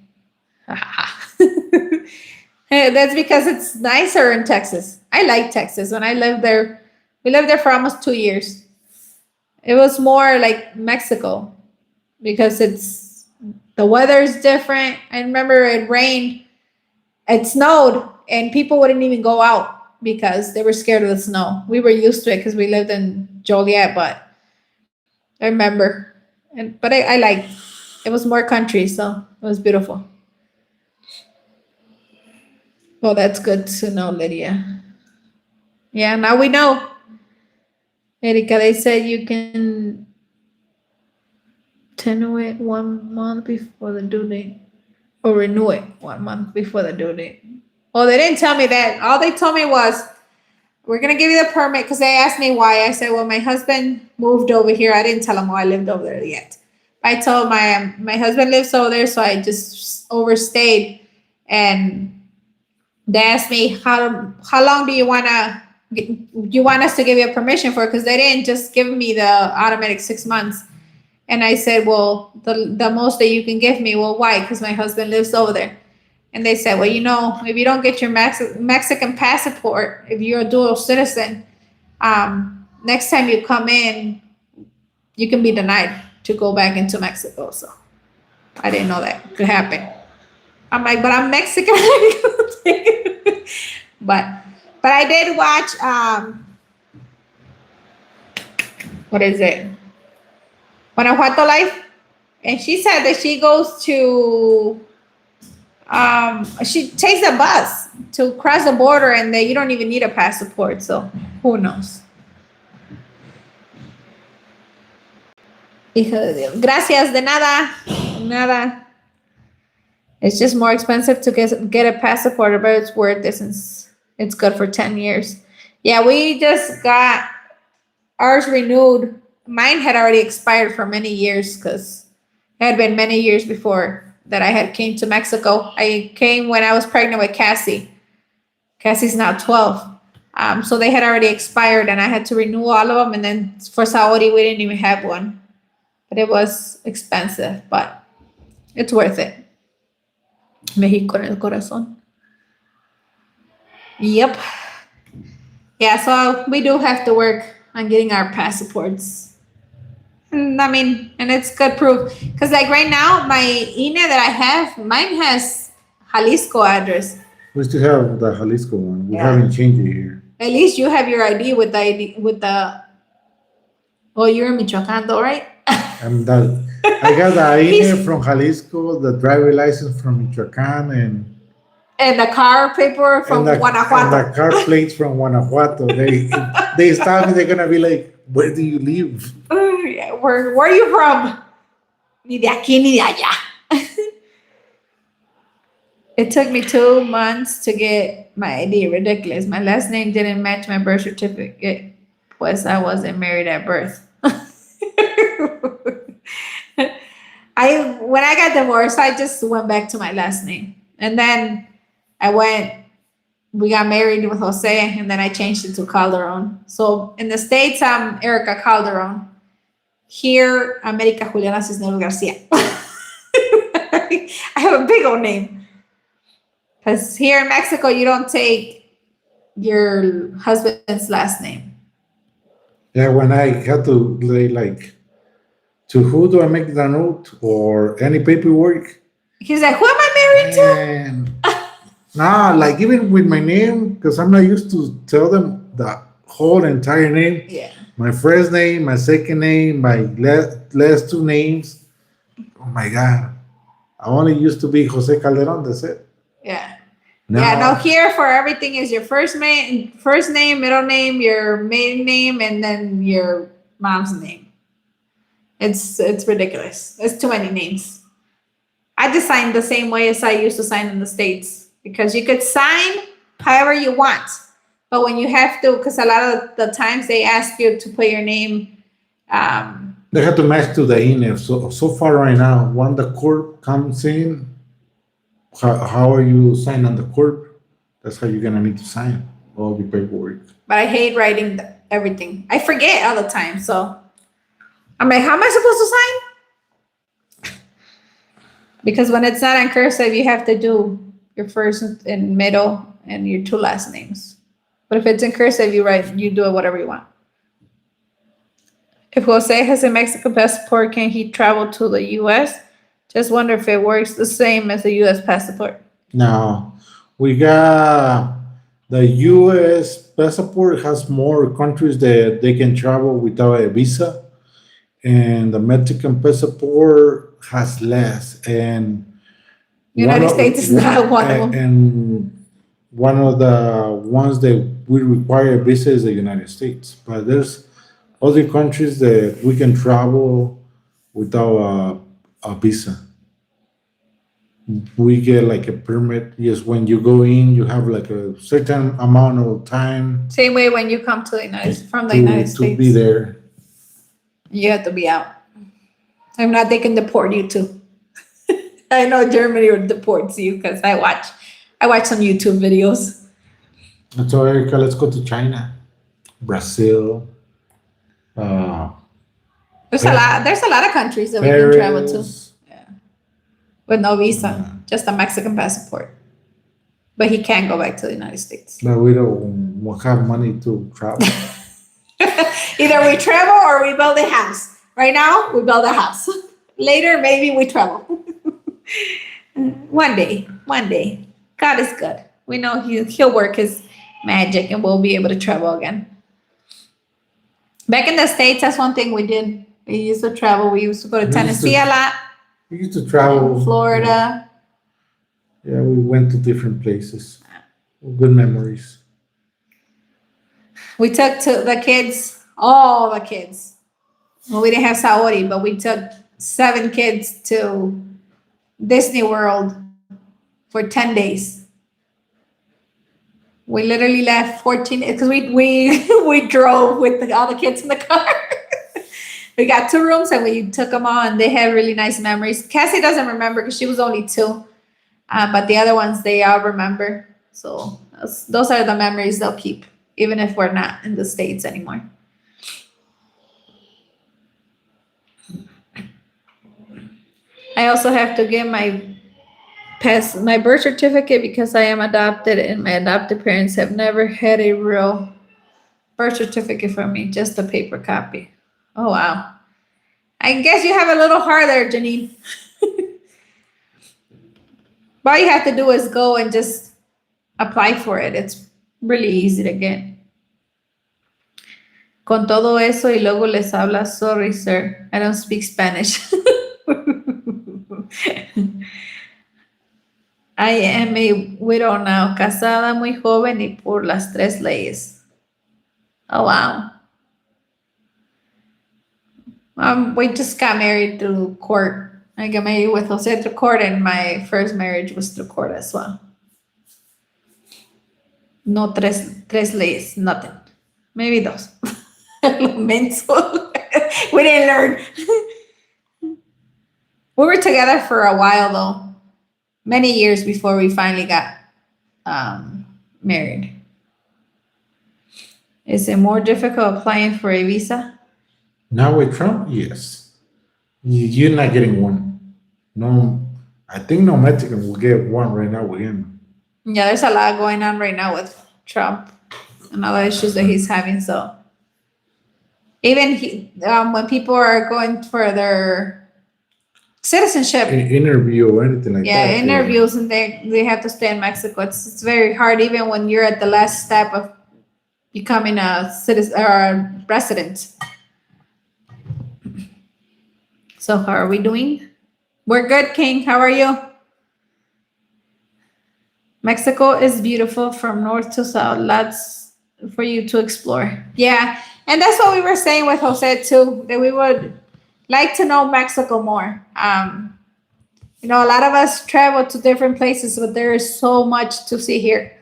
That's because it's nicer in Texas. I like Texas. When I lived there, we lived there for almost 2 years. It was more like Mexico because the weather is different. I remember it rained, it snowed, and people wouldn't even go out because they were scared of the snow. We were used to it because we lived in Joliet, but I remember. But I liked it was more country, so it was beautiful. Well, that's good to know, Lydia. Yeah, now we know. Erika, they said you can attenuate 1 month before the due date or renew it 1 month before the due date. Oh, they didn't tell me that. All they told me was, we're going to give you the permit because they asked me why. I said, well, my husband moved over here. I didn't tell them why I lived over there yet. I told my husband lives over there, so I just overstayed and they asked me how long do you want us to give you permission for? Because they didn't just give me the automatic 6 months. And I said, well, the most that you can give me. Well, why? Because my husband lives over there. And they said, well, if you don't get your Mexican passport, if you're a dual citizen, next time you come in, you can be denied to go back into Mexico. So I didn't know that could happen. I'm like, but I'm Mexican. but I did watch what is it? Guanajuato Life, and she said that she goes to she takes a bus to cross the border, and that you don't even need a passport. So who knows? Hijo de Dios. Gracias, de nada. Nada. It's just more expensive to get a passport, but it's worth it since it's good for 10 years. Yeah, we just got ours renewed. Mine had already expired for many years because it had been many years before that I had came to Mexico. I came when I was pregnant with Cassie. Cassie's now 12. So they had already expired, and I had to renew all of them. And then for Saudi, we didn't even have one. But it was expensive, but it's worth it. México en el corazón. Yep. Yeah, so we do have to work on getting our passports. And it's good proof. Because like right now, my INE that I have, mine has Jalisco address. We still have the Jalisco one. We Yeah. haven't changed it here. At least you have your ID with oh, you're in Michoacán though, right? I got the INE from Jalisco, the driver license from Michoacán, And the car paper from Guanajuato. And the car plates from Guanajuato. They stop me, they're gonna be like, where do you live? Yeah, where are you from? Ni de aquí ni de allá. It took me 2 months to get my ID. Ridiculous. My last name didn't match my birth certificate. Pues I wasn't married at birth. When I got divorced, I just went back to my last name. And then we got married with Jose, and then I changed it to Calderon. So in the States, I'm Erica Calderon. Here, America Juliana Cisneros Garcia. I have a big old name. Because here in Mexico, you don't take your husband's last name. Yeah, when I had to to who do I make the note or any paperwork? He's like, who am I married to? And even with my name, because I'm not used to tell them the whole entire name. Yeah. My first name, my second name, my last two names. Oh my God. I only used to be Jose Calderon, that's it. Yeah. Now, Yeah, no, here for everything is your first name, middle name, your maiden name, and then your mom's name. It's ridiculous. It's too many names. I just sign the same way as I used to sign in the States, because you could sign however you want. But when you have to, because a lot of the times they ask you to put your name. they have to match to the INE. So far right now, when the court comes in, how are you signing on the court? That's how you're gonna need to sign all the paperwork. But I hate writing everything. I forget all the time. So I'm like, how am I supposed to sign? Because when it's not in cursive, you have to do your first and middle and your two last names. But if it's in cursive, you do it whatever you want. If Jose has a Mexican passport, can he travel to the U.S.? Just wonder if it works the same as the U.S. passport. Now, we got the U.S. passport has more countries that they can travel without a visa, and the Mexican passport has less. And United States is not one of them. And one of the ones that we require a visa is the United States. But there's other countries that we can travel without a visa. We get like a permit. Yes, when you go in, you have like a certain amount of time Same way when you come to United to States. be there. You have to be out. If not, they can deport you too. I know Germany deports you because I I watch some YouTube videos. And so, Erica, let's go to China, Brazil, There's Yeah. a lot of countries that we can travel to Paris. with no visa, Yeah. just a Mexican passport. But he can't go back to the United States. But we don't have money to travel. Either we travel or we build a house. Right now, we build a house. Later, maybe we travel. One day. God is good. We know he'll work his magic and we'll be able to travel again. Back in the States, that's one thing we did. We used to travel. We used to go to We used Tennessee to- a lot, We used to travel. Florida. Yeah, we went to different places. Good memories. We took to the kids, all the kids. Well, we didn't have Saori, but we took 7 kids to Disney World for 10 days. We literally left 14 because we drove with all the kids in the car. We got 2 rooms and we took them all, and they had really nice memories. Cassie doesn't remember because she was only 2, but the other ones they all remember. So those are the memories they'll keep, even if we're not in the States anymore. I also have to get my birth certificate because I am adopted, and my adopted parents have never had a real birth certificate for me, just a paper copy. Oh wow. I guess you have a little heart there, Janine. But all you have to do is go and just apply for it. It's really easy to get. Con todo eso y luego les habla, sorry, sir, I don't speak Spanish. I am a widow now, casada muy joven y por las 3 leyes. Oh, wow. We just got married through court. I got married with Jose through court, and my first marriage was through court as well. No tres leyes, nothing. Maybe 2. Mental. We didn't learn. We were together for a while though, many years before we finally got married. Is it more difficult applying for a visa? Now with Trump, yes. You're not getting one. No, I think no Mexican will get one right now with him. Yeah, there's a lot going on right now with Trump and all the issues that he's having. So even when people are going for their citizenship, Interview or anything like yeah, that. interviews, and they have to stay in Mexico. It's very hard, even when you're at the last step of becoming a citizen or a resident. So how are we doing? We're good, King. How are you? Mexico is beautiful from north to south. Lots for you to explore. Yeah, and that's what we were saying with Jose too, that we would like to know Mexico more. You know, a lot of us travel to different places, but there is so much to see here.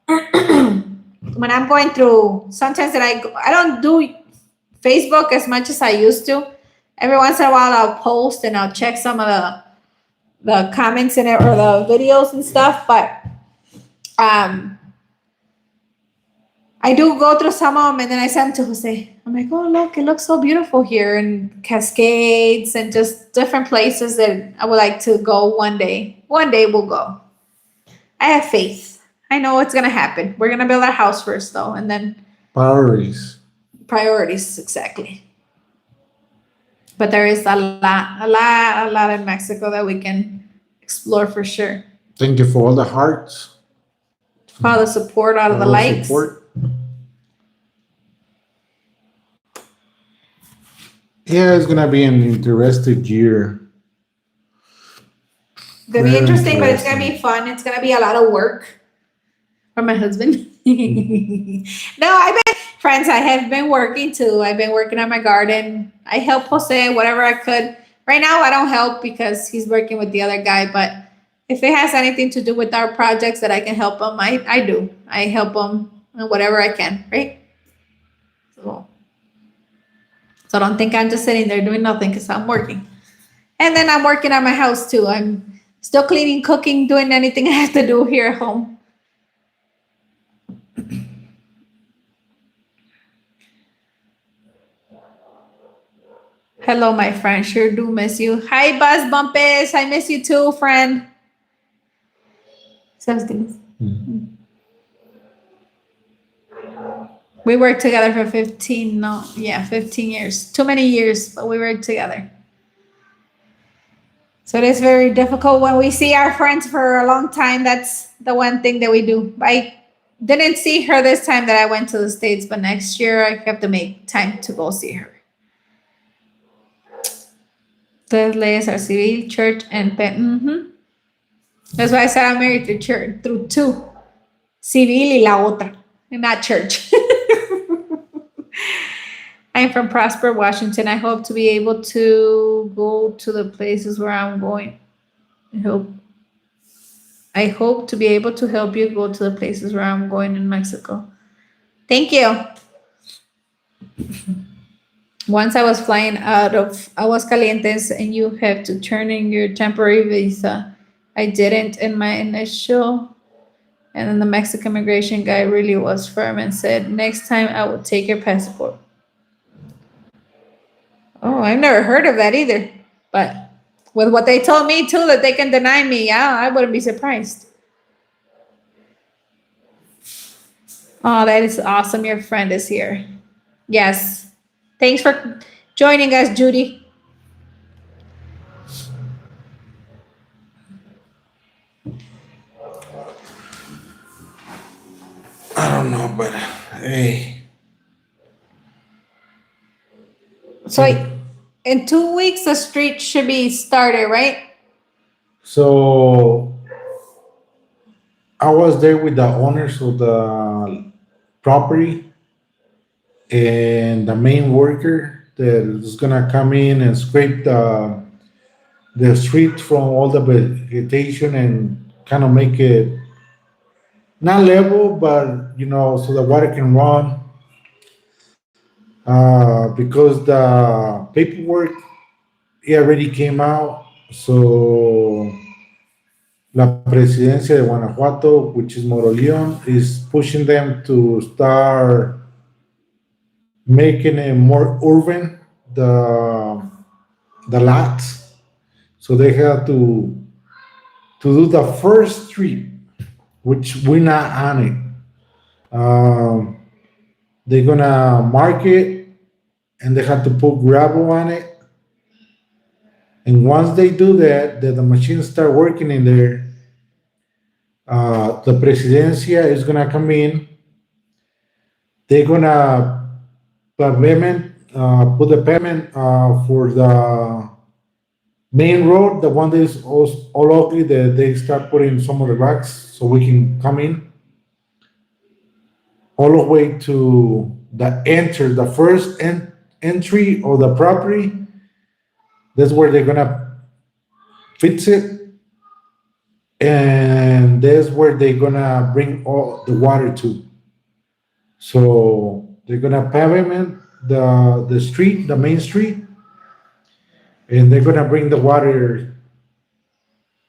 When I'm going through, sometimes that I don't do Facebook as much as I used to. Every once in a while, I'll post and I'll check some of the comments in it or the videos and stuff. But I do go through some of them, and then I send them to Jose. I'm like, oh, look, it looks so beautiful here, and Cascades and just different places that I would like to go one day. One day we'll go. I have faith. I know it's going to happen. We're going to build our house first, though, and then Priorities. priorities, exactly. But there is a lot in Mexico that we can explore for sure. Thank you for all the hearts. All the support, all of the all likes. support. Yeah, it's gonna be an interesting year. It's gonna be Very interesting, but it's gonna be interesting. fun. It's gonna be a lot of work for my husband. No, friends, I have been working too. I've been working on my garden. I help Jose whatever I could. Right now, I don't help because he's working with the other guy, but if it has anything to do with our projects that I can help him, I do. I help him whatever I can, right? So don't think I'm just sitting there doing nothing because I'm working. And then I'm working on my house too. I'm Still cleaning, cooking, doing anything I have to do here at home. Hello, my friend. Sure do miss you. Hi, Buzz Bumpus. I miss you too, friend. Sounds good. We worked together for 15 years. Too many years, but we worked together. So it is very difficult when we see our friends for a long time. That's the one thing that we do. I didn't see her this time that I went to the States, but next year I have to make time to go see her. The leyes are civil, church, and pet. That's why I said I'm married to church through two. Civil y la otra, and not church. I'm from Prosper, Washington. I hope to be able to go to the places where I'm going. I hope to be able to help you go to the places where I'm going in Mexico. Thank you. Once I was flying out of Aguascalientes and you have to turn in your temporary visa. I didn't in my initial. And then the Mexican immigration guy really was firm and said, next time I will take your passport. Oh, I've never heard of that either. But with what they told me too, that they can deny me, yeah, I wouldn't be surprised. Oh, that is awesome. Your friend is here. Yes. Thanks for joining us, Judy. I don't know, but hey. So in 2 weeks, the street should be started, right? So I was there with the owners of the property and the main worker that is gonna come in and scrape the street from all the vegetation and kind of make it not level, but so the water can run. Because the paperwork it already came out, so La Presidencia de Guanajuato, which is Moroleón, is pushing them to start making it more urban, the lots. So they have to do the first street, which we're not on it. They're gonna mark it, and they have to put gravel on it. And once they do that, the machines start working in there. The Presidencia is gonna come in. They're gonna put the pavement for the main road, the one that is all ugly. That they start putting some of the rocks so we can come in all the way to the first entry of the property. That's where they're gonna fix it, and that's where they're gonna bring all the water to. So they're gonna pavement the street, the main street, and they're gonna bring the water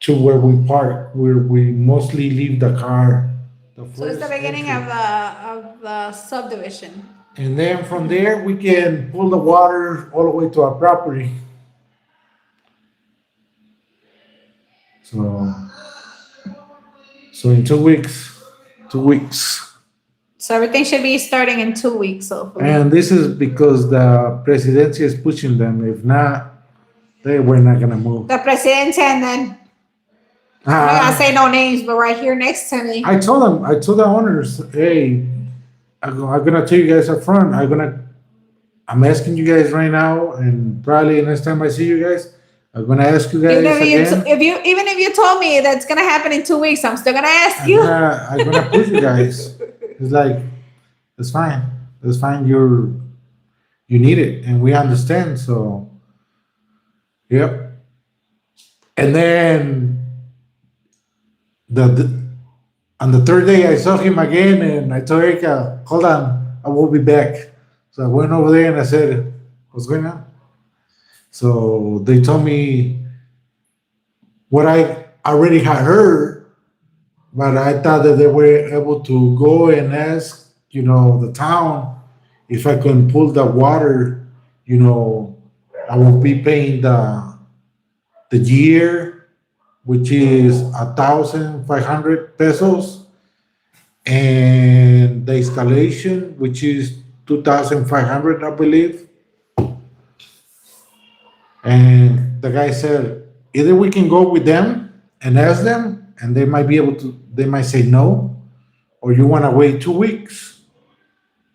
to where we park, where we mostly leave the car. So it's the beginning of the subdivision. And then from there, we can pull the water all the way to our property. So in 2 weeks. So everything should be starting in 2 weeks. Hopefully. And this is because the Presidencia is pushing them. If not, they were not gonna move. The Presidencia, and then I'm not gonna say no names, but right here next to me. I told the owners, hey, I'm gonna tell you guys up front. I'm asking you guys right now, and probably next time I see you guys, I'm gonna ask you guys again. Even if you told me that's gonna happen in 2 weeks, I'm still gonna ask you. I'm gonna push you guys. It's like, it's fine. It's fine. You need it, and we understand. So, yep. And then on the third day, I saw him again, and I told Erika, hold on, I will be back. So I went over there and I said, what's going on? So they told me what I already had heard, but I thought that they were able to go and ask, the town if I can pull the water, I will be paying the year, which is 1,500 pesos, and the installation, which is 2,500, I believe. And the guy said, either we can go with them and ask them, and they might be able to, they might say no, or you want to wait 2 weeks,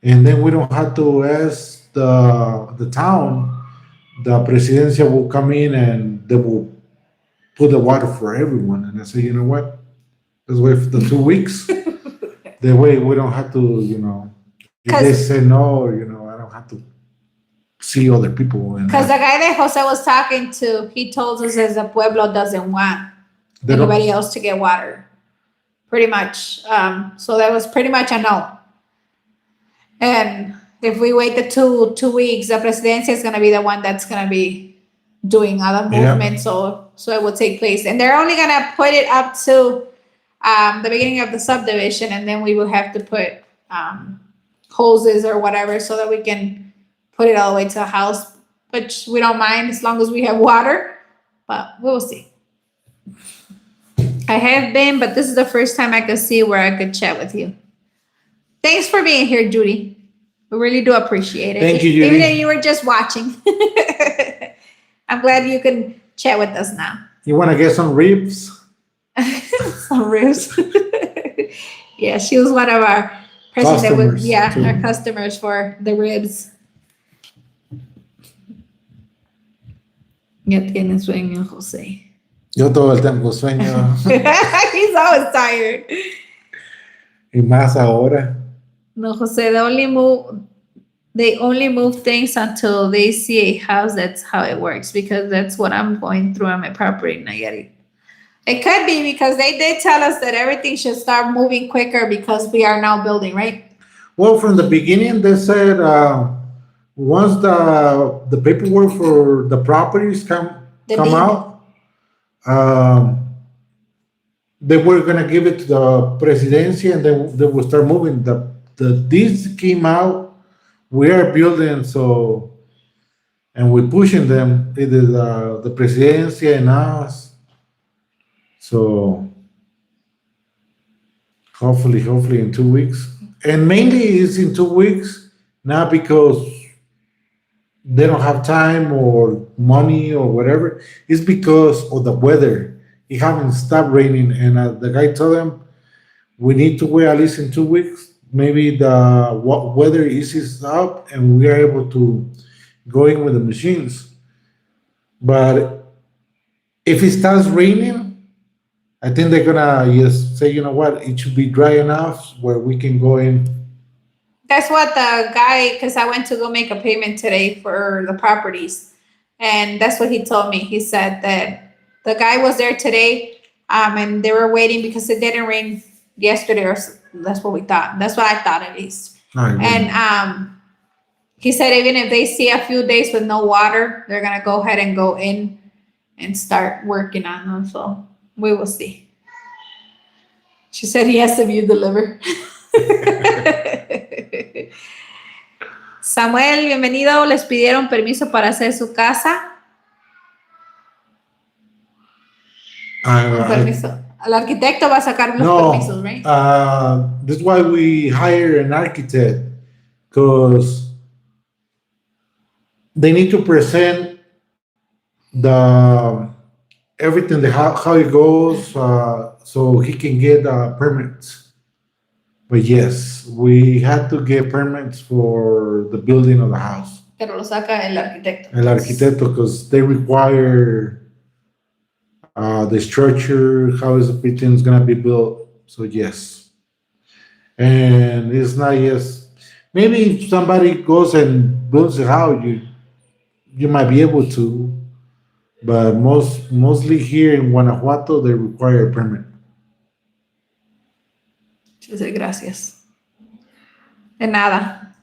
and then we don't have to ask the town. The presidencia will come in and they will put the water for everyone. And I say, you know what? Let's wait for the 2 weeks. That way we don't have to, if they say no, I don't have to see other people. Because the guy that Jose was talking to, he told us that the pueblo doesn't want They don't- anybody else to get water, pretty much. So that was pretty much a no. And if we wait the two weeks, the presidencia is going to be the one that's going to be doing other Yeah. movements, so it will take place. And they're only going to put it up to the beginning of the subdivision, and then we will have to put hoses or whatever so that we can put it all the way to the house, which we don't mind as long as we have water, but we will see. I have been, but this is the first time I could see where I could chat with you. Thanks for being here, Judy. We really do appreciate it. Thank you, Judy. Even if you were just watching. I'm glad you can chat with us now. You want to get some ribs? Some ribs. Yeah, she was one of our person that would, Customers, yeah, too. our customers for the ribs. Ya tiene sueño, Jose. Yo todo el tiempo sueño, He's always tired. y más ahora. No, Jose, they only move things until they see a house. That's how it works, because that's what I'm going through on my property in Nayarit. It could be because they did tell us that everything should start moving quicker because we are now building, right? Well, from the beginning, they said once the paperwork for the properties come The deed. out, they were gonna give it to the presidency, and they will start moving. The deeds came out. We are building, and we're pushing them. It is the presidency and us. So hopefully in 2 weeks. And mainly it's in 2 weeks, not because they don't have time or money or whatever. It's because of the weather. It haven't stopped raining, and the guy told them we need to wait at least in 2 weeks. Maybe the weather eases up and we are able to go in with the machines. But if it starts raining, I think they're gonna just say, you know what, it should be dry enough where we can go in. That's what the guy, because I went to go make a payment today for the properties, and that's what he told me. He said that the guy was there today, and they were waiting because it didn't rain yesterday, or that's what we thought. That's what I thought, at least. And he said even if they see a few days with no water, they're gonna go ahead and go in and start working on them. So we will see. She said he has to view the liver. Samuel, bienvenido. Les pidieron permiso para hacer su casa. Un permiso. El arquitecto va a sacar los permisos, right? That's why we hire an architect, because they need to present everything, how it goes, so he can get permits. But yes, we had to get permits for the building of the house. Pero lo saca el arquitecto. El arquitecto, because they require the structure, how is everything's gonna be built. So yes, and it's not just maybe if somebody goes and builds a house, you might be able to, but mostly here in Guanajuato they require a permit. Dice gracias. De nada.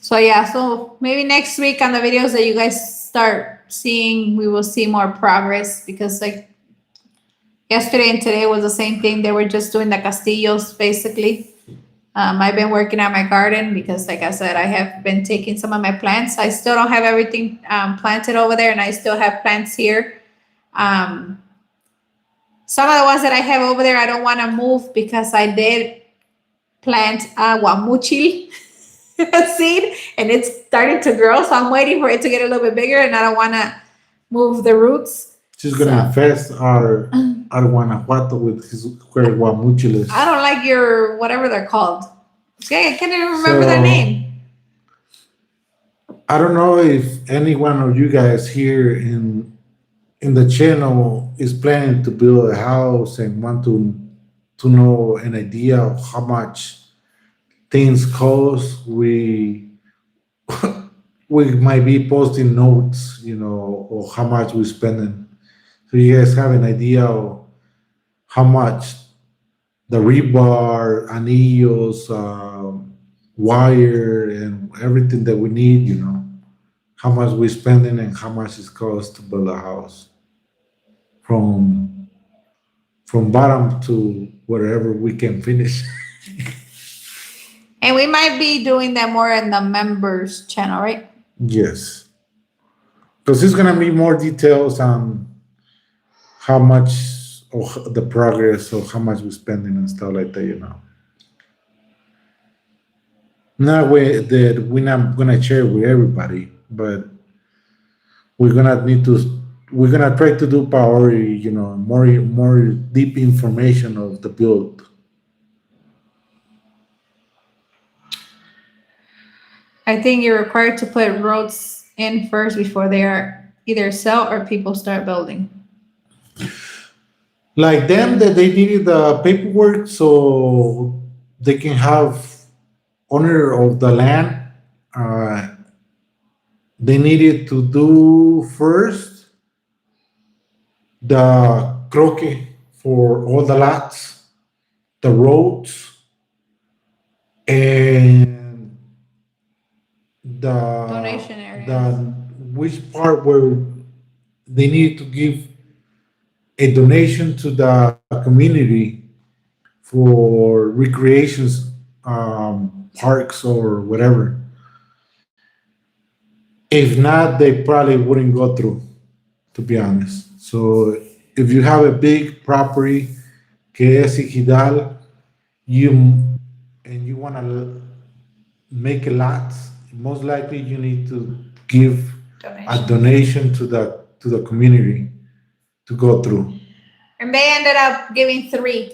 So yeah, so maybe next week on the videos that you guys start seeing, we will see more progress because like yesterday and today was the same thing. They were just doing the castillos basically. I've been working on my garden because, like I said, I have been taking some of my plants. I still don't have everything planted over there, and I still have plants here. Some of the ones that I have over there, I don't want to move because I did plant guamuchil seed, and it's starting to grow. So I'm waiting for it to get a little bit bigger, and I don't want to move the roots. She's gonna infest our Guanajuato with his guamuchiles. I don't like your whatever they're called. Okay, I can't even remember their So- name. I don't know if any one of you guys here in the channel is planning to build a house and want to know an idea of how much things cost. We might be posting notes, or how much we're spending. So you guys have an idea of how much the rebar, anillos, wire, and everything that we need, how much we're spending and how much it costs to build a house. From bottom to wherever we can finish. And we might be doing that more in the members channel, right? Yes. Because there's gonna be more details on how much of the progress or how much we're spending and stuff like that. Not way that we're not gonna share with everybody, but we're gonna try to do priority, more deep information of the build. I think you're required to put roads in first before they are either sell or people start building. Like them, that they needed the paperwork so they can have owner of the land. They needed to do first the croquis for all the lots, the roads, and the Donation areas. the which part where they need to give a donation to the community for recreations, parks or whatever. If not, they probably wouldn't go through, to be honest. So if you have a big property, que es ejidal, and you want to make a lot, most likely you need to give a donation to the community to go through. And they ended up giving three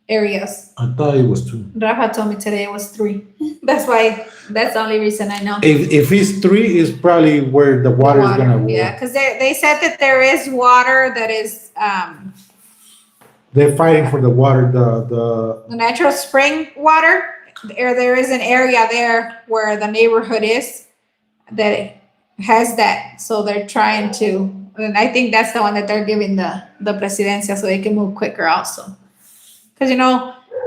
areas. I thought it was two. Rafa told me today it was 3. That's the only reason I know. If it's 3, it's probably where the water is gonna go. Yeah, because they said that there is water that is They're fighting for the water, the the natural spring water. There is an area there where the neighborhood is that has that. So they're trying to, and I think that's the one that they're giving the presidencia so they can move quicker also. Because,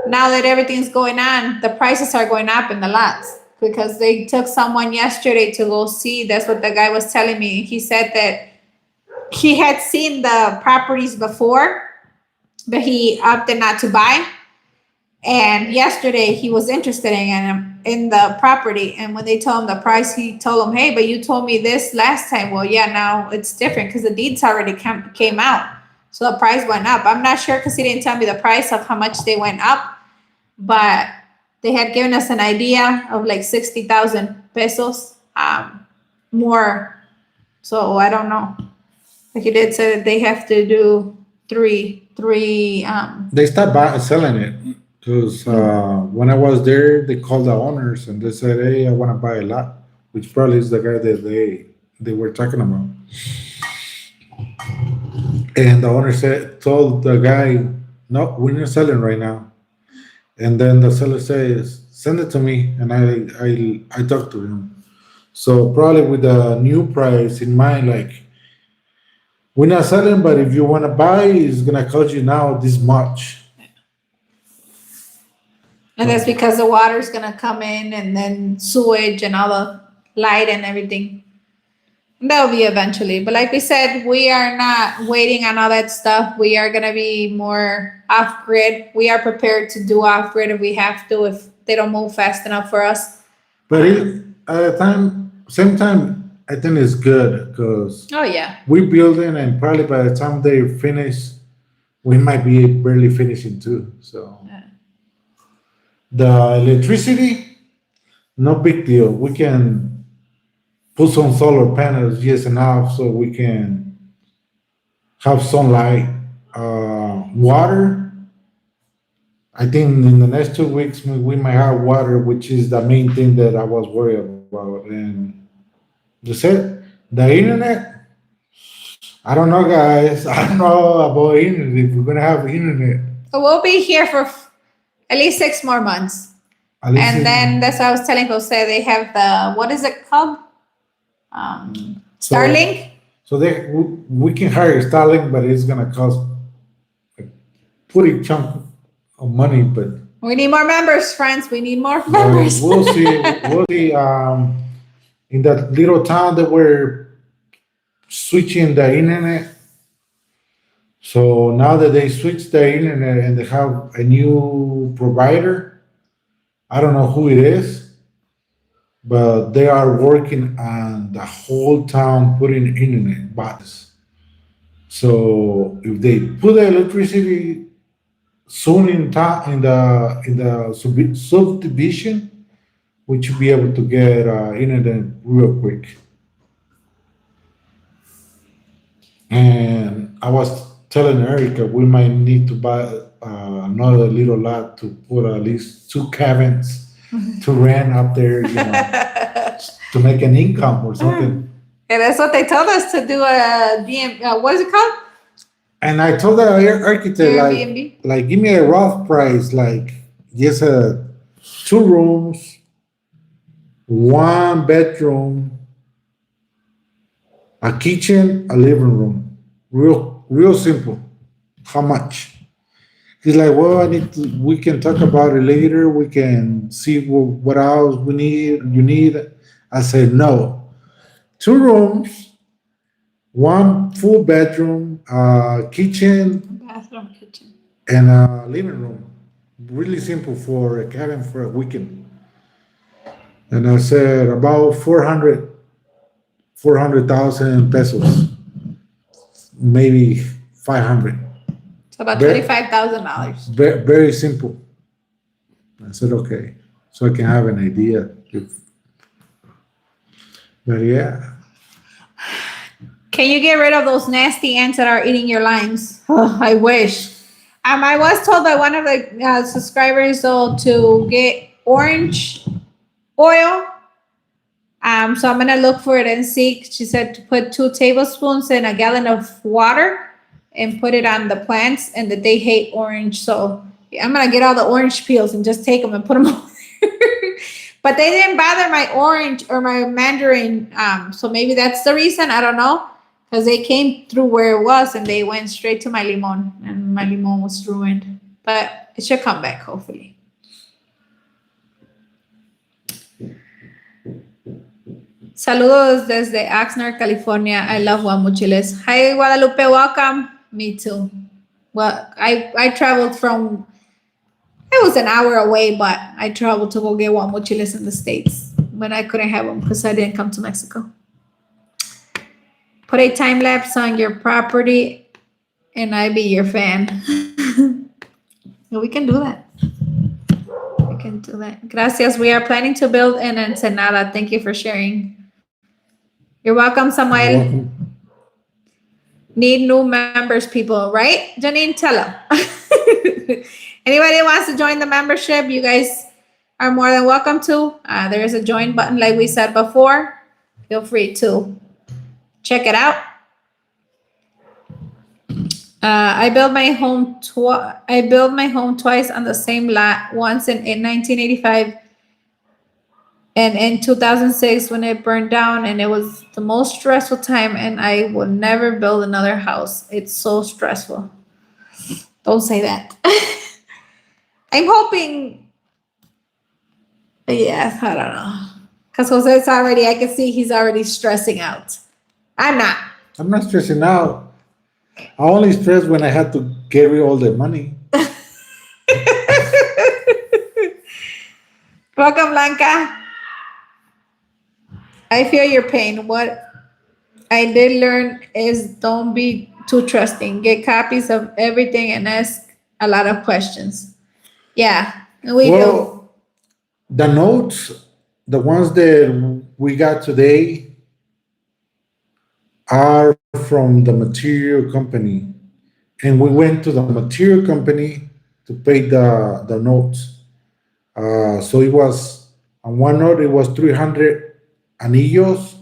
now that everything's going on, the prices are going up in the lots because they took someone yesterday to go see. That's what the guy was telling me. He said that he had seen the properties before, but he opted not to buy. And yesterday he was interested in the property. And when they told him the price, he told him, hey, but you told me this last time. Well, yeah, now it's different because the deeds already came out. So the price went up. I'm not sure because he didn't tell me the price of how much they went up, but they had given us an idea of like 60,000 pesos more. So I don't know. Like you did say that they have to do three. they stopped selling it because when I was there, they called the owners and they said, "Hey, I want to buy a lot," which probably is the guy that they were talking about. And the owner told the guy, "No, we're not selling right now." And then the seller says, "Send it to me," and I talked to him. So probably with the new price in mind, like we're not selling, but if you want to buy, it's gonna cost you now this much. And that's because the water's gonna come in and then sewage and all the light and everything. That'll be eventually. But like we said, we are not waiting on all that stuff. We are going to be more off grid. We are prepared to do off grid if we have to, if they don't move fast enough for us. But at the same time, I think it's good because Oh, yeah. we're building, and probably by the time they finish, we might be barely finishing too. So Yeah. the electricity, no big deal. We can put some solar panels, yes, enough so we can have sunlight. Water, I think in the next 2 weeks we might have water, which is the main thing that I was worried about. And that's it. The internet, I don't know, guys. I don't know about internet. If we're gonna have internet, So we'll be here for at least 6 more months. at least And then that's what I was telling Jose. They have the, what is it called? So- Starlink. So we can hire Starlink, but it's gonna cost a pretty chunk of money. But We need more members, friends. We need more members. we'll see. We'll see. In that little town that we're switching the internet. So now that they switched the internet and they have a new provider, I don't know who it is, but they are working on the whole town putting internet boxes. So if they put the electricity soon in town in the subdivision, we should be able to get internet real quick. And I was telling Erica we might need to buy another little lot to put at least 2 cabins to rent up there, to make an income or something. And that's what they told us to do a what is it called? And I told the architect, Airbnb. like, give me a rough price, like, just 2 rooms, 1 bedroom, a kitchen, a living room. Real simple. How much? He's like, well, we can talk about it later. We can see what else you need. I said, no. 2 rooms, 1 full bedroom, kitchen, Bathroom, kitchen. and a living room. Really simple for a cabin for a weekend. And I said about 400,000 pesos, maybe 500. So about Very- $25,000. Very simple. I said, okay, so I can have an idea. But yeah, Can you get rid of those nasty ants that are eating your limes? Oh, I wish. I was told by one of the subscribers though to get orange oil. So I'm gonna look for it and see. She said to put 2 tablespoons in a gallon of water and put it on the plants, and that they hate orange. So I'm gonna get all the orange peels and just take them and put them over there. But they didn't bother my orange or my mandarin. So maybe that's the reason. I don't know. Because they came through where it was and they went straight to my limon, and my limon was ruined. But it should come back, hopefully. Saludos desde Oxnard, California. I love Guamuchiles. Hi, Guadalupe. Welcome. Me too. Well, I traveled from, it was an hour away, but I traveled to go get Guamuchiles in the States when I couldn't have them because I didn't come to Mexico. Put a time lapse on your property and I be your fan. We can do that. We can do that. Gracias. We are planning to build in Ensenada. Thank you for sharing. You're welcome, Samuel. welcome. Need new members, people, right? Janine, tell them. Anybody that wants to join the membership, you guys are more than welcome to. There is a join button, like we said before. Feel free to check it out. I built my home twice on the same lot. Once in 1985, and in 2006 when it burned down, and it was the most stressful time. And I will never build another house. It's so stressful. Don't say that. I'm hoping. Yeah, I don't know. Because Jose's already, I can see he's already stressing out. I'm not. I'm not stressing out. I only stress when I had to carry all the money. Welcome, Blanca. I feel your pain. What I did learn is don't be too trusting. Get copies of everything and ask a lot of questions. Yeah, we do. Well, the notes, the ones that we got today, are from the material company. And we went to the material company to pay the notes. So it was, on one note, it was 300 anillos,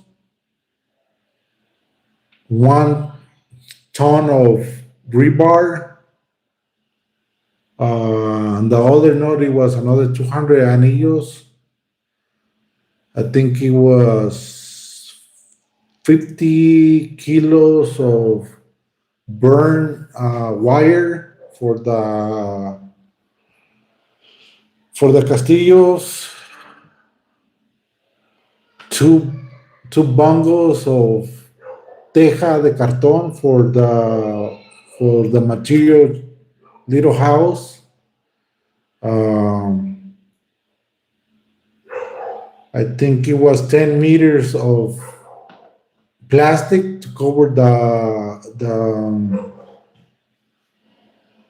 1 ton of rebar. And the other note, it was another 200 anillos. I think it was 50 kilos of burn wire for the castillos, two bungles of teja de cartón for the material little house. I think it was 10 meters of plastic to cover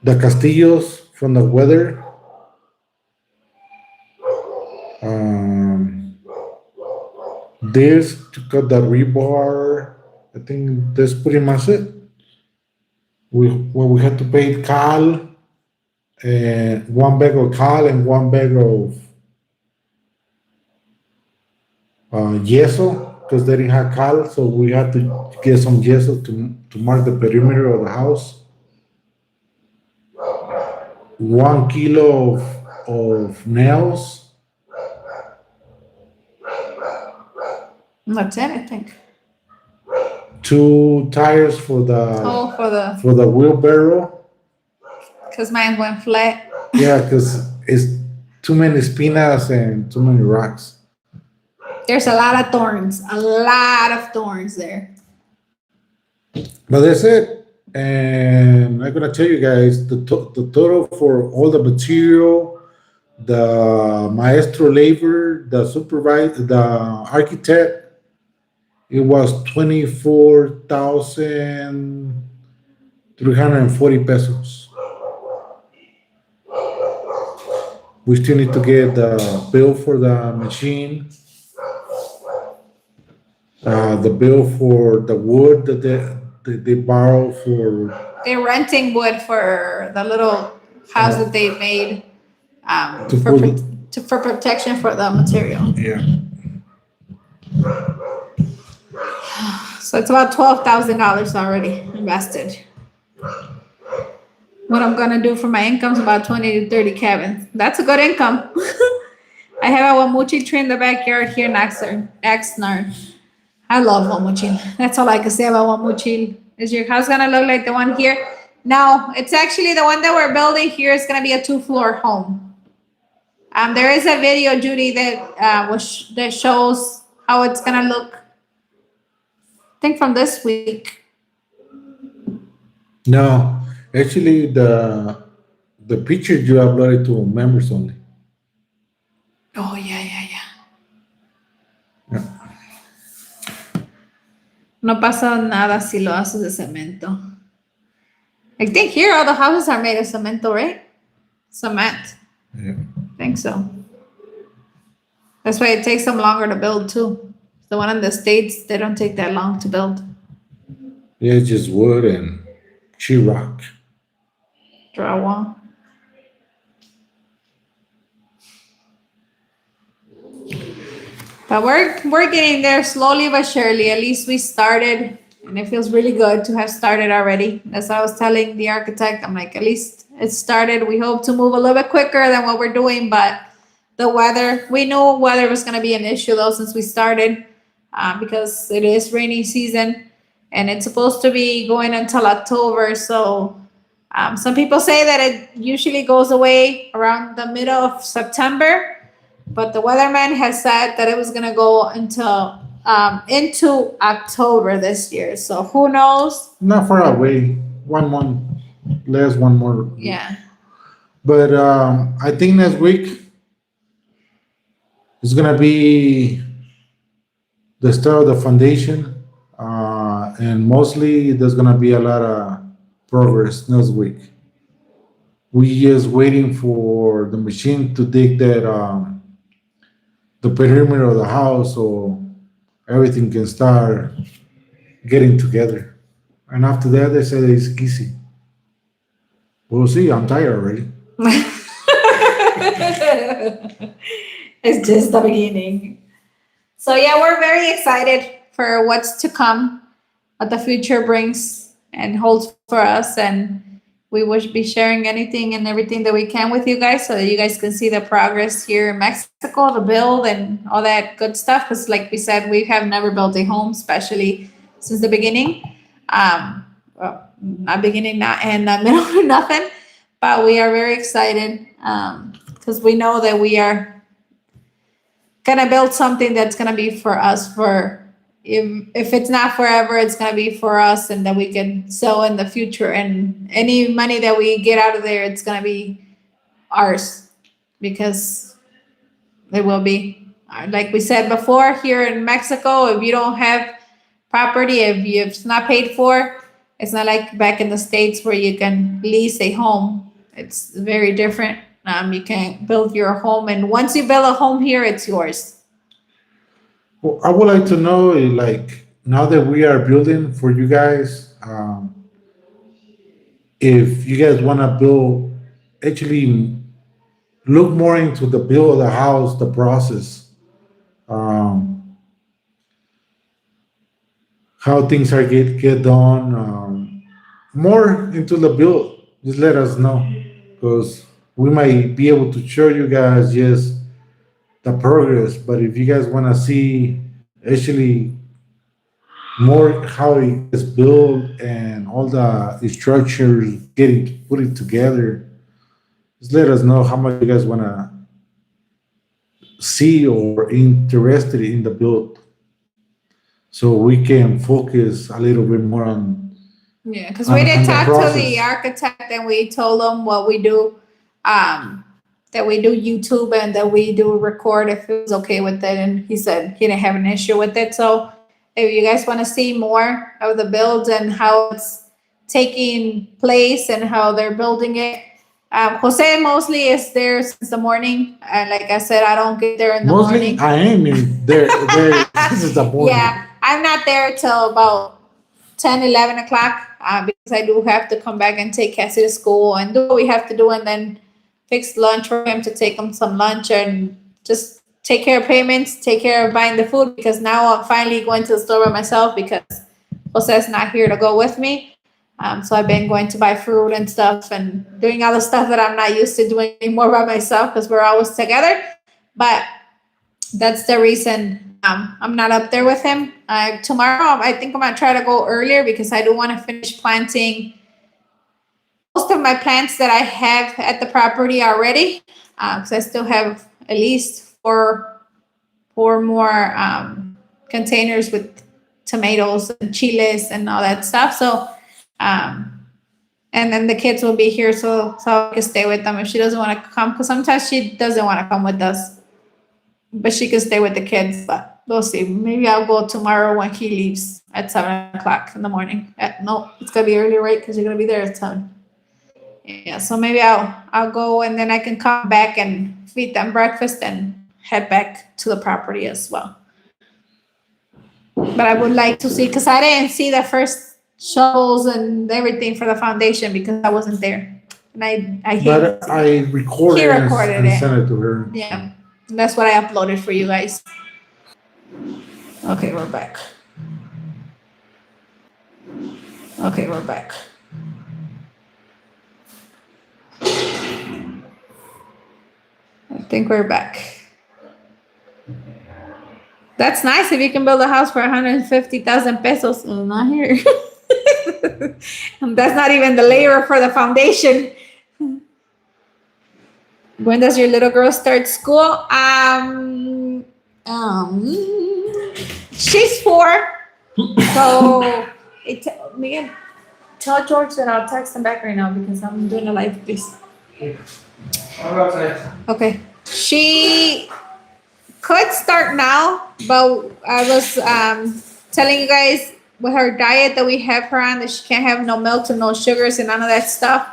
the castillos from the weather. This to cut the rebar. I think that's pretty much it. We had to pay cal, and 1 bag of cal and 1 bag of yeso, because they didn't have cal, so we had to get some yeso to mark the perimeter of the house. 1 kilo of nails. That's it, I think. 2 tires for Oh, for the wheelbarrow. because mine went flat. Yeah, because it's too many spinas and too many rocks. There's a lot of thorns there. But that's it. And I'm gonna tell you guys the total for all the material, the maestro labor, the supervisor, the architect. It was 24,340 pesos. We still need to get the bill for the machine, the bill for the wood that they borrow for. They're renting wood for the little house that they made To for, put- for protection for the material. Yeah. So it's about $12,000 already invested. What I'm gonna do for my income is about 20 to 30 cabins. That's a good income. I have a Wamuchi tree in the backyard here in Exnard. I love Wamuchi. That's all I can say about Wamuchi. Is your house gonna look like the one here? No, it's actually the one that we're building here is gonna be a 2-floor home. There is a video, Judy, that that shows how it's gonna look. I think from this week. No, actually, the picture you uploaded to members only. Oh yeah. Yeah. No pasa nada si lo haces de cemento. I think here all the houses are made of cemento, right? Cement. Yeah. I think so. That's why it takes them longer to build too. The one in the States, they don't take that long to build. Yeah, it's just wood and sheetrock. Drywall. But we're getting there slowly but surely. At least we started, and it feels really good to have started already. That's what I was telling the architect. I'm like, at least it started. We hope to move a little bit quicker than what we're doing, but the weather, we knew weather was going to be an issue though since we started, because it is rainy season, and it's supposed to be going until October. So some people say that it usually goes away around the middle of September. But the weatherman has said that it was going to go until into October this year. So who knows? Not far away. 1 month less, one more. Yeah. But I think next week is gonna be the start of the foundation, and mostly there's gonna be a lot of progress next week. We just waiting for the machine to dig that the perimeter of the house so everything can start getting together. And after that, they said it's easy. We'll see. I'm tired already. It's just the beginning. So yeah, we're very excited for what's to come, what the future brings and holds for us, and we will be sharing anything and everything that we can with you guys so that you guys can see the progress here in Mexico, the build and all that good stuff. Because like we said, we have never built a home, especially since the beginning. Well, not beginning, not and not middle, nothing. But we are very excited because we know that we are gonna build something that's gonna be for us for if it's not forever, it's gonna be for us, and that we can sell in the future. And any money that we get out of there, it's gonna be ours because it will be. Like we said before, here in Mexico, if you don't have property, if it's not paid for, it's not like back in the States where you can lease a home. It's very different. You can build your home, and once you build a home here, it's yours. Well, I would like to know, like, now that we are building for you guys, if you guys want to build, actually look more into the build of the house, the process, how things are get done, more into the build. Just let us know, because we might be able to show you guys just the progress. But if you guys want to see actually more how it is built and all the structures getting put it together, just let us know how much you guys want to see or interested in the build, so we can focus a little bit more on Yeah, because we did on the talk to process. the architect and we told him what we do, that we do YouTube and that we do record if it was okay with it. And he said he didn't have an issue with it. So if you guys want to see more of the builds and how it's taking place and how they're building it, Jose mostly is there since the morning. And like I said, I don't get there in the Mostly, morning. I am in there. This is the point. Yeah, I'm not there till about 10, 11 o'clock because I do have to come back and take Cassie to school and do what we have to do, and then fix lunch for him to take him some lunch and just take care of payments, take care of buying the food, because now I'm finally going to the store by myself because Jose's not here to go with me. So I've been going to buy fruit and stuff and doing all the stuff that I'm not used to doing anymore by myself because we're always together. But that's the reason I'm not up there with him. Tomorrow, I think I'm going to try to go earlier because I do want to finish planting most of my plants that I have at the property already. Because I still have at least four more containers with tomatoes and chiles and all that stuff. So, and then the kids will be here, so I can stay with them if she doesn't want to come. Because sometimes she doesn't want to come with us, but she can stay with the kids. But we'll see. Maybe I'll go tomorrow when he leaves at 7 o'clock in the morning. No, it's gonna be earlier, right? Because you're gonna be there at 7. Yeah, so maybe I'll go and then I can come back and feed them breakfast and head back to the property as well. But I would like to see, because I didn't see the first shovels and everything for the foundation because I wasn't there. And I hate But I recorded, He recorded and it. sent it to her. Yeah, that's what I uploaded for you guys. Okay, we're back. Okay, we're back. I think we're back. That's nice if you can build a house for 150,000 pesos. Not here. And that's not even the layer for the foundation. When does your little girl start school? She's 4. So, Miguel, tell George that I'll text him back right now because I'm doing a live, please. I'll go outside. Okay. She could start now, but I was telling you guys with her diet that we have her on that she can't have no milk and no sugars and none of that stuff.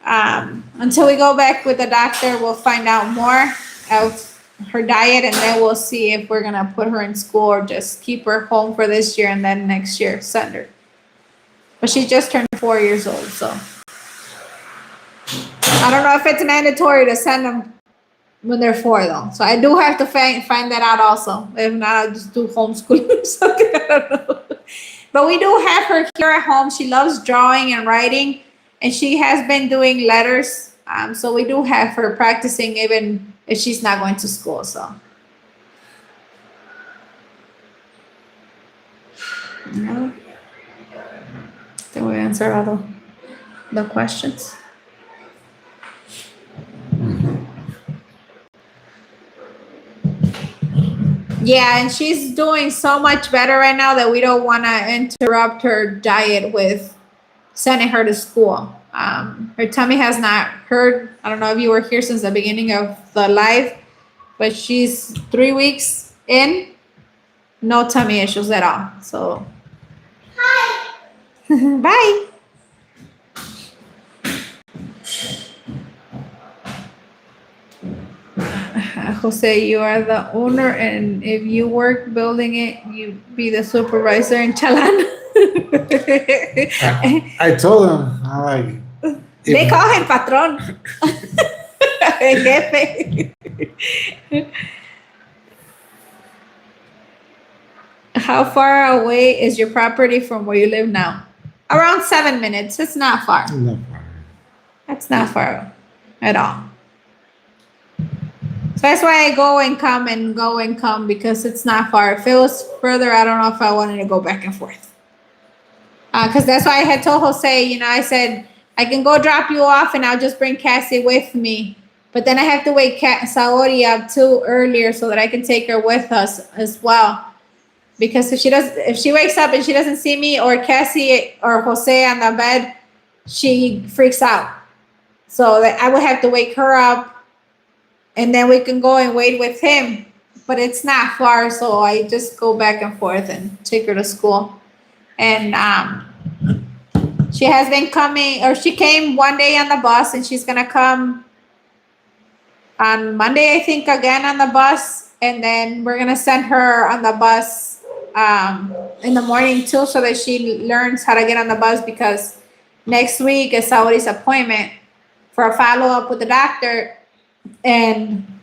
Until we go back with the doctor, we'll find out more of her diet and then we'll see if we're gonna put her in school or just keep her home for this year and then next year send her. But she just turned 4 years old, so I don't know if it's mandatory to send them when they're 4 though. So I do have to find that out also. If not, I'll just do homeschooling or something. I don't know. But we do have her here at home. She loves drawing and writing, and she has been doing letters. So we do have her practicing even if she's not going to school. So. No. Then we answer all the questions. Yeah, and she's doing so much better right now that we don't want to interrupt her diet with sending her to school. Her tummy has not hurt. I don't know if you were here since the beginning of the live, but she's 3 weeks in, no tummy issues at all. So, hi. Bye. Jose, you are the owner, and if you work building it, you be the supervisor in Chalan. I told him, I'm like, They call him patron. El jefe. How far away is your property from where you live now? Around 7 minutes. It's not far. no. That's not far at all. So that's why I go and come because it's not far. If it was further, I don't know if I wanted to go back and forth. Because that's why I had told Jose, I said, I can go drop you off and I'll just bring Cassie with me. But then I have to wake Saori up too earlier so that I can take her with us as well. Because if she wakes up and she doesn't see me or Cassie or Jose on the bed, she freaks out. So that I would have to wake her up and then we can go and wait with him. But it's not far, so I just go back and forth and take her to school. And she has been coming, or she came one day on the bus, and she's gonna come on Monday, I think, again on the bus. And then we're gonna send her on the bus in the morning too, so that she learns how to get on the bus, because next week is Saori's appointment for a follow-up with the doctor. And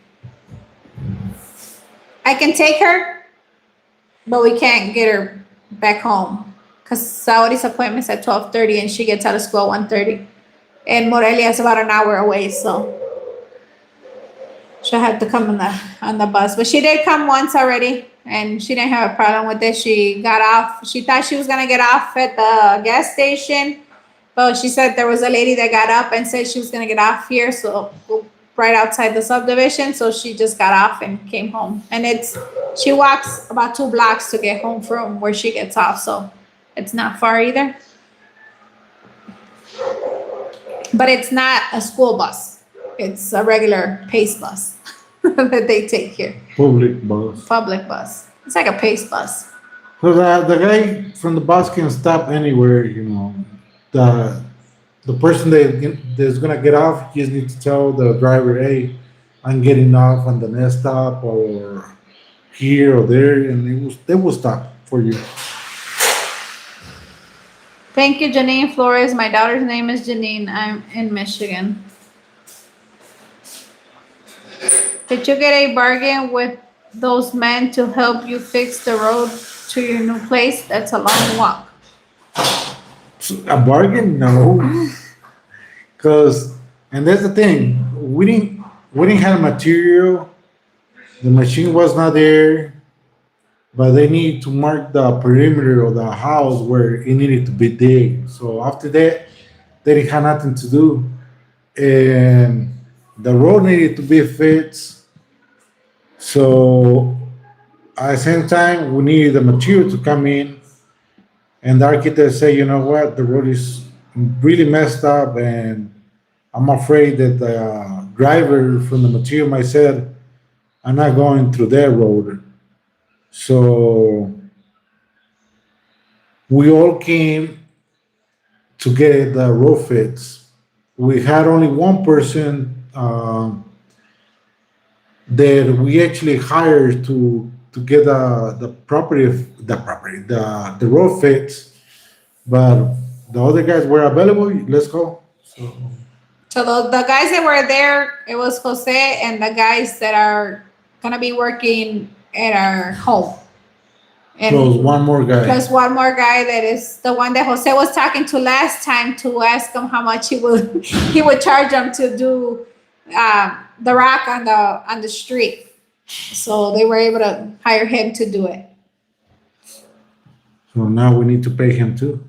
I can take her, but we can't get her back home because Saori's appointment is at 12:30 and she gets out of school at 1:30. And Morelia is about an hour away, so she'll have to come on the bus. But she did come once already, and she didn't have a problem with it. She got off. She thought she was going to get off at the gas station, but she said there was a lady that got up and said she was going to get off here, so right outside the subdivision. So she just got off and came home. And she walks about 2 blocks to get home from where she gets off, so it's not far either. But it's not a school bus. It's a regular PACE bus that they take here. Public bus. Public bus. It's like a PACE bus. So the guy from the bus can stop anywhere, The person that's gonna get off just needs to tell the driver, hey, I'm getting off on the next stop or here or there, and they will stop for you. Thank you, Janine Flores. My daughter's name is Janine. I'm in Michigan. Did you get a bargain with those men to help you fix the road to your new place? That's a long walk. A bargain? No. And that's the thing. We didn't have material. The machine was not there, but they need to mark the perimeter of the house where it needed to be digged. So after that, they didn't have nothing to do. And the road needed to be fixed. So at the same time, we need the material to come in, and the architect say, you know what, the road is really messed up, and I'm afraid that the driver from the material might said, I'm not going through their road. So we all came to get the road fixed. We had only one person that we actually hired to get the road fixed, but the other guys were available. Let's go. So the guys that were there, it was Jose and the guys that are gonna be working at our home. And Plus one more guy. plus one more guy that is the one that Jose was talking to last time to ask him how much he would charge them to do the rock on the street. So they were able to hire him to do it. So now we need to pay him too.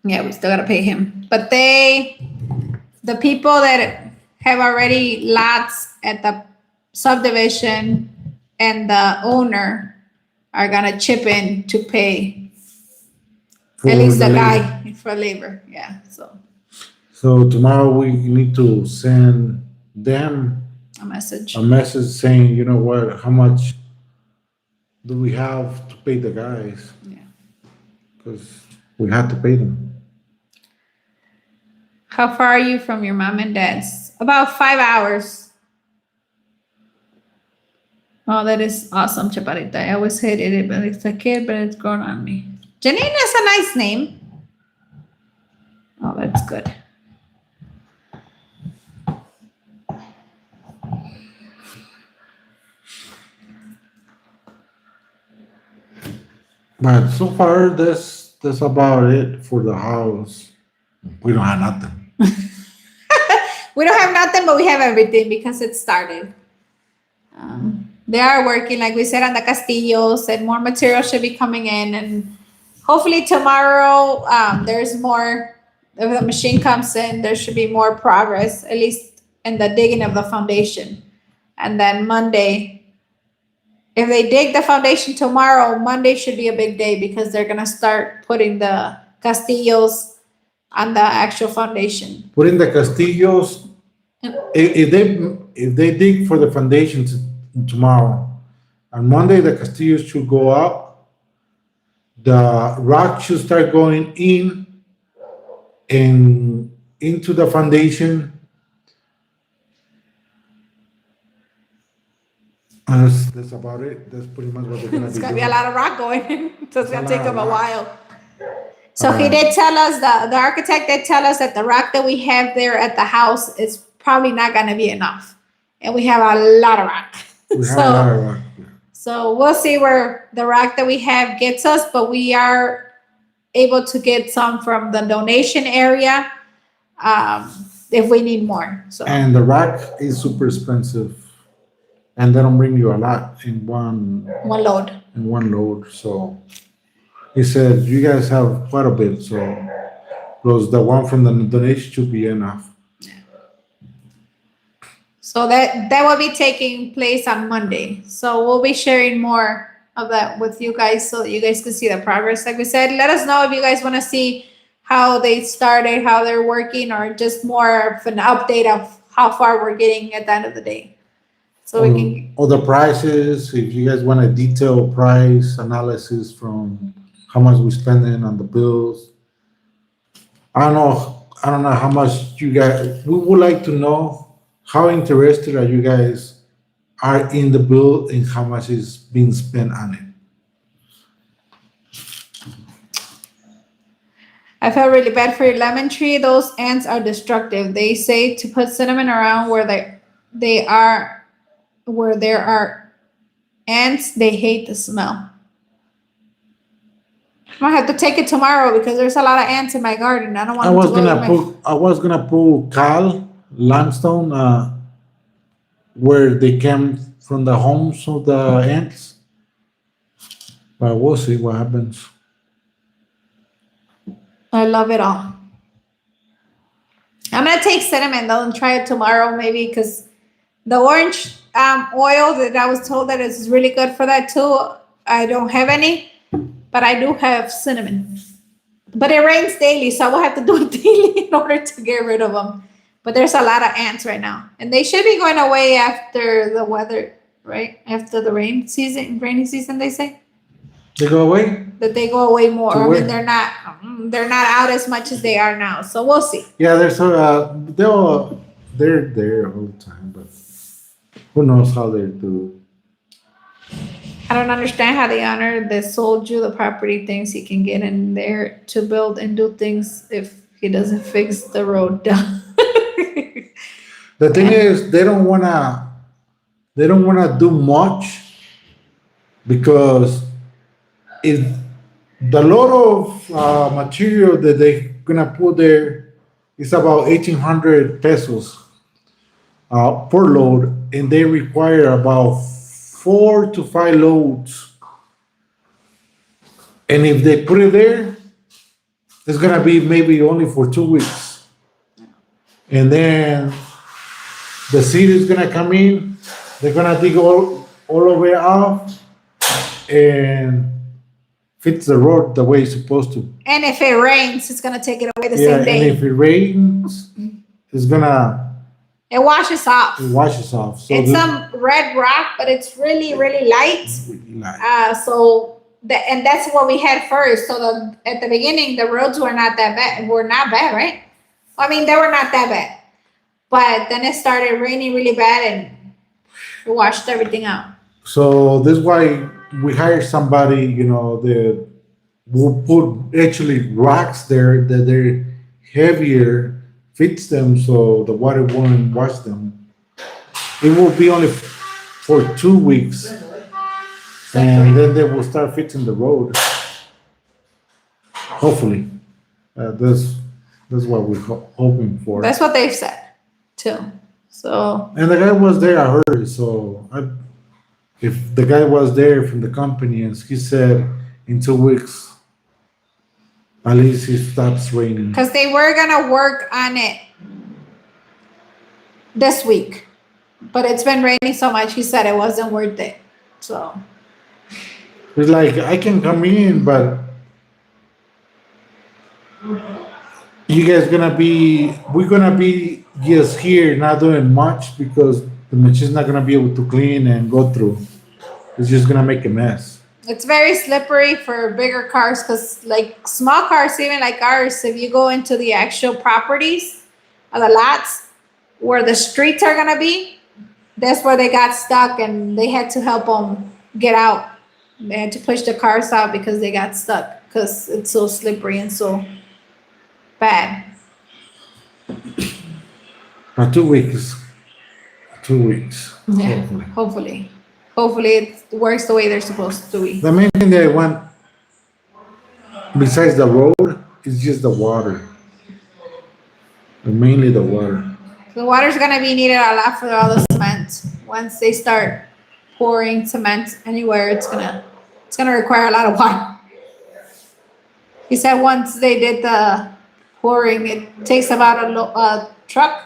Yeah, we still gotta pay him. But the people that have already lots at the subdivision and the owner are gonna chip in to pay for at least the labor. guy for labor. Yeah, So tomorrow we need to send them a message. a message saying, you know what, how much do we have to pay the guys? Yeah. Because we have to pay them. How far are you from your mom and dad's? About 5 hours. Oh, that is awesome, Chaparita. I always hated it, but it's a kid, but it's grown on me. Janine is a nice name. Oh, that's good. But so far, that's about it for the house. We don't have nothing. We don't have nothing, but we have everything because it started. They are working, like we said, on the Castillos, and more material should be coming in. And hopefully tomorrow, there's more. If the machine comes in, there should be more progress, at least in the digging of the foundation. And then Monday, if they dig the foundation tomorrow, Monday should be a big day because they're gonna start putting the Castillos on the actual foundation. Put in the Castillos. If they dig for the foundations tomorrow, on Monday the Castillos should go up. The rock should start going in and into the foundation. That's about it. That's pretty much what they're gonna It's be gonna be doing. a lot of rock going in, so it's gonna take them a rock. while. So he did tell us, the architect did tell us that the rock that we have there at the house is probably not gonna be enough. And we have a lot of rock. We have a lot of rock. So we'll see where the rock that we have gets us, but we are able to get some from the donation area if we need more. So And the rock is super expensive, and they don't bring you a lot in one one load. load. So he said you guys have quite a bit. So plus the one from the donation should be enough. So that will be taking place on Monday. So we'll be sharing more of that with you guys so that you guys can see the progress. Like we said, let us know if you guys want to see how they started, how they're working, or just more of an update of how far we're getting at the end of the day. So we can, Or the prices, if you guys want a detailed price analysis from how much we're spending on the bills. I don't know how much you guys, we would like to know how interested are you guys are in the bill and how much is being spent on it. I felt really bad for your lemon tree. Those ants are destructive. They say to put cinnamon around where there are ants. They hate the smell. I'm gonna have to take it tomorrow because there's a lot of ants in my garden. I don't want I them was to go gonna in my- put cal limestone where they came from the homes of the ants, but we'll see what happens. I love it all. I'm gonna take cinnamon though and try it tomorrow maybe because the orange oil that I was told that is really good for that too. I don't have any, but I do have cinnamon. But it rains daily, so I will have to do it daily in order to get rid of them. But there's a lot of ants right now, and they should be going away after the weather, right? After the rainy season, they say They go away? that they go away more. To I where? mean, they're not out as much as they are now. So we'll see. Yeah, they're there all the time, but who knows how they do. I don't understand how the owner that sold you the property thinks he can get in there to build and do things if he doesn't fix the road down. The thing is, they don't wanna do much because if the load of material that they're gonna put there is about 1,800 pesos per load, and they require about 4 to 5 loads. And if they put it there, it's gonna be maybe only for 2 weeks. And then the seed is gonna come in, they're gonna dig all of it off and fix the road the way it's supposed to. And if it rains, it's gonna take it away the Yeah, same and day. if it rains, it's gonna It washes off. it washes off. So It's this- some red rock, but it's really, really light. like, And that's what we had first. So at the beginning, the roads were not that bad. Were not bad, right? I mean, they were not that bad. But then it started raining really bad and it washed everything out. So this is why we hire somebody, that will put actually rocks there that they're heavier, fix them so the water won't wash them. It will be only for 2 weeks, and then they will start fixing the road. Hopefully, that's what we're hoping for. That's what they've said too. So And the guy was there, I heard. So if the guy was there from the company and he said in 2 weeks, at least it stops raining. because they were gonna work on it this week, but it's been raining so much. He said it wasn't worth it. So It's like, I can come in, but you guys we're gonna be just here, not doing much because the machine's not gonna be able to clean and go through. It's just gonna make a mess. it's very slippery for bigger cars because like small cars, even like ours, if you go into the actual properties or the lots where the streets are gonna be, that's where they got stuck and they had to help them get out. They had to push the cars out because they got stuck because it's so slippery and so bad. Now 2 weeks. 2 weeks. Yeah, Hopefully. hopefully it works the way they're supposed to be. The main thing that I want, besides the road, is just the water. Mainly the water. The water's gonna be needed a lot for all the cement. Once they start pouring cement anywhere, it's gonna require a lot of water. He said once they did the pouring, it takes about a truck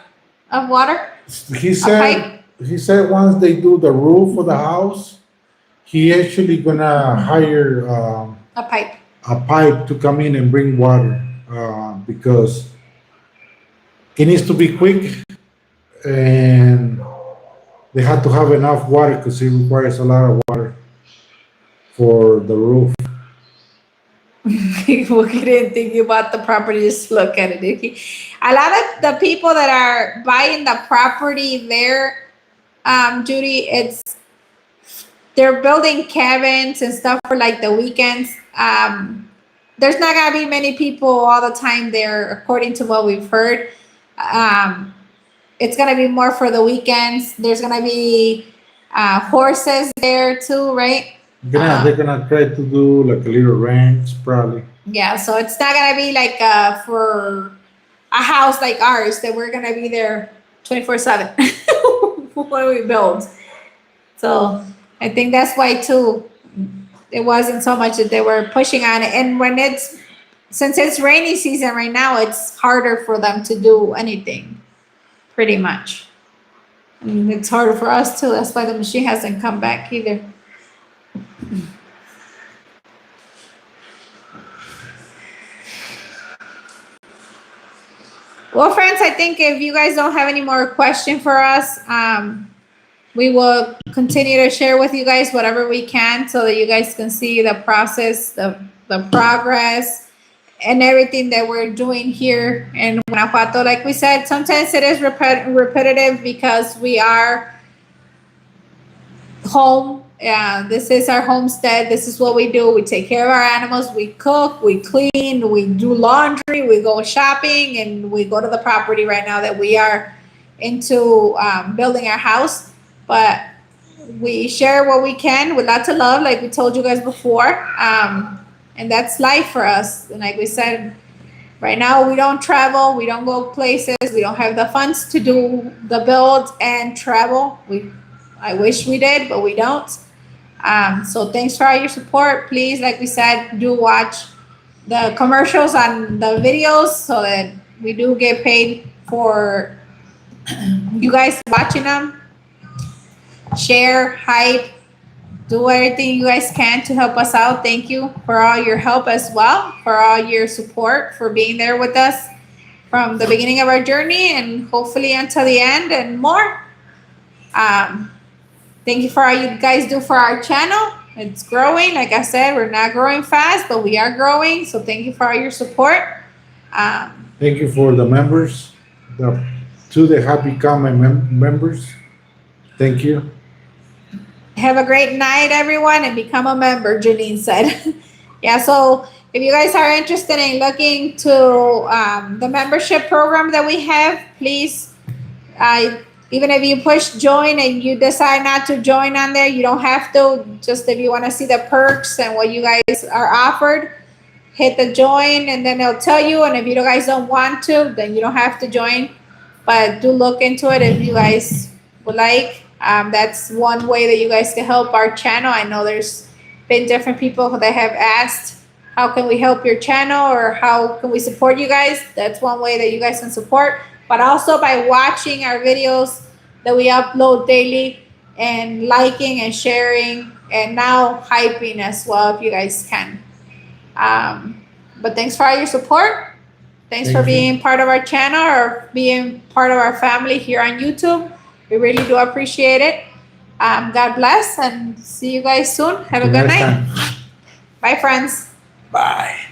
of water. He said once they do the roof of the house, he actually gonna hire A pipe. a pipe to come in and bring water because it needs to be quick and they have to have enough water because it requires a lot of water for the roof. People didn't think about the property, just look at it. A lot of the people that are buying the property there, Judy, they're building cabins and stuff for like the weekends. There's not gonna be many people all the time there, according to what we've heard. It's gonna be more for the weekends. There's gonna be horses there too, right? They're gonna try to do like a little ranch, probably. Yeah, so it's not gonna be like for a house like ours that we're gonna be there 24/7 when we build. So I think that's why too. It wasn't so much that they were pushing on it, and since it's rainy season right now, it's harder for them to do anything, pretty much. And it's harder for us too. That's why the machine hasn't come back either. Well, friends, I think if you guys don't have any more question for us, we will continue to share with you guys whatever we can so that you guys can see the process, the progress, and everything that we're doing here in Guanajuato. Like we said, sometimes it is repetitive because we are home. Yeah, this is our homestead. This is what we do. We take care of our animals. We cook, we clean, we do laundry, we go shopping, and we go to the property right now that we are into building our house. But we share what we can with lots of love, like we told you guys before. And that's life for us. And like we said, right now we don't travel, we don't go places, we don't have the funds to do the build and travel. I wish we did, but we don't. So thanks for all your support. Please, like we said, do watch the commercials on the videos so that we do get paid for you guys watching them. Share, hype, do everything you guys can to help us out. Thank you for all your help as well, for all your support, for being there with us from the beginning of our journey and hopefully until the end and more. Thank you for all you guys do for our channel. It's growing. Like I said, we're not growing fast, but we are growing. So thank you for all your support. Thank you for the members, to the Happy Comment members. Thank you. Have a great night, everyone, and become a member, Janine said. Yeah, so if you guys are interested in looking to the membership program that we have, please, even if you push join and you decide not to join on there, you don't have to. Just if you want to see the perks and what you guys are offered, hit the join and then it'll tell you. And if you guys don't want to, then you don't have to join. But do look into it if you guys would like. That's one way that you guys can help our channel. I know there's been different people that have asked, how can we help your channel or how can we support you guys? That's one way that you guys can support. But also by watching our videos that we upload daily and liking and sharing and now hyping as well if you guys can. But thanks for all your support. Thanks for being part of our channel or being part of our family here on YouTube. We really do appreciate it. God bless and see you guys soon. Have a good night. Bye, friends. Bye.